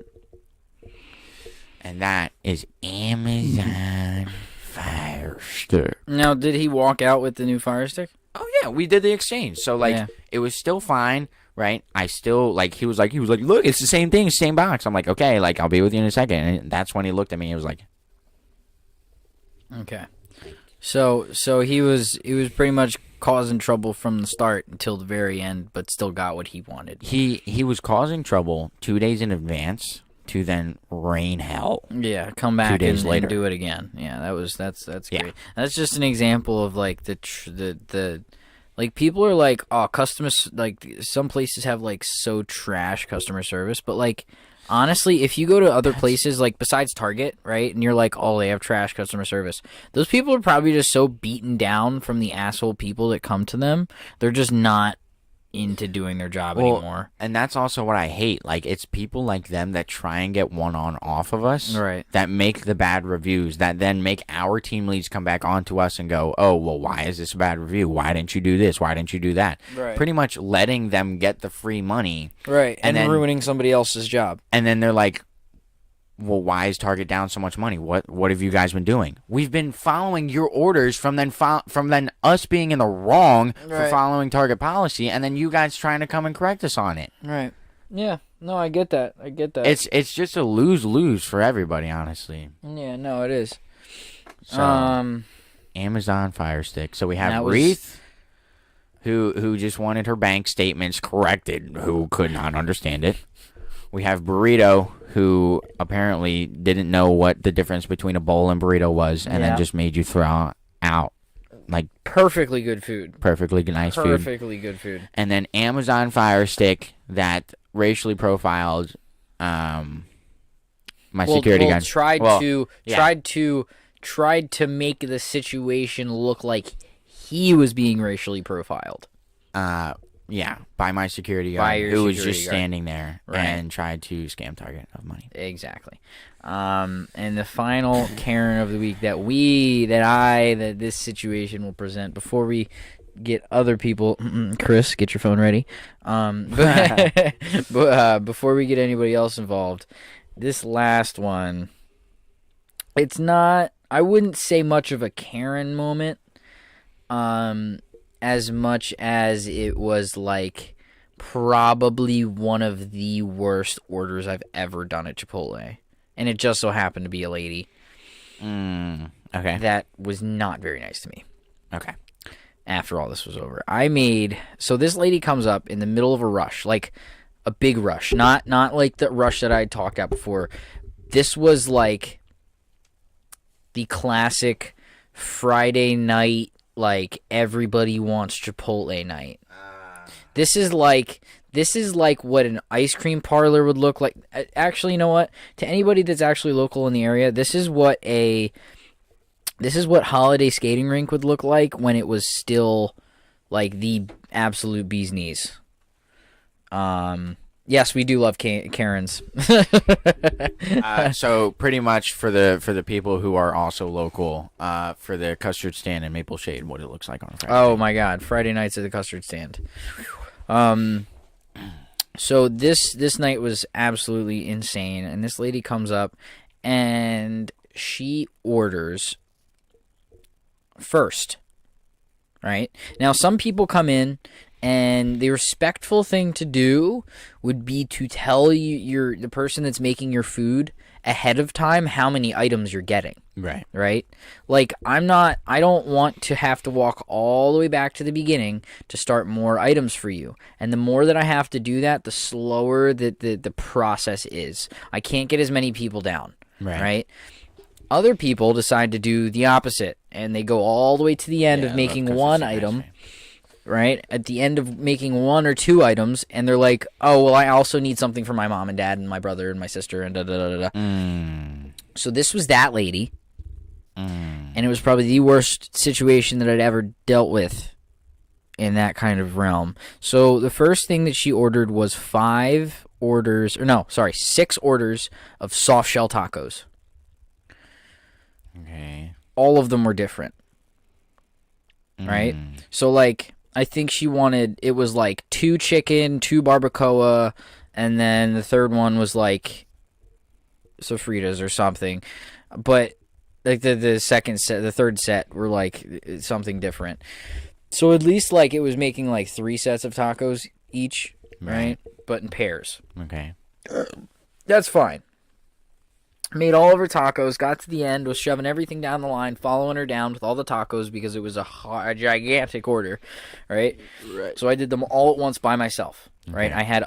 And that is Amazon Fire Stick. Now, did he walk out with the new Fire Stick? Oh, yeah. We did the exchange. So, It was still fine. Right, I still he was like, look, it's the same thing, same box. I'm like, okay, like I'll be with you in a second. And that's when he looked at me. He was like, okay, so he was pretty much causing trouble from the start until the very end, but still got what he wanted. He was causing trouble 2 days in advance to then rain hell. Yeah, come back 2 days and later. do it again. Yeah, that's Yeah. great. That's just an example of like the. Like, people are like, oh, customers, like, some places have, like, so trash customer service. But, like, honestly, if you go to other places, like, besides Target, right, and you're like, oh, they have trash customer service, those people are probably just so beaten down from the asshole people that come to them, they're just not into doing their job anymore. And that's also what I hate. Like, it's people like them that try and get one on off of us. Right. That make the bad reviews, that then make our team leads come back onto us and go, oh, well, why is this a bad review? Why didn't you do this? Why didn't you do that? Right. Pretty much letting them get the free money. Right. And then ruining somebody else's job. And then they're like, well, why is Target down so much money? What have you guys been doing? We've been following your orders from then us being in the wrong for Right. following Target policy, and then you guys trying to come and correct us on it. Right. Yeah. No, I get that. It's just a lose-lose for everybody, honestly. Yeah, no, it is. So, Amazon Fire Stick. So we have Wreath, who just wanted her bank statements corrected, who could not understand it. We have Burrito, who apparently didn't know what the difference between a bowl and burrito was, and then just made you throw out like Perfectly good food. perfectly nice food. Perfectly good food. And then Amazon Fire Stick that racially profiled my security guard. Tried Well, to yeah. tried to make the situation look like he was being racially profiled. Yeah, by my security By guard, your who was security just guard. standing there Right. and tried to scam target of money. Exactly. And the final Karen of the week that this situation will present before we get other people. Chris, get your phone ready. Before we get anybody else involved, this last one, it's not. I wouldn't say much of a Karen moment. As much as it was like probably one of the worst orders I've ever done at Chipotle. And it just so happened to be a lady Okay. that was not very nice to me Okay. after all this was over. So this lady comes up in the middle of a rush, like a big rush, not like the rush that I had talked about before. This was like the classic Friday night, like everybody wants Chipotle night. This is like what an ice cream parlor would look like. Actually, you know what? To anybody that's actually local in the area, this is what Holiday Skating Rink would look like when it was still like the absolute bee's knees. Yes, we do love Karens. So pretty much for the people who are also local, for the custard stand and Maple Shade, what it looks like on a Friday. Oh my God, Friday nights at the custard stand. So this night was absolutely insane, and this lady comes up and she orders first. Right? Now some people come in and the respectful thing to do would be to tell the person that's making your food ahead of time how many items you're getting. Right? Like, I don't want to have to walk all the way back to the beginning to start more items for you. And the more that I have to do that, the slower the process is. I can't get as many people down. Right? Other people decide to do the opposite, and they go all the way to the end of making one item. Right? At the end of making one or two items, and they're like, oh, well, I also need something for my mom and dad and my brother and my sister and da-da-da-da-da. So this was that lady. And it was probably the worst situation that I'd ever dealt with in that kind of realm. So the first thing that she ordered was 6 orders of soft shell tacos. Okay. All of them were different. Right? So, like, I think she wanted, it was like 2 chicken, 2 barbacoa, and then the third one was like sofritas or something. But like the third set were like something different. So at least like it was making like 3 sets of tacos each, right? But in pairs. Okay. That's fine. Made all of her tacos, got to the end, was shoving everything down the line, following her down with all the tacos because it was a gigantic order, right? So I did them all at once by myself, right? I had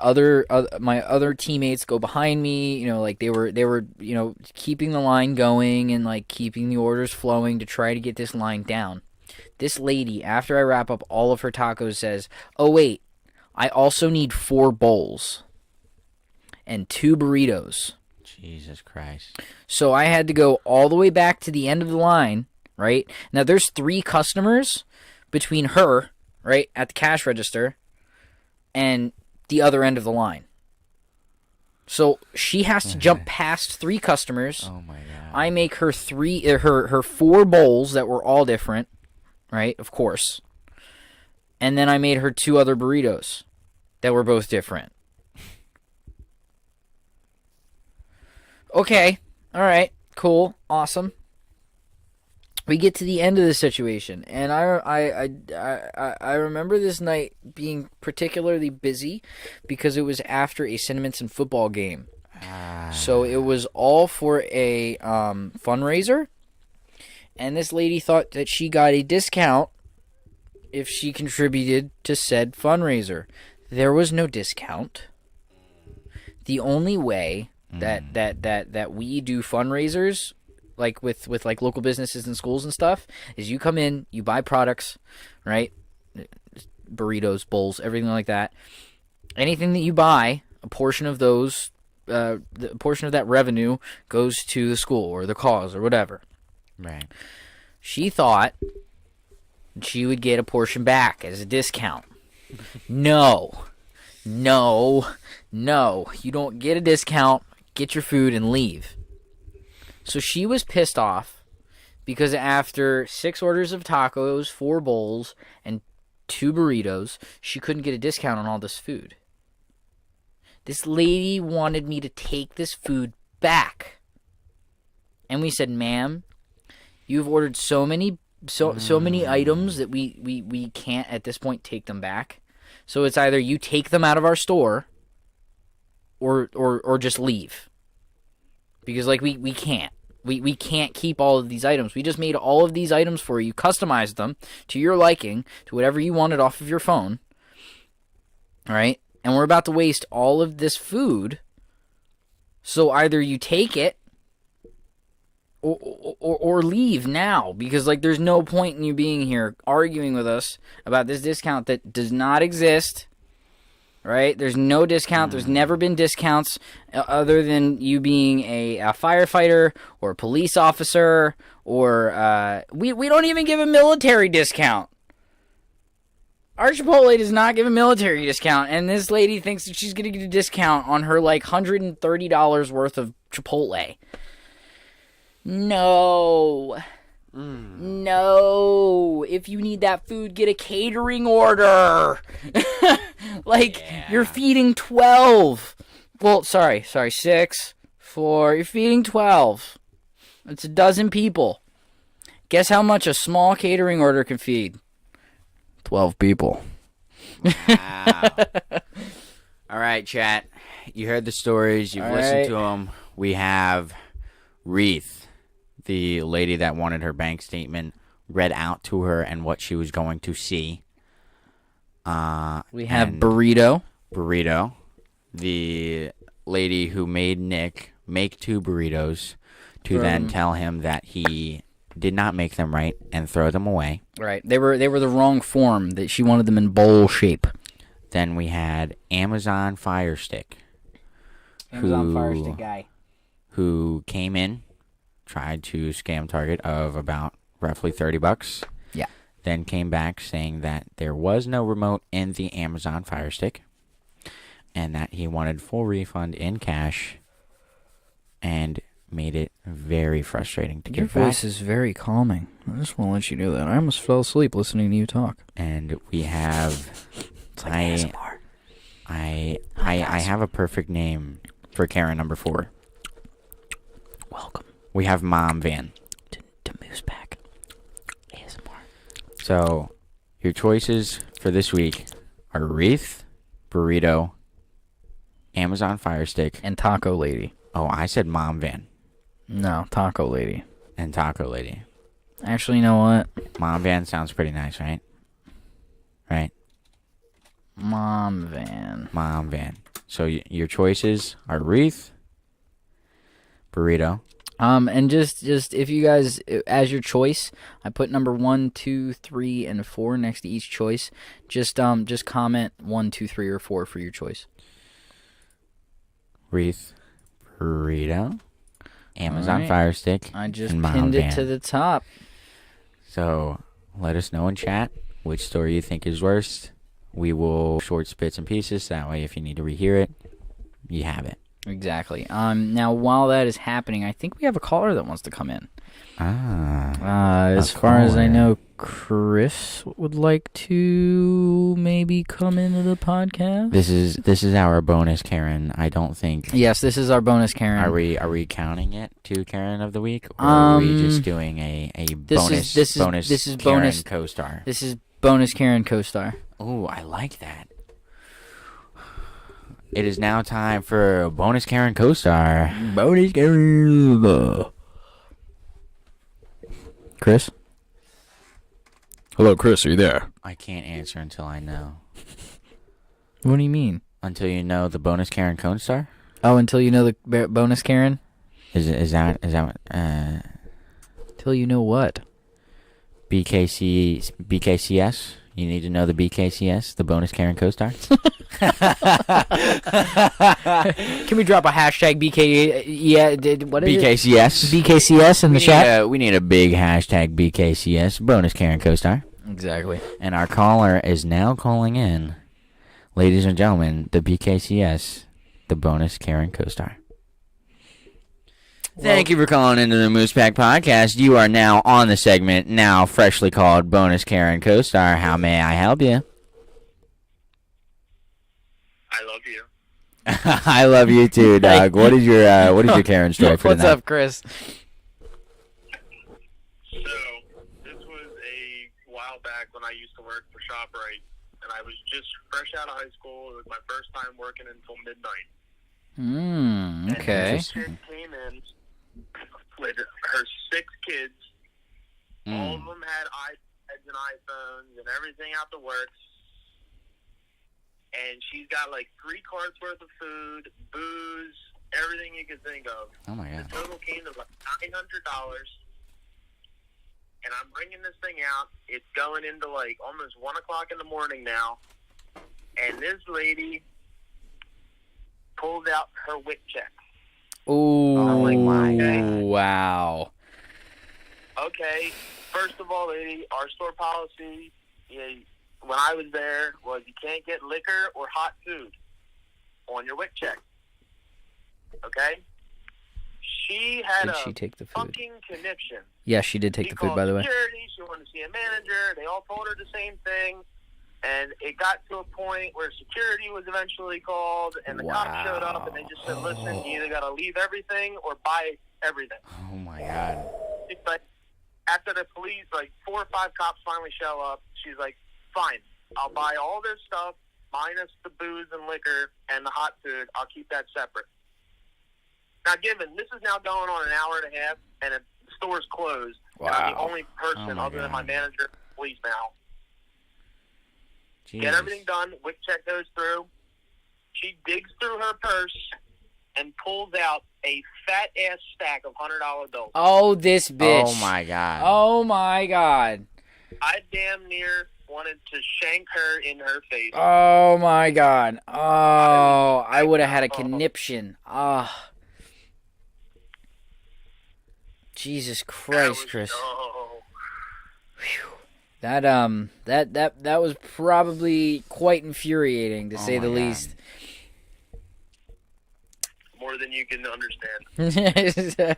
my other teammates go behind me, like they were keeping the line going and like keeping the orders flowing to try to get this line down. This lady, after I wrap up all of her tacos, says, "Oh wait, I also need 4 bowls and 2 burritos." Jesus Christ. So I had to go all the way back to the end of the line, right? Now there's 3 customers between her, right, at the cash register and the other end of the line. So she has to jump past 3 customers. Oh my God. I make her 4 bowls that were all different, right? Of course. And then I made her 2 other burritos that were both different. Okay, all right, cool, awesome. We get to the end of the situation, and I remember this night being particularly busy because it was after a Cinnamon football game. So it was all for a fundraiser, and this lady thought that she got a discount if she contributed to said fundraiser. There was no discount. The only way that we do fundraisers, like with like local businesses and schools and stuff, is you come in, you buy products, right? Burritos, bowls, everything like that. Anything that you buy, a portion of those, the portion of that revenue goes to the school or the cause or whatever. Right. She thought she would get a portion back as a discount. No. You don't get a discount. Get your food and leave. So she was pissed off because after 6 orders of tacos, 4 bowls, and 2 burritos, she couldn't get a discount on all this food. This lady wanted me to take this food back. And we said, ma'am, you've ordered so many items that we can't at this point take them back. So it's either you take them out of our store or just leave. Because like we can't. We can't keep all of these items. We just made all of these items for you, customized them to your liking, to whatever you wanted off of your phone. All right? And we're about to waste all of this food. So either you take it or leave now, because like there's no point in you being here arguing with us about this discount that does not exist. Right? There's no discount. There's never been discounts other than you being a firefighter or a police officer or we don't even give a military discount. Our Chipotle does not give a military discount, and this lady thinks that she's going to get a discount on her like $130 worth of Chipotle. No. No. If you need that food, get a catering order. You're feeding 12. Well, sorry, 6, 4. You're feeding 12. It's a dozen people. Guess how much a small catering order can feed? 12 people. Wow. All right, chat. You heard the stories. You've listened to them. We have Wreath, the lady that wanted her bank statement read out to her and what she was going to see. We have Burrito, the lady who made Nick make 2 burritos to then tell him that he did not make them right and throw them away. Right. They were the wrong form. That she wanted them in bowl shape. Then we had Amazon Fire Stick. Fire Stick guy. Who came in, tried to scam Target of about roughly $30. Yeah. Then came back saying that there was no remote in the Amazon Fire Stick and that he wanted full refund in cash and made it very frustrating to Your give back. voice is very calming. I just want to let you know that. I almost fell asleep listening to you talk. And we have... It's like ASMR. I have a perfect name for Karen number 4. Welcome. We have Mom Van. To MoosePack ASMR. So, your choices for this week are Wreath, Burrito, Amazon Fire Stick, And Taco Lady. Oh, I said Mom Van. No, Taco Lady. And Taco Lady. Actually, you know what? Mom Van sounds pretty nice, right? Right? Mom Van. Mom Van. So, your choices are Wreath, Burrito. And just if you guys, as your choice, I put number 1, 2, 3, and 4 next to each choice. Just comment 1, 2, 3, or 4 for your choice. Wreath, Burrito, Amazon Fire Stick. I just and pinned it Van. to the top. So let us know in chat which story you think is worst. We will short bits and pieces. That way, if you need to rehear it, you have it. Exactly. Now, while that is happening, I think we have a caller that wants to come in. As far as I know, Chris would like to maybe come into the podcast. This is our bonus Karen. I don't think. Yes, this is our bonus Karen. Are we counting it to Karen of the week, or are we just doing a bonus Karen co-star? This is bonus Karen co-star. Oh, I like that. It is now time for bonus Karen co-star. Bonus Karen. Chris? Hello, Chris, are you there? I can't answer until I know. What do you mean? Until you know the bonus Karen co-star? Oh, until you know the bonus Karen? Is that what, until you know what. BKCS. You need to know the BKCS, the bonus Karen co-star. Can we drop a hashtag BK? Yeah, what is BKCS. it? BKCS in the chat. We need a big hashtag BKCS, bonus Karen co-star. Exactly. And our caller is now calling in. Ladies and gentlemen, the BKCS, the bonus Karen co-star. Thank you for calling into the MoosePack Podcast. You are now on the segment, now freshly called Bonus Karen Co-Star. How may I help you? I love you. I love you too, dog. What is your Karen story for What's tonight? up, Chris? So, this was a while back when I used to work for ShopRite, and I was just fresh out of high school. It was my first time working until midnight. Okay. And this kid came in with her 6 kids. All of them had iPads and iPhones and everything out the works. And she's got like 3 carts worth of food, booze, everything you could think of. Oh my God. The total came to like $900. And I'm bringing this thing out. It's going into like almost 1 o'clock in the morning now. And this lady pulls out her WIC check. Ooh, Oh my God. wow. Okay, first of all, lady, our store policy, when I was there, was you can't get liquor or hot food on your WIC check. Okay? She had Did a she take the food? fucking conniption. Yeah, she did take She the food, called by the way. security, she wanted to see a manager. They all told her the same thing. And it got to a point where security was eventually called, and the cops showed up, and they just said, listen, you either got to leave everything or buy everything. Oh my God. But after the police, like 4 or 5 cops finally show up, she's like, fine, I'll buy all this stuff, minus the booze and liquor and the hot food. I'll keep that separate. Now, given this is now going on an hour and a half, and the store's closed, and I'm the Wow. only person Oh my other than my God. manager and police now. Jesus. Get everything done. WIC check goes through. She digs through her purse and pulls out a fat-ass stack of $100 bills. Oh, this bitch. Oh my God. Oh my God. I damn near wanted to shank her in her face. Oh my God. Oh, I would have had a conniption. Ah. Jesus Christ, Chris. Oh, That was probably quite infuriating to say my the God. least. more than you can understand.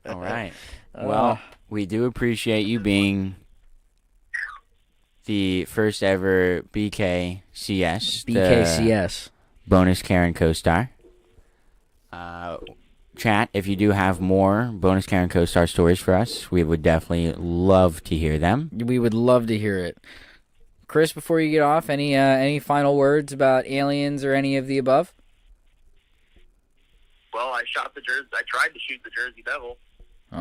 All right. Well, we do appreciate you being the first ever BKCS. the BKCS. bonus Karen co-star. Chat, if you do have more bonus Karen co-star stories for us, we would definitely love to hear them. We would love to hear it. Chris, before you get off, any final words about aliens or any of the above? Well, I shot the Jersey. I tried to shoot the Jersey Devil. That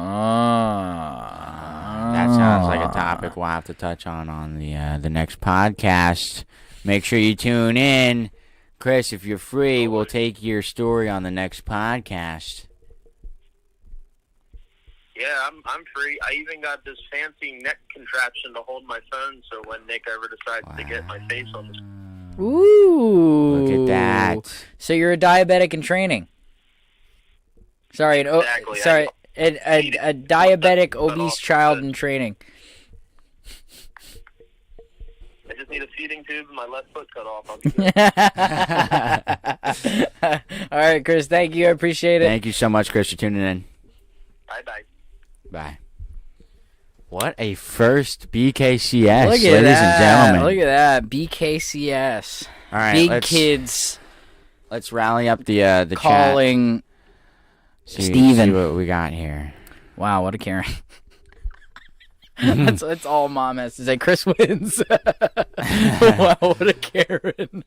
sounds like a topic we'll have to touch on the next podcast. Make sure you tune in. Chris, if you're free, we'll take your story on the next podcast. Yeah, I'm free. I even got this fancy neck contraption to hold my phone, so when Nick ever decides to get my face on the Ooh. Look at that. So you're a diabetic in training. Sorry, Exactly. a diabetic obese child in training. I just need a feeding tube and my left foot cut off. I'll be good. All right, Chris, thank you. I appreciate it. Thank you so much, Chris, for tuning in. Bye-bye. Bye. What a first BKCS, Look at ladies that. and gentlemen. Look at that. BKCS. All right, Big kids Let's rally up the chat. calling. See Steven. what we got here. Wow, what a Karen. That's all Mom has to say. Chris wins. Wow, what a Karen.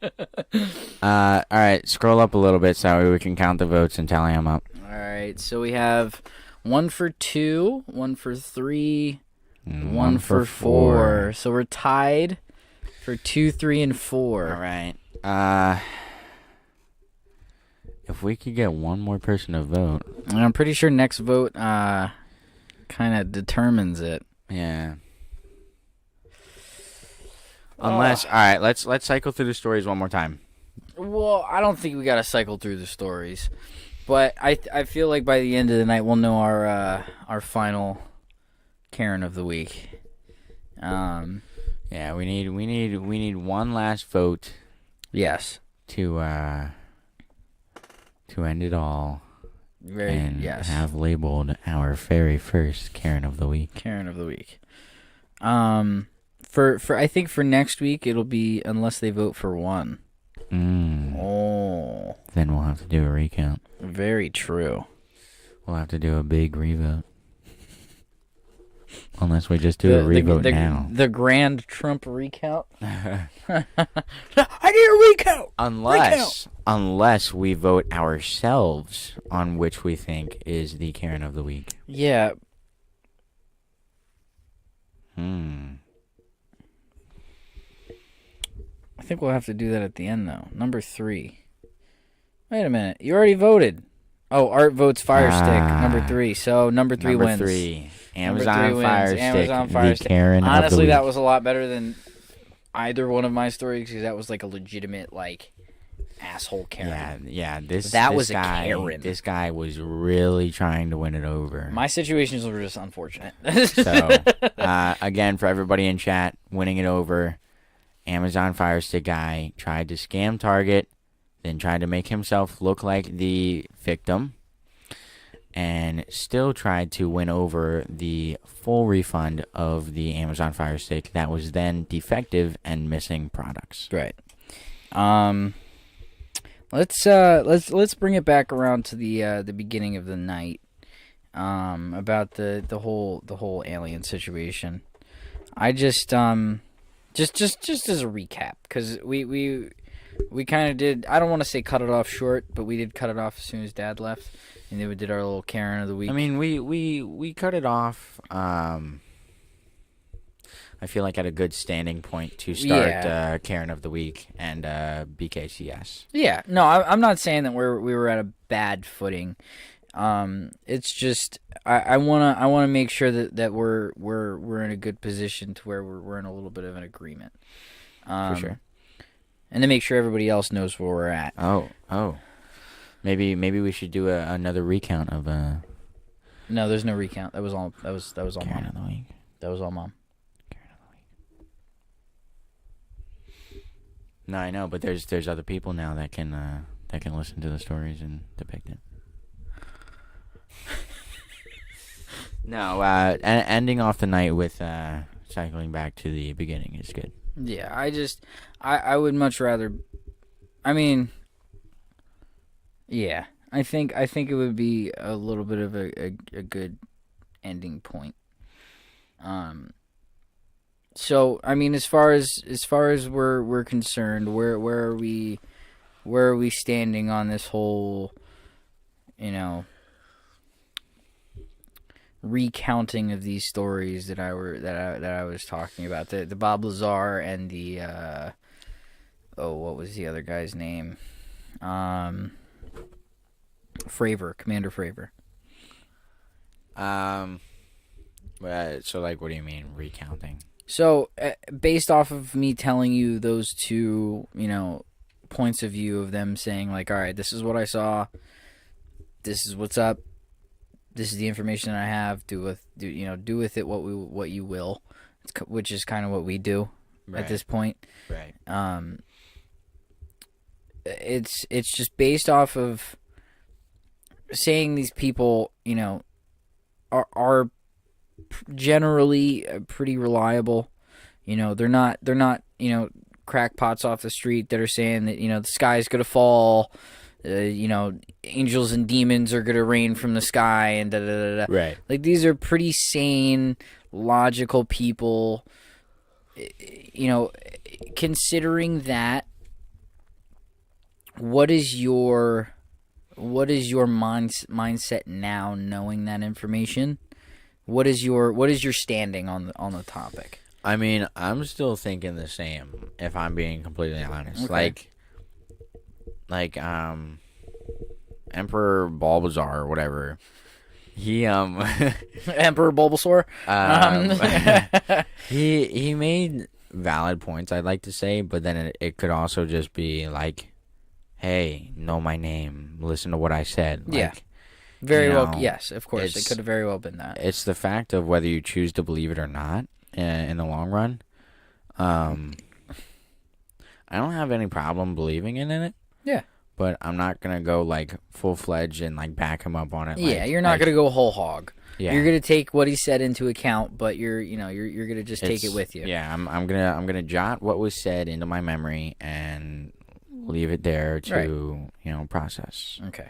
All right, scroll up a little bit so we can count the votes and tally them up. All right, so we have 1 for 2, 1 for 3, And 1 for 4. So we're tied for 2, 3, and 4. All right. If we could get one more person to vote. And I'm pretty sure next vote kind of determines it. Yeah. Unless, all right, let's cycle through the stories one more time. Well, I don't think we got to cycle through the stories, but I feel like by the end of the night we'll know our final Karen of the week. Yeah, we need one last vote. Yes. To end it all. Yes. Have labeled our very first Karen of the week. Karen of the week. For I think for next week it'll be unless they vote for one. Oh. Then we'll have to do a recount. Very true. We'll have to do a big revote. Unless we just do a revote now. The grand Trump recount. I need a recount. Unless we vote ourselves on which we think is the Karen of the week. Yeah. I think we'll have to do that at the end, though. Number 3. Wait a minute. You already voted. Oh, Art votes Fire Stick. Number 3. So number 3 wins. Number 3. Amazon Fire Stick. Amazon Fire Stick. Karen Honestly, of the week. that was a lot better than either one of my stories because that was like a legitimate, like, asshole Karen. Yeah. That was guy, a Karen. This guy was really trying to win it over. My situations were just unfortunate. So, again, for everybody in chat, winning it over, Amazon Fire Stick guy tried to scam Target, then tried to make himself look like the victim, and still tried to win over the full refund of the Amazon Fire Stick that was then defective and missing products. Right. Let's bring it back around to the beginning of the night. About the whole alien situation. I just as a recap, because we kind of did. I don't want to say cut it off short, but we did cut it off as soon as Dad left, and then we did our little Karen of the week. I mean, we cut it off. I feel like at a good standing point to start Karen of the week and BKCS. Yeah, no, I'm not saying that we were at a bad footing. It's just I wanna make sure that we're in a good position to where we're in a little bit of an agreement. For sure. And to make sure everybody else knows where we're at. Oh. Maybe we should do another recount of No, there's no recount. That was all Karen Mom. of the week. That was all Mom. Karen of the week. No, I know, but there's other people now that can listen to the stories and depict it. No, ending off the night with cycling back to the beginning is good. Yeah, I would much rather. I mean, yeah, I think it would be a little bit of a good ending point. So I mean, as far as we're concerned, where are we standing on this whole, recounting of these stories that I was talking about, the Bob Lazar and the what was the other guy's name? Commander Fravor. So like, what do you mean recounting? So based off of me telling you those two, points of view of them saying like, all right, this is what I saw, this is what's up. This is the information I have. Do with it what you will, which is kind of what we do at this point. Right. It's just based off of saying these people, are generally pretty reliable. They're not crackpots off the street that are saying that the sky's gonna fall. Angels and demons are going to rain from the sky and da-da-da-da. Right. Like, these are pretty sane, logical people. Considering that, what is your mindset now, knowing that information? What is your standing on the topic? I mean, I'm still thinking the same, if I'm being completely honest. Okay. Like Emperor Bulbasaur or whatever, he Emperor Bulbasaur. he made valid points, I'd like to say, but then it could also just be like, hey, know my name, listen to what I said. Like, Yeah. Very you well. know, Yes, of course. It it's- could have very well been that. it's the fact of whether you choose to believe it or not in the long run. I don't have any problem believing in it. Yeah. But I'm not gonna go like full fledged and like back him up on it. Yeah, like- you're not like, gonna go whole hog. Yeah. You're gonna take what he said into account, but you're gonna just take it It's- with you. Yeah, I'm gonna jot what was said into my memory and leave it there to process. Okay.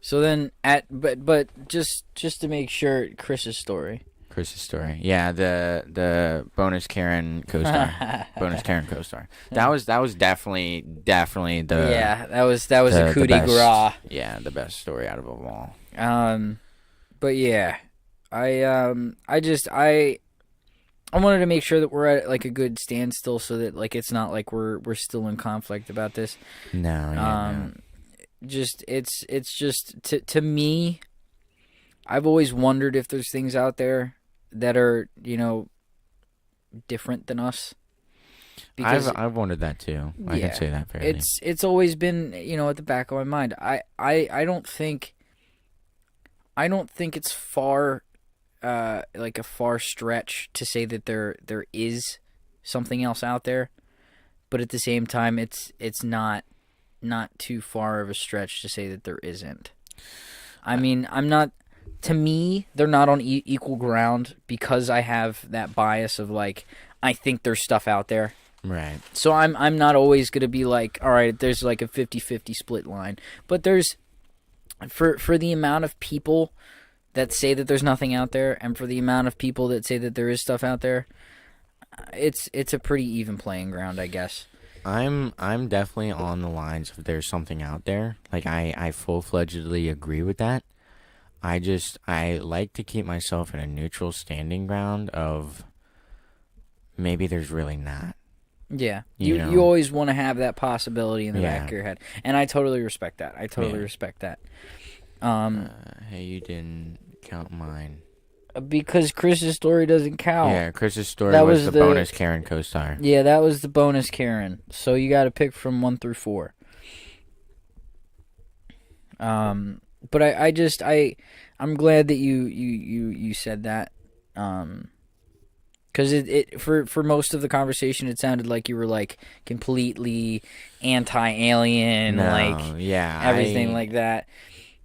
So then but just to make sure, Chris's story. Chris's story. Yeah, the bonus Karen co-star. Bonus Karen co-star. That was definitely the Yeah, that was a coup de best- grace. Yeah, the best story out of them all. But yeah, I wanted to make sure that we're at like a good standstill, so that like it's not like we're still in conflict about this. No, no. Just it's just to me, I've always wondered if there's things out there that are different than us. I've wondered that too. I Yeah, can say that fairly. it's always been at the back of my mind. I don't think it's far like a far stretch to say that there is something else out there, but at the same time it's not too far of a stretch to say that there isn't. I mean, to me, they're not on equal ground because I have that bias of like, I think there's stuff out there. Right. So I'm not always going to be like, all right, there's like a 50-50 split line. But there's, for the amount of people that say that there's nothing out there, and for the amount of people that say that there is stuff out there, it's a pretty even playing ground, I guess. I'm definitely on the lines of there's something out there. Like I full-fledgedly agree with that. I like to keep myself in a neutral standing ground of maybe there's really not. Yeah, You you know. always want to have that possibility in the Yeah. back of your head, and I totally respect that. Respect that. Hey, you didn't count mine. Because Chris's story doesn't count. Yeah, Chris's story That was was the the- bonus Karen co-star. Yeah, that was the bonus Karen. So you got to pick from 1 through 4. But I'm glad that you said that. Because it for most of the conversation, it sounded like you were like completely anti-alien, No, like yeah, everything like that.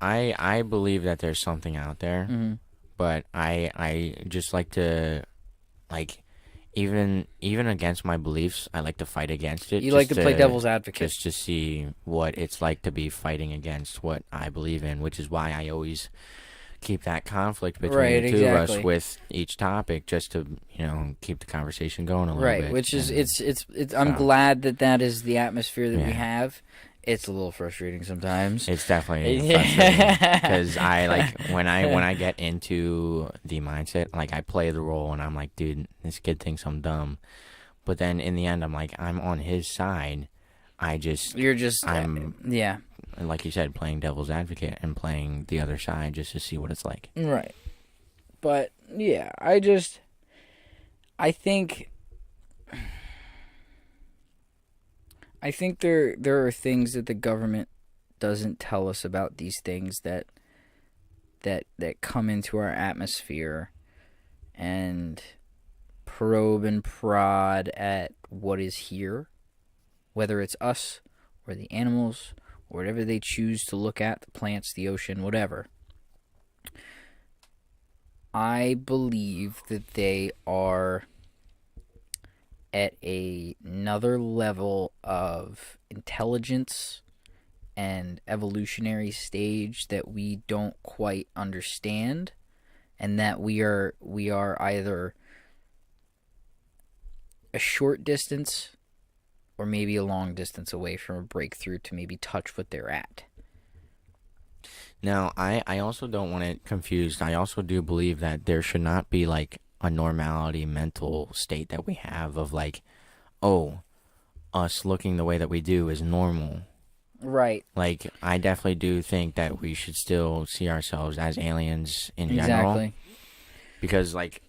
I believe that there's something out there, Mm-hmm. but I just like to, like, even against my beliefs, I like to fight against it. You just like to play devil's advocate. just to see what it's like to be fighting against what I believe in, which is why I always keep that conflict between Right, the two of exactly. us with each topic, just to keep the conversation going a little bit. Right, which is And it's I'm so- glad that is the atmosphere that we Yeah. have. It's a little frustrating sometimes. It's definitely Yeah. frustrating because I like when I get into the mindset, like I play the role and I'm like, dude, this kid thinks I'm dumb, but then in the end, I'm like, I'm on his side. You're just I'm yeah, like you said, playing devil's advocate and playing the other side just to see what it's like. right. But yeah, I think there are things that the government doesn't tell us about these things that come into our atmosphere and probe and prod at what is here, whether it's us or the animals or whatever they choose to look at, the plants, the ocean, whatever. I believe that they are at another level of intelligence and evolutionary stage that we don't quite understand, and that we are either a short distance or maybe a long distance away from a breakthrough to maybe touch what they're at. Now, I also don't want it confused. I also do believe that there should not be like a normality mental state that we have of like, oh, us looking the way that we do is normal. Right. Like, I definitely do think that we should still see ourselves as aliens in general. Exactly. Because, like,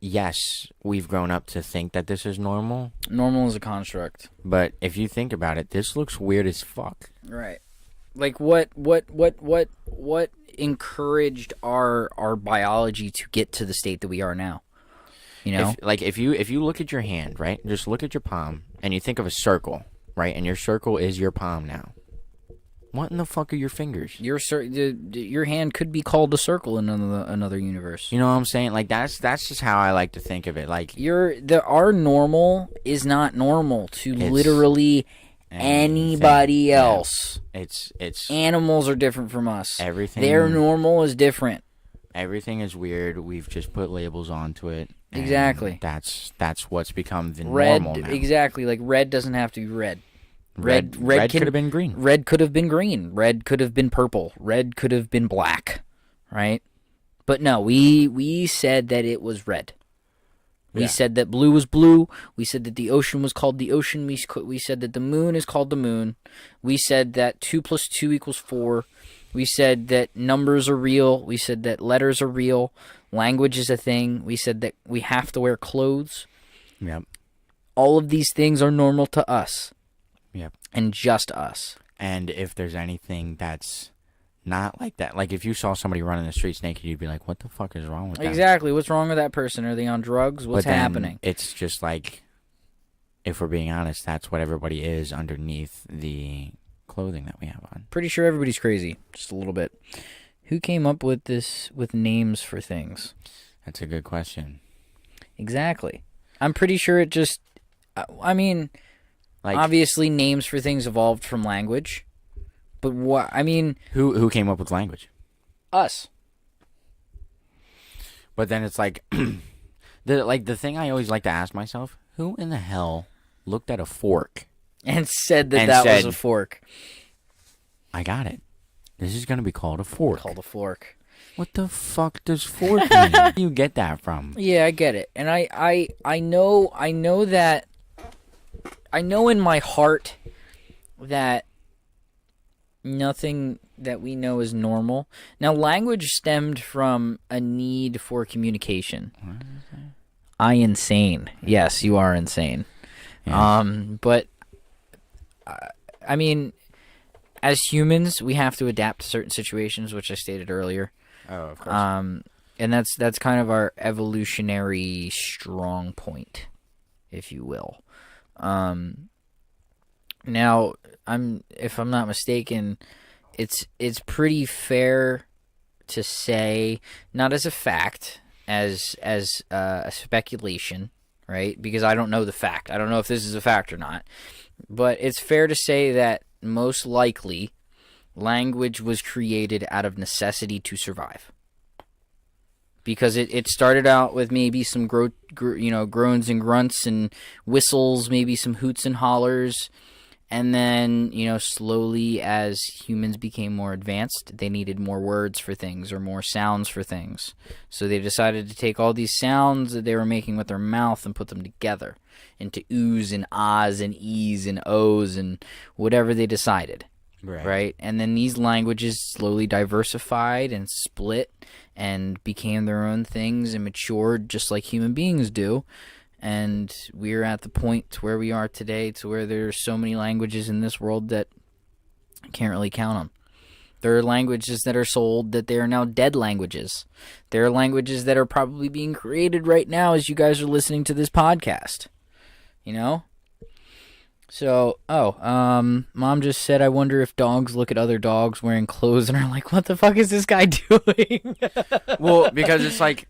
yes, we've grown up to think that this is normal. Normal is a construct. But if you think about it, this looks weird as fuck. Right. Like what encouraged our biology to get to the state that we are now? You know? If you look at your hand, right? Just look at your palm and you think of a circle, right? And your circle is your palm now. What in the fuck are your fingers? Your hand could be called a circle in another universe. You know what I'm saying? Like that's just how I like to think of it. Like our normal is not normal to literally anybody else. Yeah. It's animals are different from us. Everything. Their normal is different. Everything is weird. We've just put labels onto it. Exactly. That's what's become the Red, normal now. Exactly. Like red doesn't have to be red. Red could have been green. Red could have been green. Red could have been purple. Red could have been black. Right? But no, we said that it was red. We said that blue was blue. We said that the ocean was called the ocean. We said that the moon is called the moon. We said that 2 + 2 = 4. We said that numbers are real. We said that letters are real. Language is a thing. We said that we have to wear clothes. Yep. All of these things are normal to us. Yep. And just us. And if there's anything that's not like that, like if you saw somebody running the streets naked, you'd be like, what the fuck is wrong with that? Exactly. What's wrong with that person? Are they on drugs? What's happening? It's just like, if we're being honest, that's what everybody is underneath the clothing that we have on. Pretty sure everybody's crazy. Just a little bit. Who came up with this, with names for things? That's a good question. Exactly. I'm pretty sure it just, I mean, like, obviously names for things evolved from language. But what, I mean... Who came up with language? Us. But then it's like, the thing I always like to ask myself, who in the hell looked at a fork and said that was a fork? I got it. This is going to be called a fork. Called a fork. What the fuck does fork mean? Where do you get that from? Yeah, I get it. And I know that, I know in my heart that nothing that we know is normal. Now, language stemmed from a need for communication. What is that? I insane. Yes, you are insane. Yeah. But I mean, as humans, we have to adapt to certain situations, which I stated earlier. Oh, of course. And that's kind of our evolutionary strong point, if you will. Now, if I'm not mistaken, it's pretty fair to say, not as a fact, as a speculation, right? Because I don't know the fact. I don't know if this is a fact or not. But it's fair to say that most likely language was created out of necessity to survive. Because it started out with maybe some groans and grunts and whistles, maybe some hoots and hollers. And then, slowly as humans became more advanced, they needed more words for things or more sounds for things. So they decided to take all these sounds that they were making with their mouth and put them together into oohs and ahs and e's and ohs and whatever they decided. Right? And then these languages slowly diversified and split and became their own things and matured just like human beings do. And we're at the point where we are today, to where there's so many languages in this world that I can't really count them. There are languages that are sold that they are now dead languages. There are languages that are probably being created right now as you guys are listening to this podcast. So, Mom just said, I wonder if dogs look at other dogs wearing clothes and are like, what the fuck is this guy doing? Well, because it's like,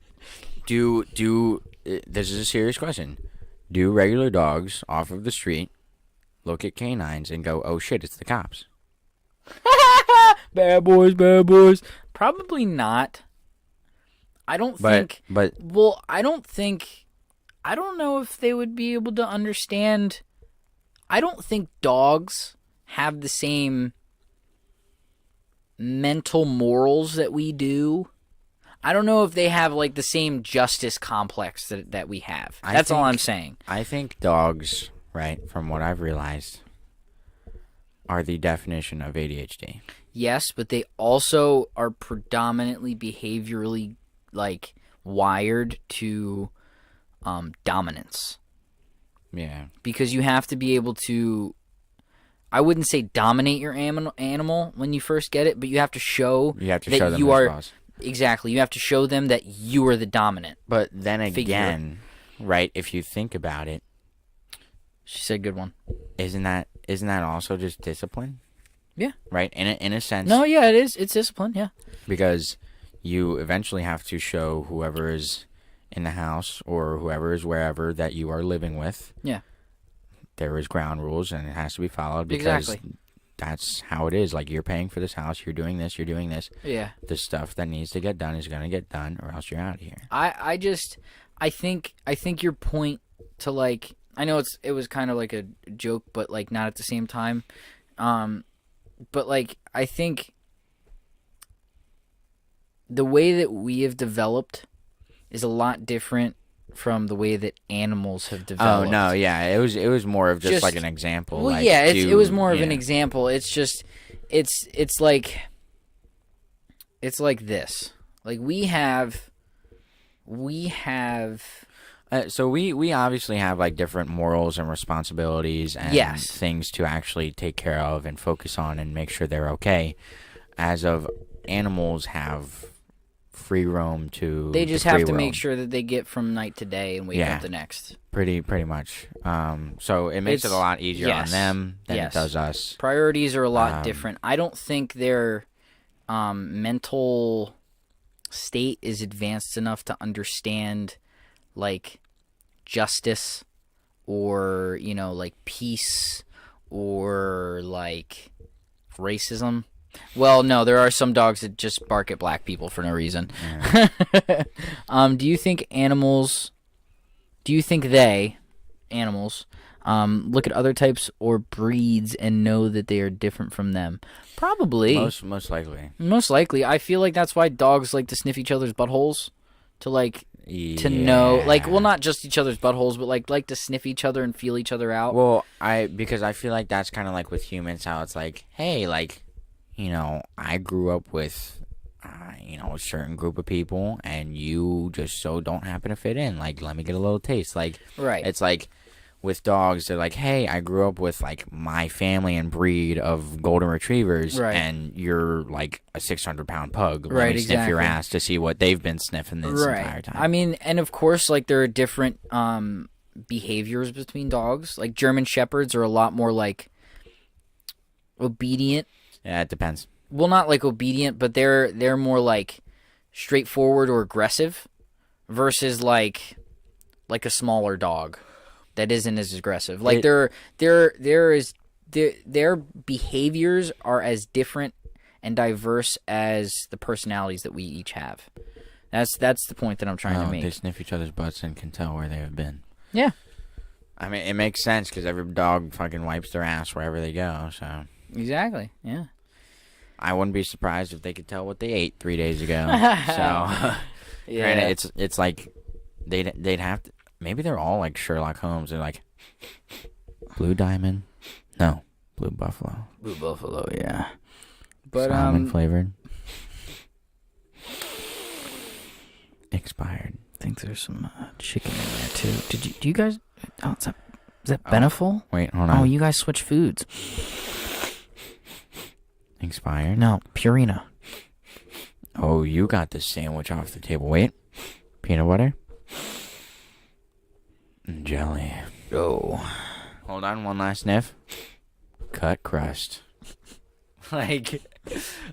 this is a serious question. Do regular dogs off of the street look at canines and go, oh shit, it's the cops? Bad boys, bad boys. Probably not. I don't think. I don't know if they would be able to understand. I don't think dogs have the same mental morals that we do. I don't know if they have like the same justice complex that we have. That's all I'm saying. I think dogs, right, from what I've realized, are the definition of ADHD. Yes, but they also are predominantly behaviorally, like, wired to dominance. Yeah. Because you have to be able to, I wouldn't say dominate your animal when you first get it, but you have to show You have to that show them you those are laws. exactly. You have to show them that you are the dominant. But then figure. again, right, if you think about it, She said, "Good one." isn't that also just discipline? Yeah. Right? In a sense. No, yeah, it is. It's discipline. Yeah. Because you eventually have to show whoever is in the house or whoever is wherever that you are living with. Yeah. There is ground rules and it has to be followed because Exactly. that's how it is. Like, you're paying for this house, you're doing this, you're doing this. Yeah. The stuff that needs to get done is going to get done or else you're out of here. I think your point to, like, I know it was kind of like a joke, but, like, not at the same time. But, like, I think the way that we have developed is a lot different from the way that animals have developed. Oh no, yeah, it was more of just like an example. Well, like, yeah, it was more of an yeah. example. It's just, it's like this. Like we have. So we obviously have like different morals and responsibilities and Yes. things to actually take care of and focus on and make sure they're okay. As of animals have free roam to They just free have to roam. make sure that they get from night to day and wake Yeah. up the next. Pretty much. So it makes it a lot easier yes. on them than Yes. it does us. Priorities are a lot different. I don't think their mental state is advanced enough to understand, like, justice or, like, peace or, like, racism. Well, no, there are some dogs that just bark at black people for no reason. Yeah. Do you think animals look at other types or breeds and know that they are different from them? Probably. Most likely. Most likely. I feel like that's why dogs like to sniff each other's buttholes to, like, to know, like, well, not just each other's buttholes, but like to sniff each other and feel each other out. Well, because I feel like that's kind of like with humans, how it's like, hey, like, I grew up with, a certain group of people, and you just so don't happen to fit in. Like, let me get a little taste. Like, Right. It's like with dogs, they're like, hey, I grew up with like my family and breed of golden retrievers, Right. and you're like a 600-pound pug. Let Right, me sniff your exactly. ass to see what they've been sniffing this entire time. I mean, and of course, like, there are different behaviors between dogs. Like, German Shepherds are a lot more, like, obedient. Yeah, it depends. Well, not like obedient, but they're more like straightforward or aggressive versus like a smaller dog that isn't as aggressive. Like their behaviors are as different and diverse as the personalities that we each have. That's the point that I'm trying to make. They sniff each other's butts and can tell where they have been. Yeah. I mean, it makes sense because every dog fucking wipes their ass wherever they go, so. Exactly. Yeah. I wouldn't be surprised if they could tell what they ate 3 days ago. So, granted, it's like they'd have to. Maybe they're all like Sherlock Holmes. They're like Blue Diamond, no, Blue Buffalo, Blue Buffalo. Yeah. But salmon flavored, expired. I think there's some chicken in there too. Do you guys? Oh, is that Beneful? Wait, hold on. Oh, you guys switch foods. Expired? No, Purina. Oh, you got the sandwich off the table. Wait, peanut butter, and jelly. Oh. Hold on, one last sniff. Cut crust. Like,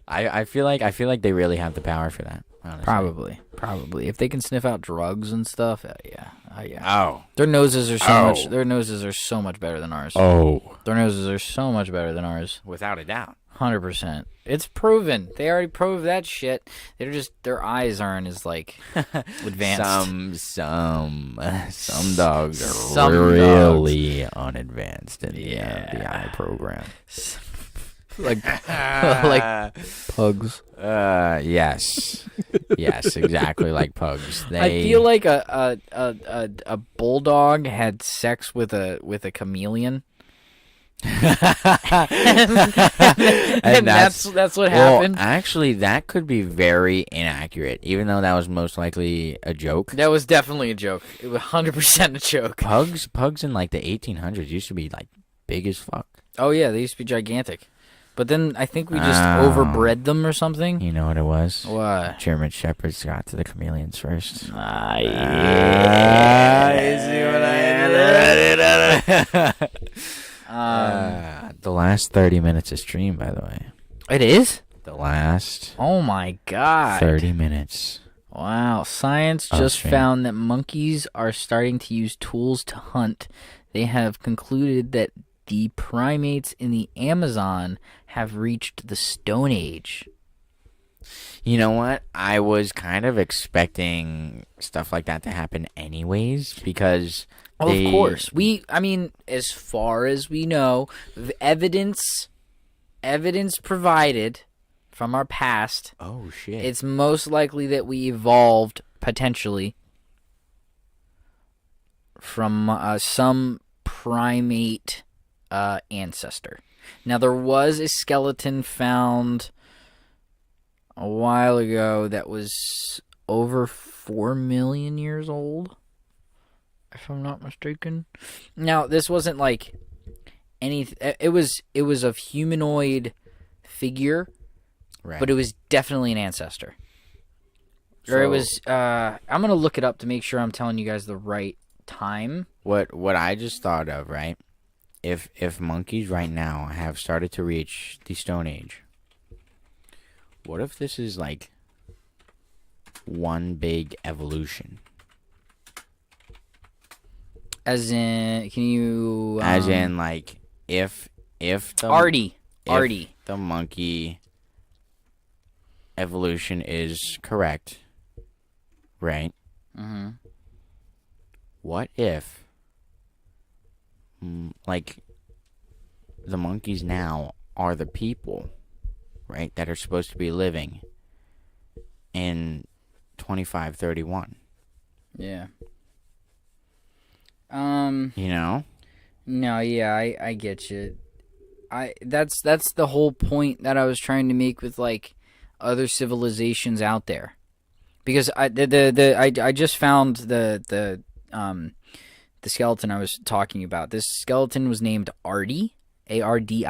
I feel like they really have the power for that. Honestly. Probably. If they can sniff out drugs and stuff, yeah. Oh. Their noses are so much better than ours. Oh. Their noses are so much better than ours. Without a doubt. 100%. It's proven. They already proved that shit. Their eyes aren't as, like, advanced. Some dogs are really unadvanced in the eye program. like like pugs. Yes. Yes, exactly like pugs. I feel like a bulldog had sex with a chameleon. and that's what happened. Actually, that could be very inaccurate, even though that was most likely a joke. That was definitely a joke. It was 100% a joke. Pugs in like the 1800s used to be like big as fuck. Oh yeah, they used to be gigantic. But then I think we just overbred them or something. You know what it was? What? German Shepherds got to the chameleons first. Yeah. You see what I did? The last 30 minutes of stream, by the way. It is? The last Oh my god. 30 minutes. Wow. Science just found that monkeys are starting to use tools to hunt. They have concluded that the primates in the Amazon have reached the Stone Age. You know what? I was kind of expecting stuff like that to happen anyways, because Of course. I mean, as far as we know, the evidence provided from our past, oh shit, it's most likely that we evolved potentially from some primate ancestor. Now, there was a skeleton found a while ago that was over 4 million years old, if I'm not mistaken. Now, this wasn't like any. It was a humanoid figure, right? but it was definitely an ancestor. Or it was. I'm gonna look it up to make sure I'm telling you guys the right time. What I just thought of, right? If monkeys right now have started to reach the Stone Age, what if this is like one big evolution? As in, can you? As in, like, if the Artie, the monkey evolution is correct, right? Mm-hmm. What if, like, the monkeys now are the people, right, that are supposed to be living in 2531? Yeah. You know? No, yeah, I get you. That's the whole point that I was trying to make with like other civilizations out there, because I just found the skeleton I was talking about. This skeleton was named Ardi, Ardi,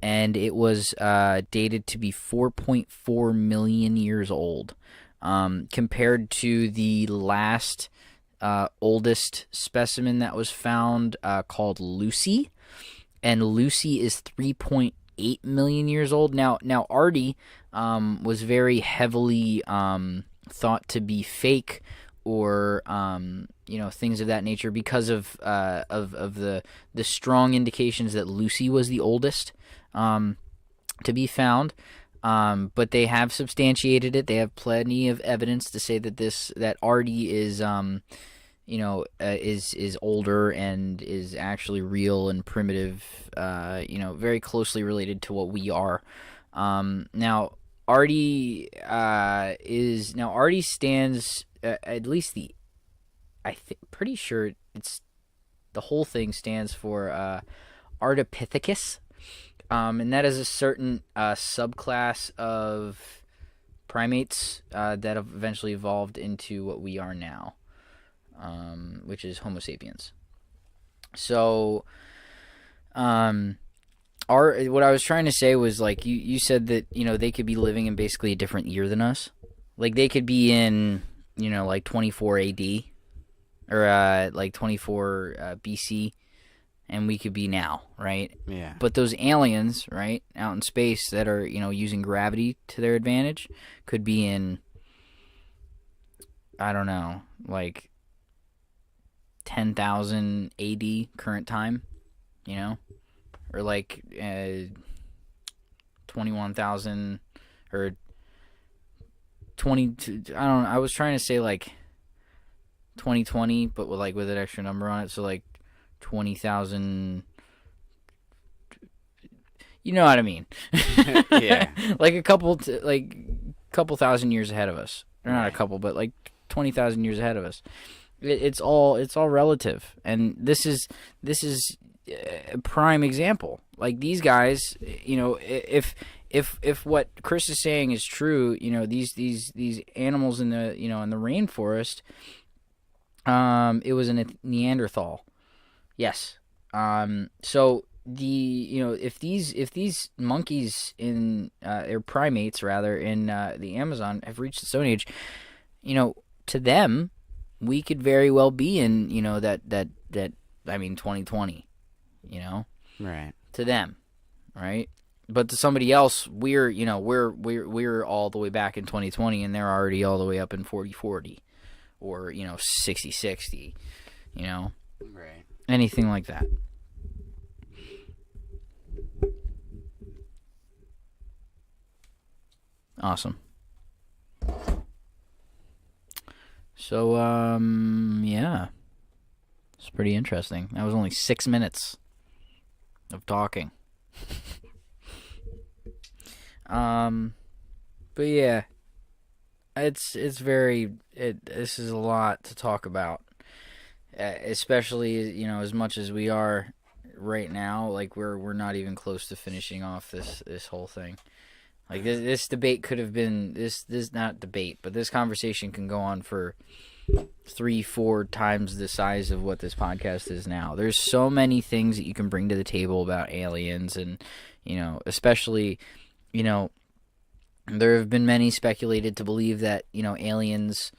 and it was dated to be 4.4 million years old, compared to the last oldest specimen that was found called Lucy, and Lucy is 3.8 million years old. Now Artie was very heavily thought to be fake, or things of that nature, because of the strong indications that Lucy was the oldest to be found. But they have substantiated it. They have plenty of evidence to say that Artie is is older and is actually real and primitive, very closely related to what we are. Now Artie stands, at least pretty sure it's the whole thing stands for Ardipithecus. And that is a certain subclass of primates that have eventually evolved into what we are now, which is Homo sapiens. So, what I was trying to say was, like, you said that, they could be living in basically a different year than us. Like, they could be in, like 24 AD, or like 24 BC. And we could be now, right? Yeah. But those aliens, right, out in space that are, using gravity to their advantage, could be in, I don't know, like 10,000 AD current time, or like 21,000 or 20. I don't know. I was trying to say like 2020, but with an extra number on it, so like 20,000. you know what I mean. Yeah. Like a couple thousand years ahead of us. Or not a couple, but like 20,000 years ahead of us. It's all relative, and this is a prime example. Like these guys, you know, if what Chris is saying is true, you know, these animals in the in the rainforest, it was a Neanderthal. Yes. So if these monkeys or primates rather in the Amazon have reached the Stone Age, you know, to them, we could very well be in, you know, that 2020, you know, Right. to them, right? But to somebody else, we're all the way back in 2020, and they're already all the way up in 4040, or 6060, you know, Right. anything like that. Awesome. So, yeah. It's pretty interesting. That was only 6 minutes of talking. But yeah. This is a lot to talk about. Especially, as much as we are right now, like we're not even close to finishing off this whole thing. Like this debate could have been this not debate, but this conversation can go on for 3-4 times the size of what this podcast is now. There's so many things that you can bring to the table about aliens, and especially, there have been many speculated to believe that aliens,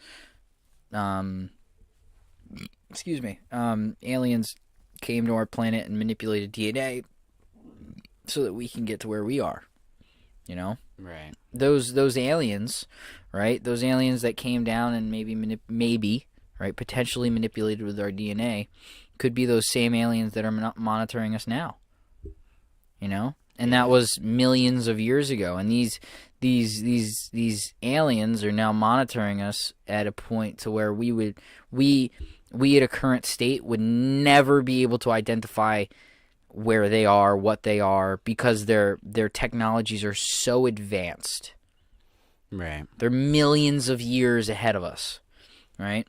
aliens came to our planet and manipulated DNA so that we can get to where we are. Right. Those aliens, right? Those aliens that came down and maybe, right, potentially manipulated with our DNA, could be those same aliens that are monitoring us now. And that was millions of years ago. And these aliens are now monitoring us at a point to where we at a current state would never be able to identify where they are, what they are, because their technologies are so advanced. Right. They're millions of years ahead of us, right?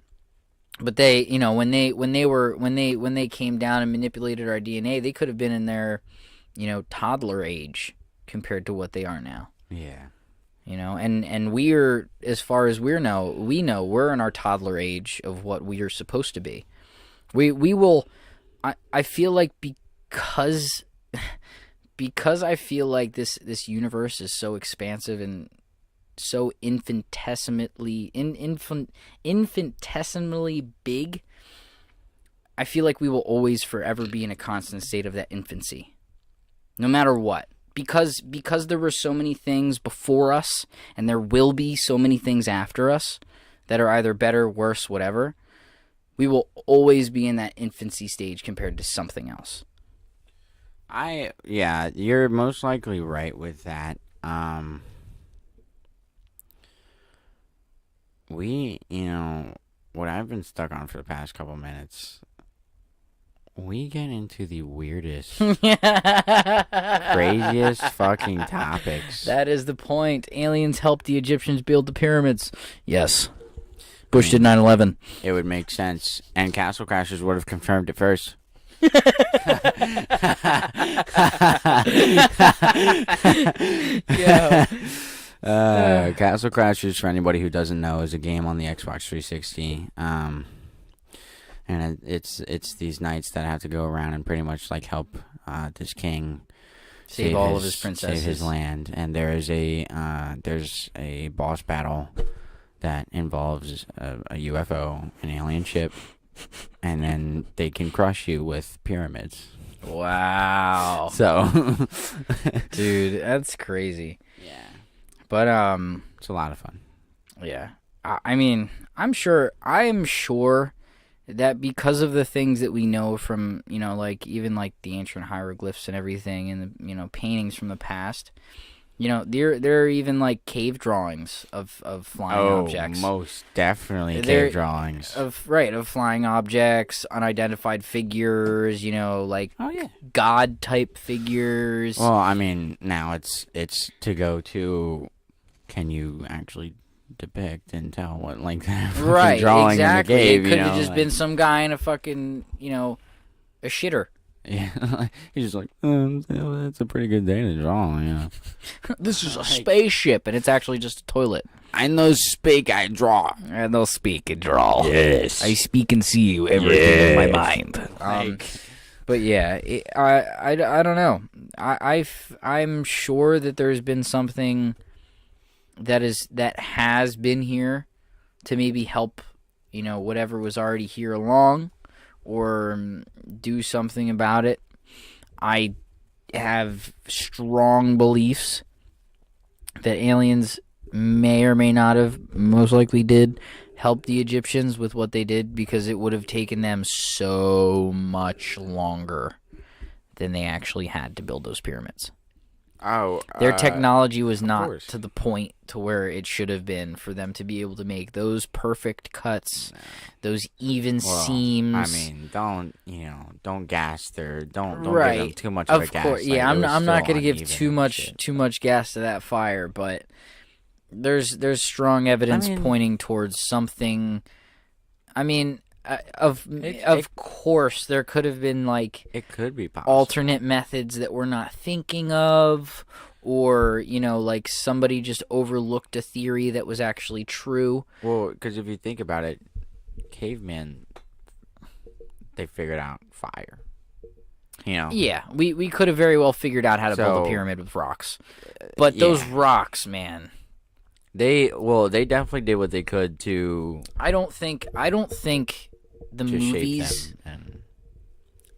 But they, when they came down and manipulated our DNA, they could have been in their, toddler age compared to what they are now. Yeah. And we're, as far as we know we're in our toddler age of what we are supposed to be. We will. I feel like because I feel like this universe is so expansive and so infinitesimally big, I feel like we will always forever be in a constant state of that infancy, no matter what. Because there were so many things before us, and there will be so many things after us that are either better, worse, whatever, we will always be in that infancy stage compared to something else. You're most likely right with that. What I've been stuck on for the past couple minutes, we get into the weirdest, craziest fucking topics. That is the point. Aliens helped the Egyptians build the pyramids. Yes. Bush did 9/11. It would make sense. And Castle Crashers would have confirmed it first. Yeah. Castle Crashers, for anybody who doesn't know, is a game on the Xbox 360. And it's these knights that have to go around and pretty much like help this king save all of his princesses, save his land. And there's a boss battle that involves a UFO, an alien ship, and then they can crush you with pyramids. Wow. So, dude, that's crazy. Yeah. But it's a lot of fun. Yeah. I mean, I'm sure that because of the things that we know from, like even like the ancient hieroglyphs and everything, and the paintings from the past, You know, there are even like cave drawings of flying objects. Most definitely There- cave drawings. Of flying objects, unidentified figures, you know, like Oh yeah. god type figures. Well, I mean, now it's to go to. Can you actually depict and tell what like that fucking right, drawing exactly. in the cave? It could you have know, just like- been some guy in a fucking, you know, a shitter. Yeah, he's just like, that's a pretty good day to draw. Yeah. This is a spaceship, and it's actually just a toilet. I know speak, I draw. And they'll speak and draw. Yes. I speak and see you everything in my mind. Like, But yeah, I don't know. I'm sure that there's been something that has been here to maybe help, you know, whatever was already here along, or do something about it. I have strong beliefs that aliens may or may not have, most likely did, help the Egyptians with what they did, because it would have taken them so much longer than they actually had to build those pyramids. Their technology was not course. to the point to where it should have been for them to be able to make those perfect cuts, those even seams. I mean, don't gas their, don't give them Right. too much of a Of gas. course, like, yeah. it was I'm not still going to give uneven too and much shit. gas to that fire, but there's strong evidence mean- pointing towards something. I mean, of course, there could have been like It could be possible. alternate methods that we're not thinking of, or, you know, like somebody just overlooked a theory that was actually true. Well, because if you think about it, cavemen, they figured out fire. You know? Yeah, we could have very well figured out how to build a So, pyramid with rocks, but those rocks, man. They definitely did what they could to I don't think the shape movies. them.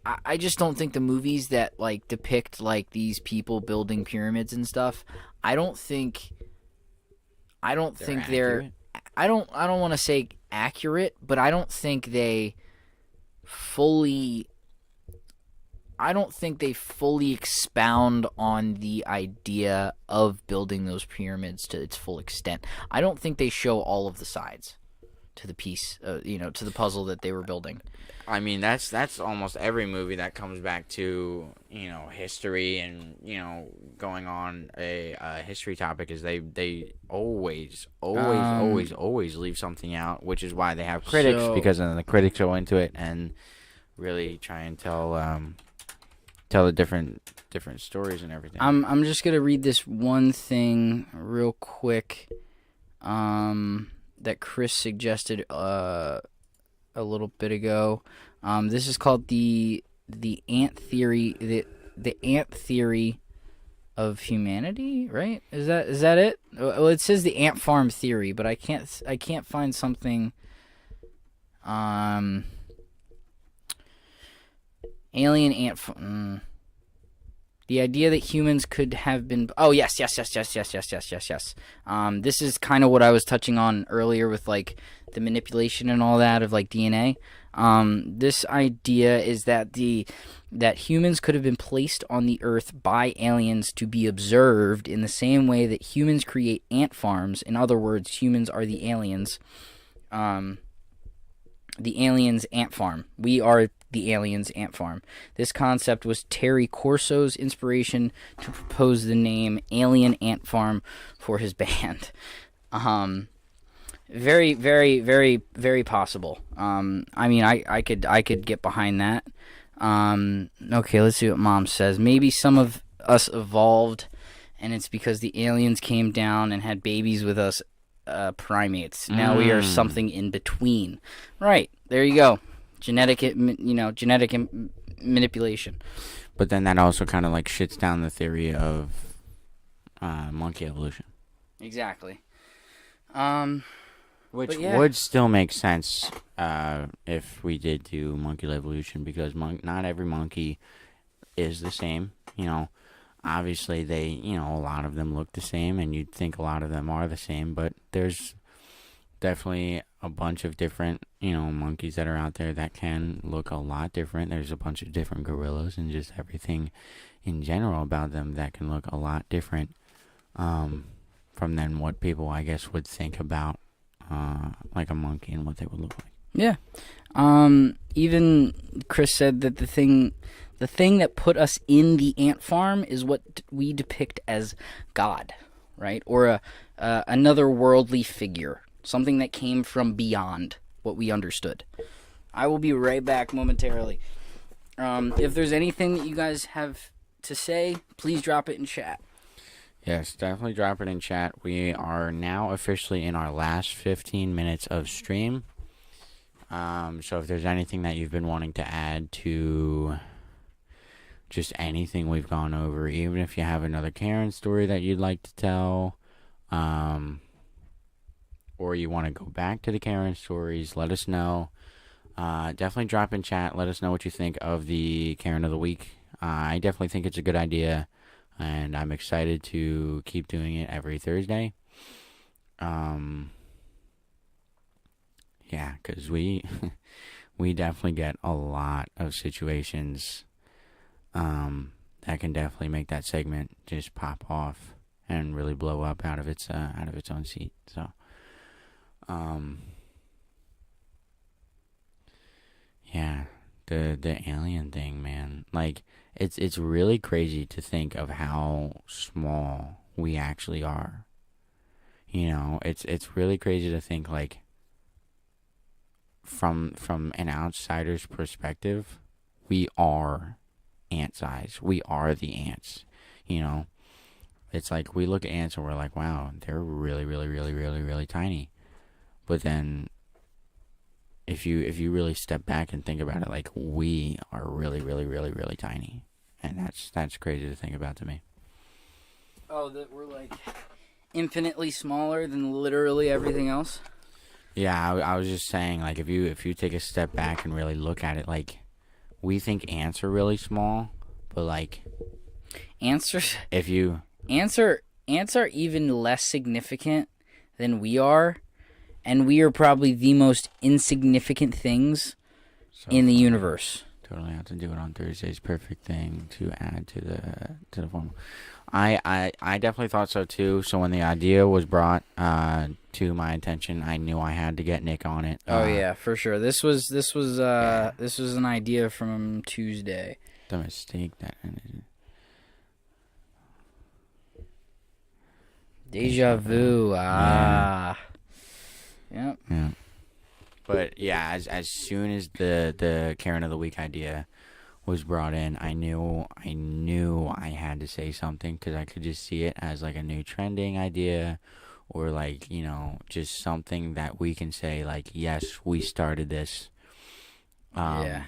And I just don't think the movies that like depict like these people building pyramids and stuff. I don't think they're. accurate. I don't want to say accurate, but I don't think they fully. I don't think they fully expound on the idea of building those pyramids to its full extent. I don't think they show all of the sides to the piece, to the puzzle that they were building. I mean, that's almost every movie that comes back to, history and, going on a history topic is they always leave something out, which is why they have critics, because then the critics go into it and really try and tell the different stories and everything. I'm just gonna read this one thing real quick, that Chris suggested a little bit ago. This is called the ant theory. The ant theory of humanity, right? Is that it? Well, it says the ant farm theory, but I can't find something. Alien ant farm. The idea that humans could have been... Oh, yes. This is kind of what I was touching on earlier with, like, the manipulation and all that of, like, DNA. This idea is that that humans could have been placed on the Earth by aliens to be observed in the same way that humans create ant farms. In other words, humans are the aliens. The aliens' ant farm. We are the aliens' ant farm. This concept was Terry Corso's inspiration to propose the name Alien Ant Farm for his band. Very, very, very, very possible. I mean, I could get behind that. Okay, let's see what Mom says. Maybe some of us evolved, and it's because the aliens came down and had babies with us primates. Now we are something in between. Right, there you go. Genetic manipulation. But then that also kind of like shits down the theory of monkey evolution. Exactly. Which yeah. would still make sense if we did do monkey evolution, because not every monkey is the same. Obviously they, a lot of them look the same, and you'd think a lot of them are the same, but there's definitely a bunch of different, monkeys that are out there that can look a lot different. There's a bunch of different gorillas and just everything in general about them that can look a lot different from then what people, I guess, would think about like a monkey and what they would look like. Yeah. Even Chris said that the thing that put us in the ant farm is what we depict as God, right? Or another worldly figure, something that came from beyond what we understood. I will be right back momentarily. If there's anything that you guys have to say, please drop it in chat. Yes, definitely drop it in chat. We are now officially in our last 15 minutes of stream. So if there's anything that you've been wanting to add to just anything we've gone over, even if you have another Karen story that you'd like to tell, or you want to go back to the Karen stories, let us know. Definitely drop in chat. Let us know what you think of the Karen of the Week. I definitely think it's a good idea, and I'm excited to keep doing it every Thursday. Yeah, because we definitely get a lot of situations that can definitely make that segment just pop off and really blow up out of its own seat. So, yeah, the alien thing, man. Like, it's really crazy to think of how small we actually are. You know, it's really crazy to think, like, from an outsider's perspective, we are ant size. We are the ants. You know, it's like we look at ants and we're like, wow, they're really, really, really, really, really tiny. But then, if you really step back and think about it, like, we are really, really, really, really tiny, and that's crazy to think about to me. Oh, that we're like infinitely smaller than literally everything else? Yeah, I was just saying, like, if you take a step back and really look at it, like, we think ants are really small, but, like, Ants are even less significant than we are, and we are probably the most insignificant things in the universe. Totally have to do it on Thursday's perfect thing to add to the form. I definitely thought so too. So when the idea was brought to my attention, I knew I had to get Nick on it. Oh yeah, for sure. This was an idea from Tuesday. The mistake that ended. Deja vu. Ah. Yep. Yeah. But yeah, as soon as the Karen of the Week idea was brought in, I knew I had to say something, because I could just see it as like a new trending idea, or like, you know, just something that we can say like, yes, we started this. Yeah.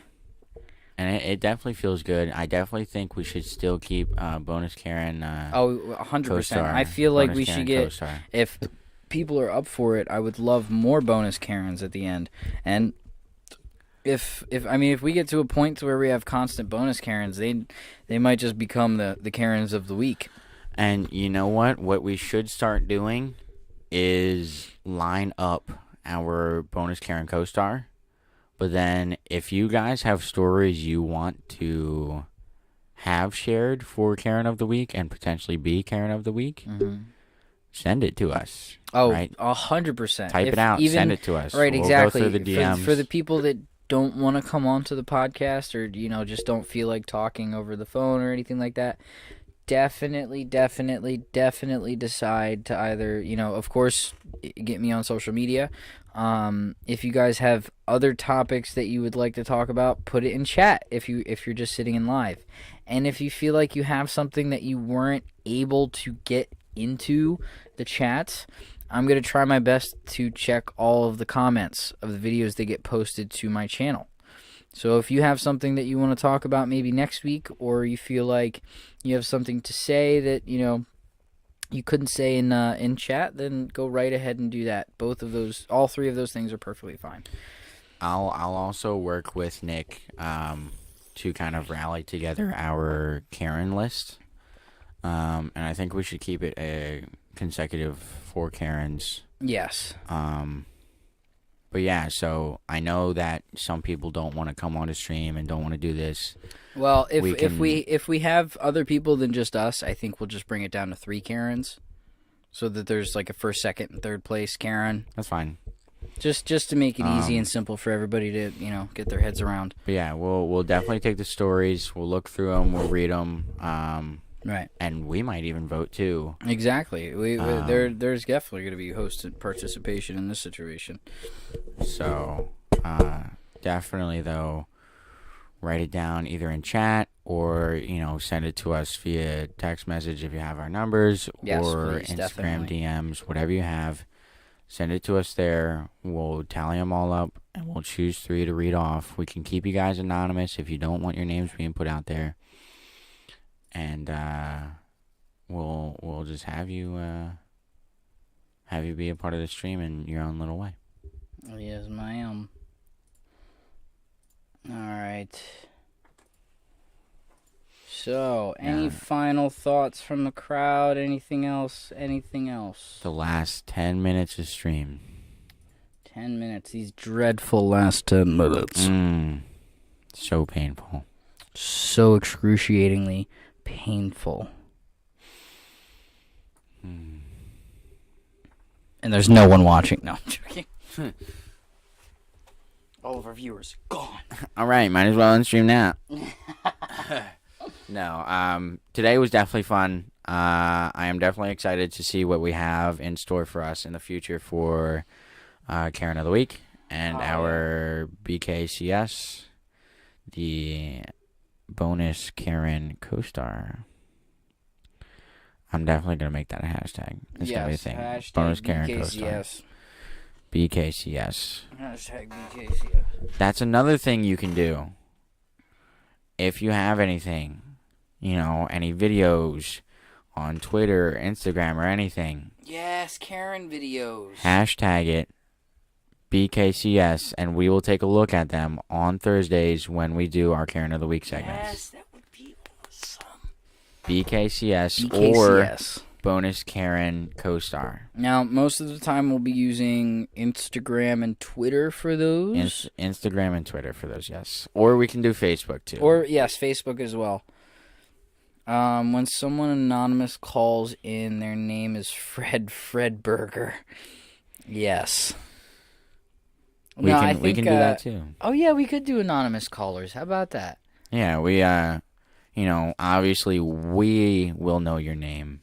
And it definitely feels good. I definitely think we should still keep Bonus Karen. 100%. I feel like we should get, co-star. if people are up for it, I would love more bonus Karens at the end. And if we get to a point to where we have constant bonus Karens, they might just become the Karens of the week. And you know what? What we should start doing is line up our bonus Karen co-star. But then if you guys have stories you want to have shared for Karen of the Week and potentially be Karen of the Week, send it to us. Oh, right? 100%. Type it out, send it to us. Right, we'll exactly. Go through the DMs. For the people that don't want to come onto the podcast, or, you know, just don't feel like talking over the phone or anything like that, definitely decide to either, you know, of course, get me on social media. If you guys have other topics that you would like to talk about, put it in chat if you're just sitting in live. And if you feel like you have something that you weren't able to get into the chats, I'm going to try my best to check all of the comments of the videos that get posted to my channel. So if you have something that you want to talk about maybe next week, or you feel like you have something to say that, you know, you couldn't say in chat, then go right ahead and do that. All three of those things are perfectly fine. I'll also work with Nick to kind of rally together our Karen list. And I think we should keep it a consecutive 4 Karens. Yes. But yeah, so I know that some people don't want to come on the stream and don't want to do this. Well, if we have other people than just us, I think we'll just bring it down to 3 Karens. so that there's like a first, second, and third place, Karen. That's fine. Just to make it easy and simple for everybody to, get their heads around. But yeah, we'll definitely take the stories. We'll look through them. We'll read them. Right. And we might even vote too. Exactly. There's definitely going to be host participation in this situation. So, definitely though, write it down either in chat or send it to us via text message if you have our numbers, yes, or please, Instagram definitely. DMs, whatever you have. Send it to us there. We'll tally them all up, and we'll choose 3 to read off. We can keep you guys anonymous if you don't want your names being put out there. And we'll just have you be a part of the stream in your own little way. Yes, ma'am. All right. So, any final thoughts from the crowd? Anything else? The last 10 minutes of stream. 10 minutes. These dreadful last 10 minutes. So painful. So excruciatingly painful. And there's no one watching. No, I'm joking. All of our viewers gone. All right, might as well end stream now. No, today was definitely fun. I am definitely excited to see what we have in store for us in the future for Karen of the Week and our BKCS, the bonus Karen co-star. I'm definitely going to make that a hashtag. It's going to be a thing. Hashtag Bonus Karen BKCS. co-star. BKCS. Hashtag BKCS. That's another thing you can do. If you have anything, any videos on Twitter, Instagram, or anything. Yes, Karen videos. Hashtag it BKCS, and we will take a look at them on Thursdays when we do our Karen of the Week segments. Yes, that would be awesome. BKCS or bonus Karen co-star. Now, most of the time we'll be using Instagram and Twitter for those. Instagram and Twitter for those, yes. Or we can do Facebook too. Or, yes, Facebook as well. When someone anonymous calls in, their name is Fredburger. Yes. We can do that too. Oh, yeah, we could do anonymous callers. How about that? Yeah, we, obviously we will know your name.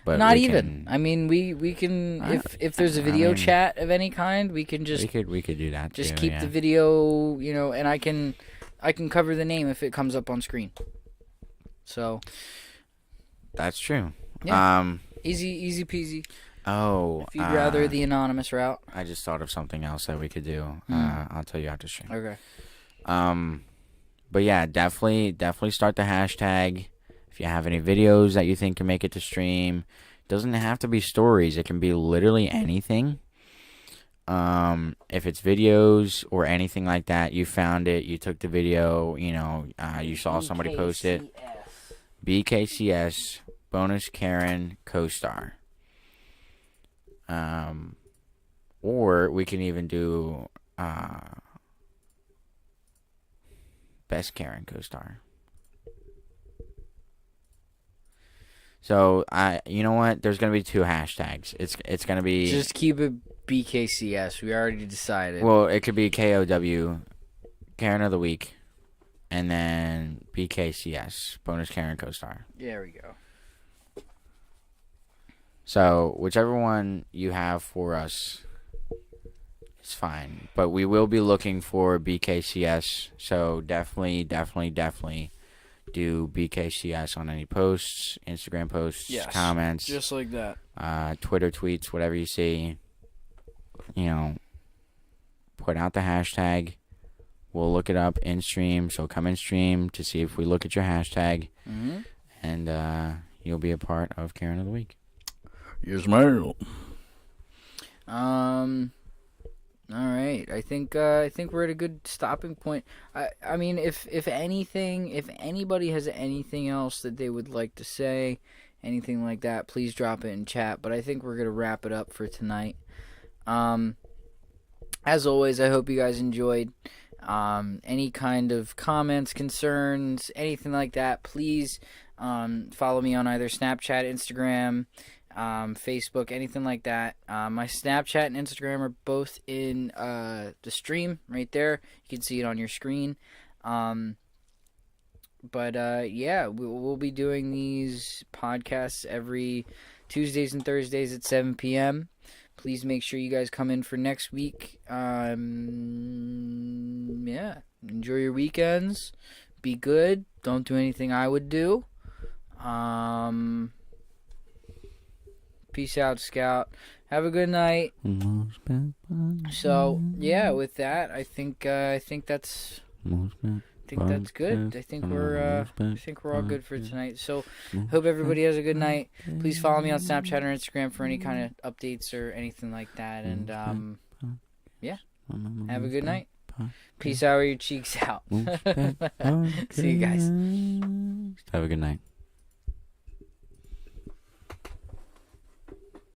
But not even. I mean, we can, if there's a video chat of any kind, we can just... We could do that just too, keep the video, and I can cover the name if it comes up on screen. So... That's true. Yeah. Easy peasy. Oh. If you'd rather the anonymous route. I just thought of something else that we could do. I'll tell you after stream. Okay. But yeah, definitely start the hashtag. If you have any videos that you think can make it to stream, it doesn't have to be stories. It can be literally anything. If it's videos or anything like that, you found it, you took the video, you saw somebody post it. BKCS, bonus Karen co-star. Or we can even do best Karen co-star. So you know what? There's gonna be 2 hashtags. It's gonna be just keep it BKCS. We already decided. Well, it could be KOW, Karen of the Week, and then BKCS, bonus Karen co-star. There we go. So whichever one you have for us is fine. But we will be looking for BKCS. So definitely do BKCS on any posts, Instagram posts, comments. Just like that. Twitter tweets, whatever you see. Put out the hashtag. We'll look it up in stream. So come in stream to see if we look at your hashtag. Mm-hmm. And you'll be a part of Karen of the Week. Yes, ma'am. All right. I think we're at a good stopping point. I mean, if anybody has anything else that they would like to say, anything like that, please drop it in chat. But I think we're gonna wrap it up for tonight. As always, I hope you guys enjoyed. Any kind of comments, concerns, anything like that, please follow me on either Snapchat, Instagram, Facebook, anything like that. My Snapchat and Instagram are both in the stream right there. You can see it on your screen. But yeah, we'll be doing these podcasts every Tuesdays and Thursdays at 7 p.m. Please make sure you guys come in for next week. Yeah, enjoy your weekends. Be good. Don't do anything I would do. Peace out, Scout. Have a good night. So yeah, with that, I think that's good. I think we're all good for tonight. So hope everybody has a good night. Please follow me on Snapchat or Instagram for any kind of updates or anything like that. And yeah, have a good night. Peace out, or your cheeks out. See you guys. Have a good night.